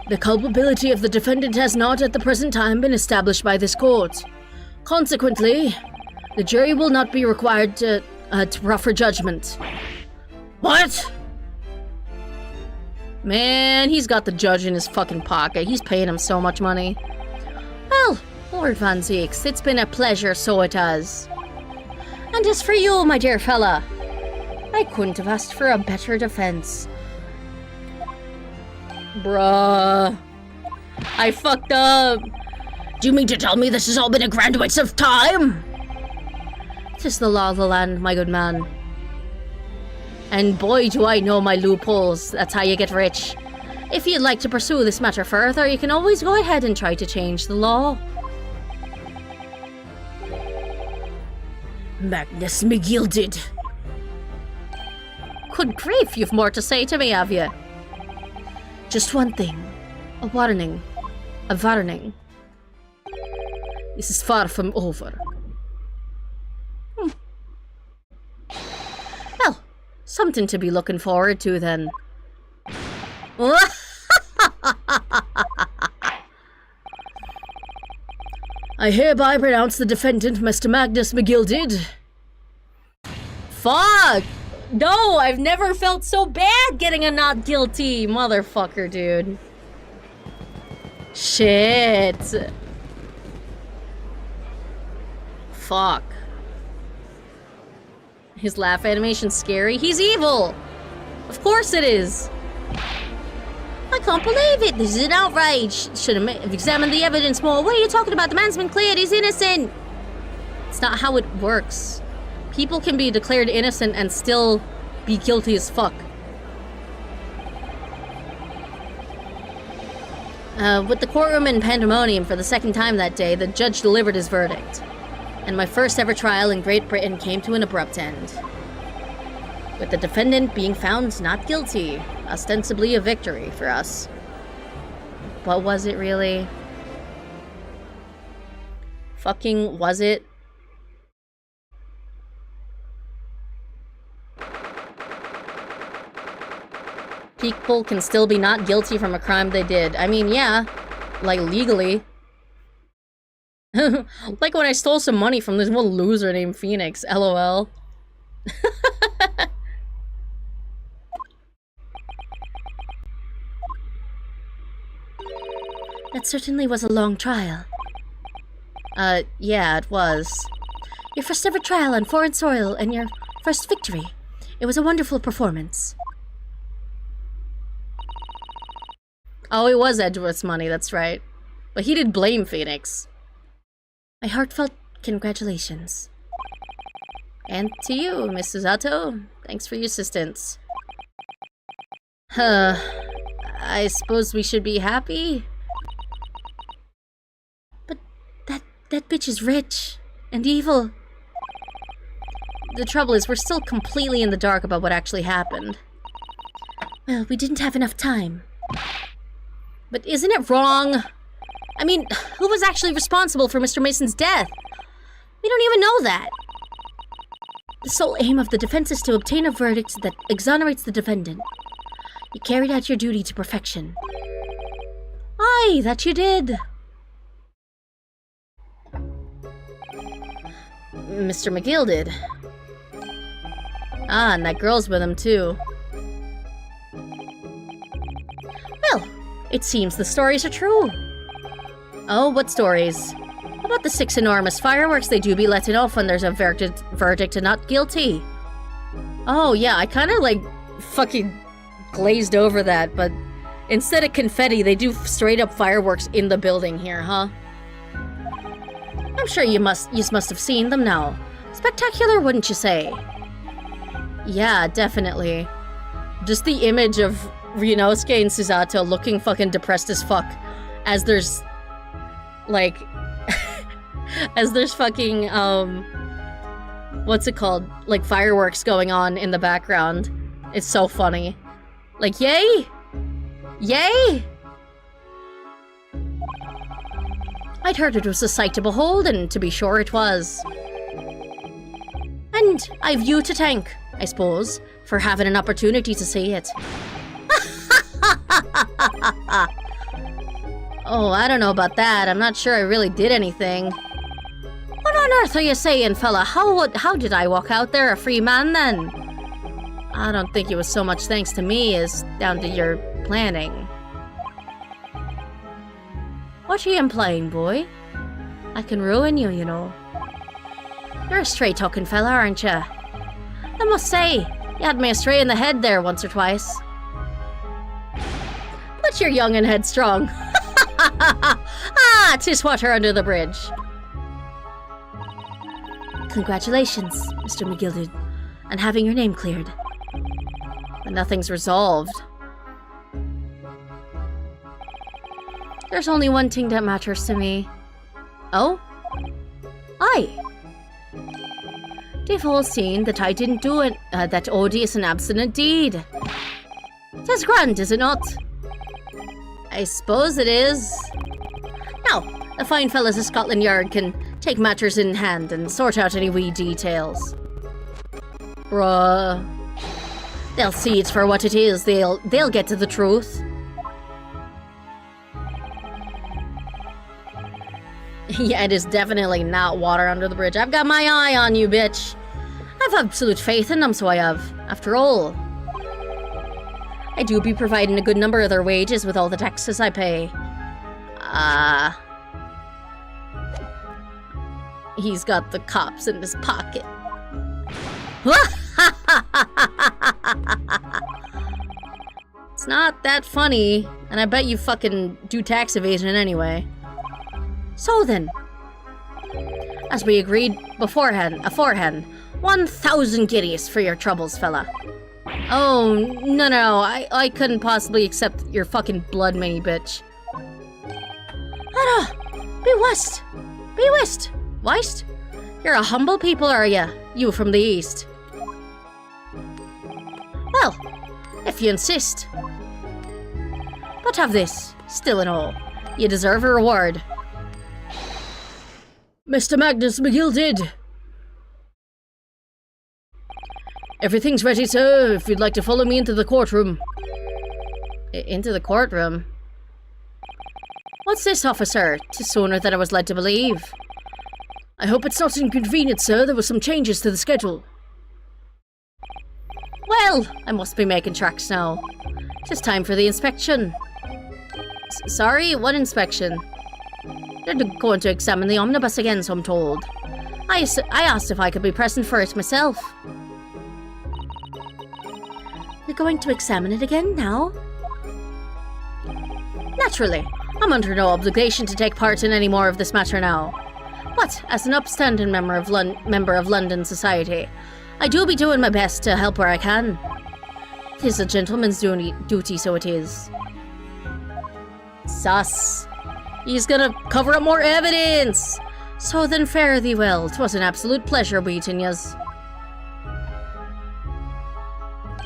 The culpability of the defendant has not at the present time been established by this court. Consequently, the jury will not be required to proffer judgment. What? Man, he's got the judge in his fucking pocket. He's paying him so much money. Well, Lord Van Zeeks, it's been a pleasure, so it has. And as for you, my dear fella, I couldn't have asked for a better defense. Bruh. I fucked up. Do you mean to tell me this has all been a grand waste of time? 'Tis the law of the land, my good man. And boy, do I know my loopholes. That's how you get rich. If you'd like to pursue this matter further, you can always go ahead and try to change the law. Magnus me gilded. Good grief, you've more to say to me, have you? Just one thing. A warning. A warning. This is far from over. Well, something to be looking forward to then. I hereby pronounce the defendant, Mr. Magnus McGilded. Fuck! No, I've never felt so bad getting a not guilty, motherfucker, dude. Shit. Fuck. His laugh animation's scary. He's evil! Of course it is! I can't believe it. This is an outrage. Should have examined the evidence more. What are you talking about? The man's been cleared. He's innocent. It's not how it works. People can be declared innocent and still be guilty as fuck. With the courtroom in pandemonium for the second time that day, the judge delivered his verdict. And my first ever trial in Great Britain came to an abrupt end. With the defendant being found not guilty, ostensibly a victory for us. But was it really? Fucking was it? People can still be not guilty from a crime they did. I mean, yeah, like legally. Like when I stole some money from this one loser named Phoenix, LOL. That certainly was a long trial. Yeah, it was. Your first ever trial on foreign soil and your first victory. It was a wonderful performance. Oh, it was Edgeworth's money, that's right. But he did blame Phoenix. My heartfelt congratulations. And to you, Mrs. Otto. Thanks for your assistance. I suppose we should be happy? But that bitch is rich and evil. The trouble is, we're still completely in the dark about what actually happened. Well, we didn't have enough time. But isn't it wrong? I mean, who was actually responsible for Mr. Mason's death? We don't even know that. The sole aim of the defense is to obtain a verdict that exonerates the defendant. You carried out your duty to perfection. Aye, that you did. Mr. McGill did. Ah, and that girl's with him too. Well, it seems the stories are true. Oh, what stories? About the 6 enormous fireworks they do be letting off when there's a verdict of not guilty. Oh, yeah, I kind of like fucking glazed over that, but instead of confetti, they do straight up fireworks in the building here, huh? I'm sure you must have seen them now. Spectacular, wouldn't you say? Yeah, definitely. Just the image of Ryunosuke and Susato looking fucking depressed as fuck as there's like as there's fucking what's it called? Like fireworks going on in the background. It's so funny. Like, yay! Yay! I'd heard it was a sight to behold, and to be sure it was. And I've you to thank, I suppose, for having an opportunity to see it. Oh, I don't know about that. I'm not sure I really did anything. What on earth are you saying, fella? How did I walk out there a free man, then? I don't think it was so much thanks to me as down to your planning. What are you implying, boy? I can ruin you, you know. You're a straight-talking fella, aren't you? I must say, you had me astray in the head there once or twice. But you're young and headstrong. Ah, 'tis water under the bridge. Congratulations, Mr. McGilded, on having your name cleared. But nothing's resolved. There's only one thing that matters to me. Oh? Aye. They've all seen that I didn't do it, that odious and abstinent deed. 'Tis grand, is it not? I suppose it is. Now, the fine fellas of Scotland Yard can take matters in hand and sort out any wee details. Bruh. They'll see it for what it is. They'll get to the truth. Yeah, it is definitely not water under the bridge. I've got my eye on you, bitch. I've absolute faith in them, so I have. After all, I do be providing a good number of their wages with all the taxes I pay. He's got the cops in his pocket. It's not that funny, and I bet you fucking do tax evasion anyway. So then, as we agreed aforehand, 1,000 guineas for your troubles, fella. Oh, no, I couldn't possibly accept your fucking blood money, bitch. Be west. West? You're a humble people, are ya? You from the east. Well, if you insist. But have this, still and all. You deserve a reward. Mr. Magnus McGilded. Everything's ready, sir, if you'd like to follow me into the courtroom. Into the courtroom? What's this, officer? 'Tis sooner than I was led to believe. I hope it's not inconvenient, sir. There were some changes to the schedule. Well, I must be making tracks now. 'Tis time for the inspection. Sorry, what inspection? They're going to examine the omnibus again, so I'm told. I asked if I could be present for it myself. You're going to examine it again now? Naturally. I'm under no obligation to take part in any more of this matter now. But, as an upstanding member of London society, I do be doing my best to help where I can. 'Tis a gentleman's duty, so it is. Sus. He's gonna cover up more evidence! So then fare thee well. 'Twas an absolute pleasure meeting yous.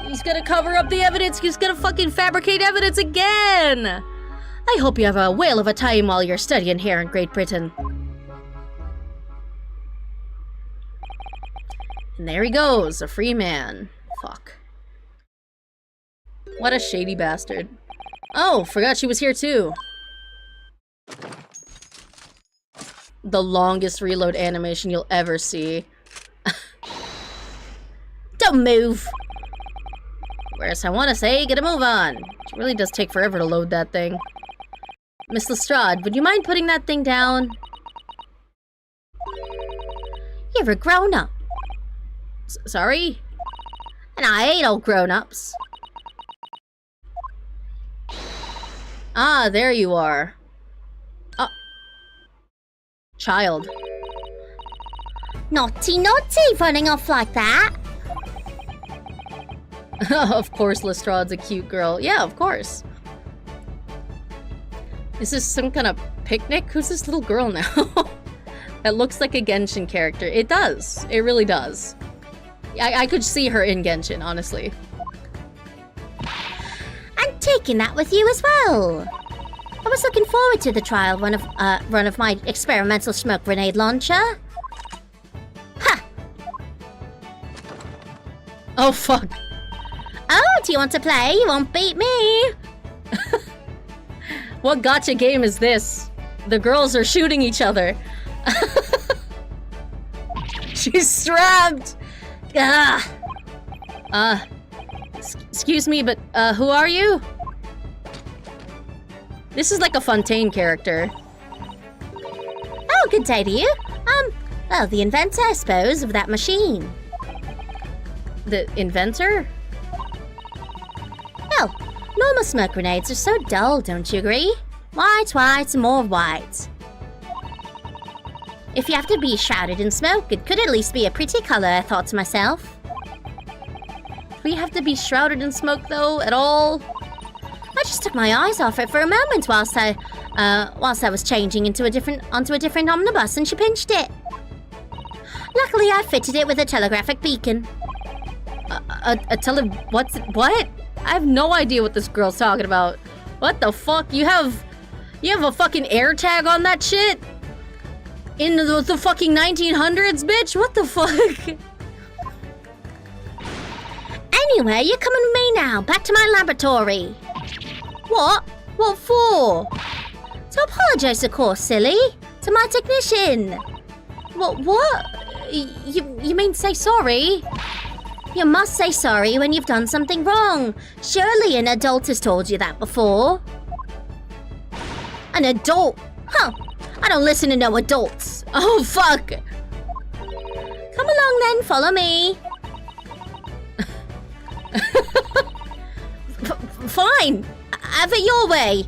He's gonna cover up the evidence! He's gonna fucking fabricate evidence again! I hope you have a whale of a time while you're studying here in Great Britain. And there he goes, a free man. Fuck. What a shady bastard. Oh, forgot she was here too. The longest reload animation you'll ever see. Don't move. Whereas I want to say, get a move on. It really does take forever to load that thing. Miss Lestrade, would you mind putting that thing down? You're a grown-up. Sorry? And I hate old grown-ups. Ah, there you are. Child. Naughty, naughty, running off like that. Of course Lestrade's a cute girl. Yeah, of course. Is this some kind of picnic? Who's this little girl now? That looks like a Genshin character. It does. It really does. I could see her in Genshin, honestly. I'm taking that with you as well. I was looking forward to the trial run of my experimental smoke grenade launcher. Ha! Oh, fuck. Oh, do you want to play? You won't beat me. What gacha game is this? The girls are shooting each other. She's strapped! Ah. Excuse me, but, who are you? This is like a Fontaine character. Oh, good day to you. Well, the inventor, I suppose, of that machine. The inventor? Well, normal smoke grenades are so dull, don't you agree? White, white, and more white. If you have to be shrouded in smoke, it could at least be a pretty color, I thought to myself. Do we have to be shrouded in smoke, though, at all? I just took my eyes off it for a moment whilst I was changing onto a different omnibus, and she pinched it. Luckily, I fitted it with a telegraphic beacon. What? I have no idea what this girl's talking about. What the fuck? You have a fucking air tag on that shit? In the fucking 1900s, bitch? What the fuck? Anyway, you're coming with me now. Back to my laboratory. What? What for? To apologize, of course, silly. To my technician. What? You mean say sorry? You must say sorry when you've done something wrong. Surely an adult has told you that before. An adult? Huh. I don't listen to no adults. Oh, fuck. Come along then, follow me. Fine. Have it your way.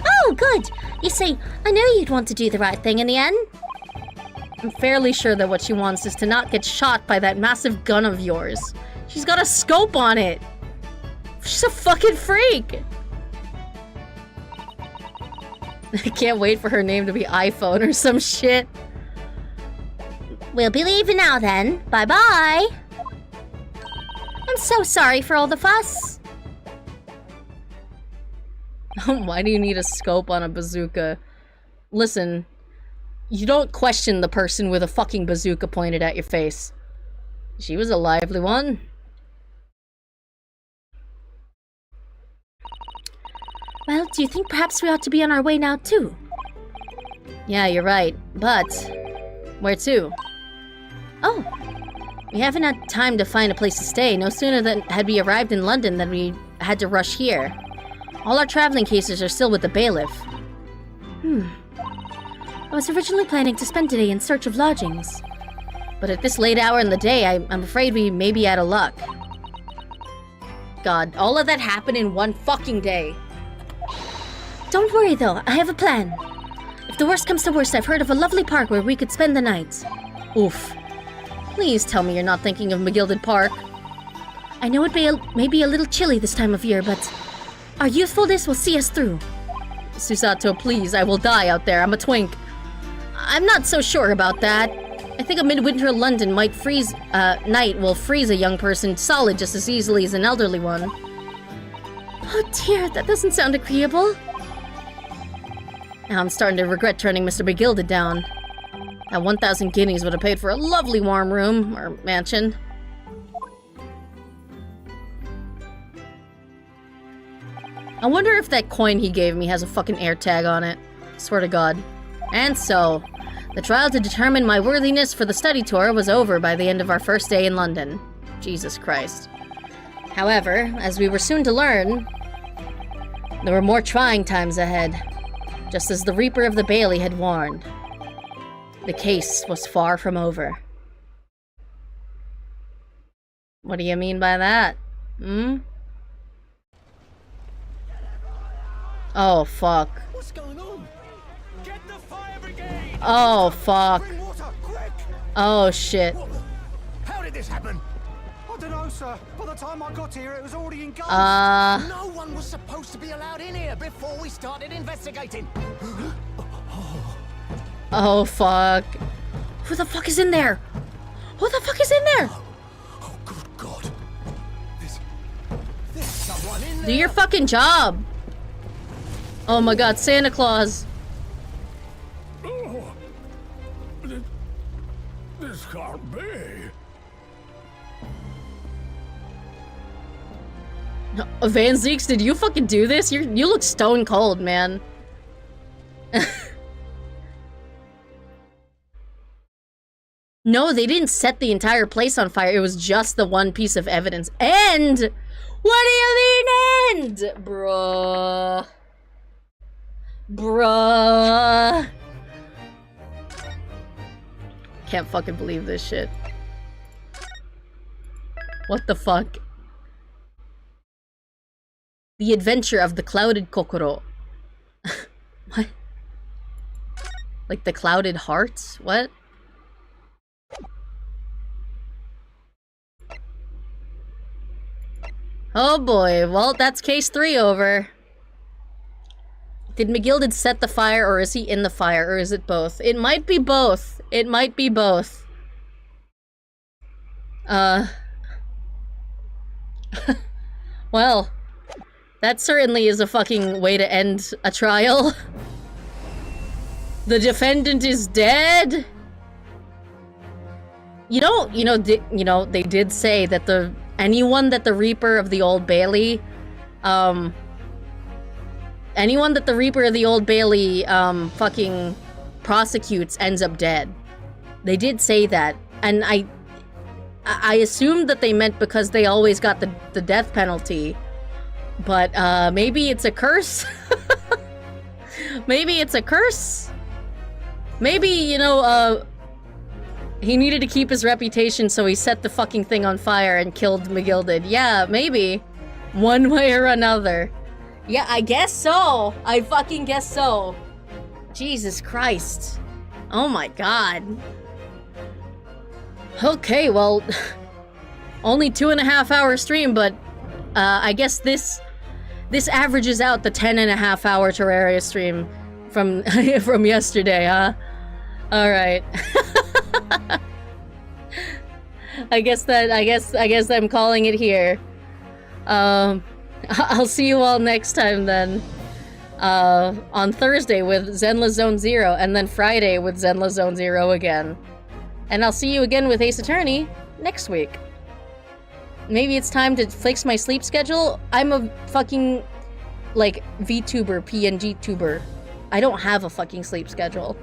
Oh, good. You see, I knew you'd want to do the right thing in the end. I'm fairly sure that what she wants is to not get shot by that massive gun of yours. She's got a scope on it. She's a fucking freak. I can't wait for her name to be iPhone or some shit. We'll be leaving now then. Bye-bye. I'm so sorry for all the fuss. Why do you need a scope on a bazooka? Listen, you don't question the person with a fucking bazooka pointed at your face. She was a lively one. Well, do you think perhaps we ought to be on our way now too? Yeah, you're right. But where to? Oh, We haven't had time to find a place to stay. No sooner than had we arrived in London than we had to rush here. All our traveling cases are still with the bailiff. I was originally planning to spend today in search of lodgings. But at this late hour in the day, I'm afraid we may be out of luck. God, all of that happened in one fucking day. Don't worry though, I have a plan. If the worst comes to worst, I've heard of a lovely park where we could spend the night. Oof. Please tell me you're not thinking of McGilded Park. I know it may be a little chilly this time of year, but our youthfulness will see us through. Susato, please, I will die out there. I'm a twink. I'm not so sure about that. I think a midwinter London night will freeze a young person solid just as easily as an elderly one. Oh dear, that doesn't sound agreeable. Now I'm starting to regret turning Mr. McGilded down. That 1,000 guineas would have paid for a lovely warm room, or mansion. I wonder if that coin he gave me has a fucking air tag on it. Swear to God. And so, the trial to determine my worthiness for the study tour was over by the end of our first day in London. Jesus Christ. However, as we were soon to learn, there were more trying times ahead, just as the Reaper of the Bailey had warned. The case was far from over. What do you mean by that? Hmm? Oh, fuck. What's going on? Get the fire brigade! Oh, fuck. Bring water, quick! Oh, shit. How did this happen? I don't know, sir. By the time I got here, it was already engulfed. No one was supposed to be allowed in here before we started investigating. Oh, fuck. Who the fuck is in there? Who the fuck is in there? Oh, good God. There's someone in Do there. your fucking job. Oh my God, Santa Claus. Oh, this can't be. Van Zeeks, did you fucking do this? You look stone cold, man. No, they didn't set the entire place on fire. It was just the one piece of evidence. And what do you mean end? Bruh. Bruh. Can't fucking believe this shit. What the fuck? The Adventure of the Clouded Kokoro. What? Like the Clouded Hearts? What? Oh boy, well, that's case 3 over. Did McGilded set the fire, or is he in the fire, or is it both? It might be both. It might be both. Well, that certainly is a fucking way to end a trial. The defendant is dead. You know, they did say that anyone that the Reaper of the Old Bailey, fucking prosecutes ends up dead. They did say that, and I assumed that they meant because they always got the death penalty, but maybe it's a curse. Maybe it's a curse. Maybe, you know, he needed to keep his reputation, so he set the fucking thing on fire and killed McGilded. Yeah, maybe. One way or another. Yeah, I guess so. I fucking guess so. Jesus Christ. Oh my God. Okay, well, only 2.5 hour stream, but I guess this averages out the 10.5 hour Terraria stream from from yesterday, huh? All right. I guess I'm calling it here. I'll see you all next time then. On Thursday with Zenla Zone Zero, and then Friday with Zenla Zone Zero again. And I'll see you again with Ace Attorney next week. Maybe it's time to fix my sleep schedule. I'm a fucking, like, vtuber, pngtuber. I don't have a fucking sleep schedule.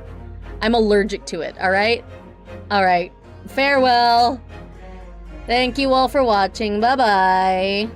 I'm allergic to it, alright? Alright. Farewell. Thank you all for watching. Bye-bye.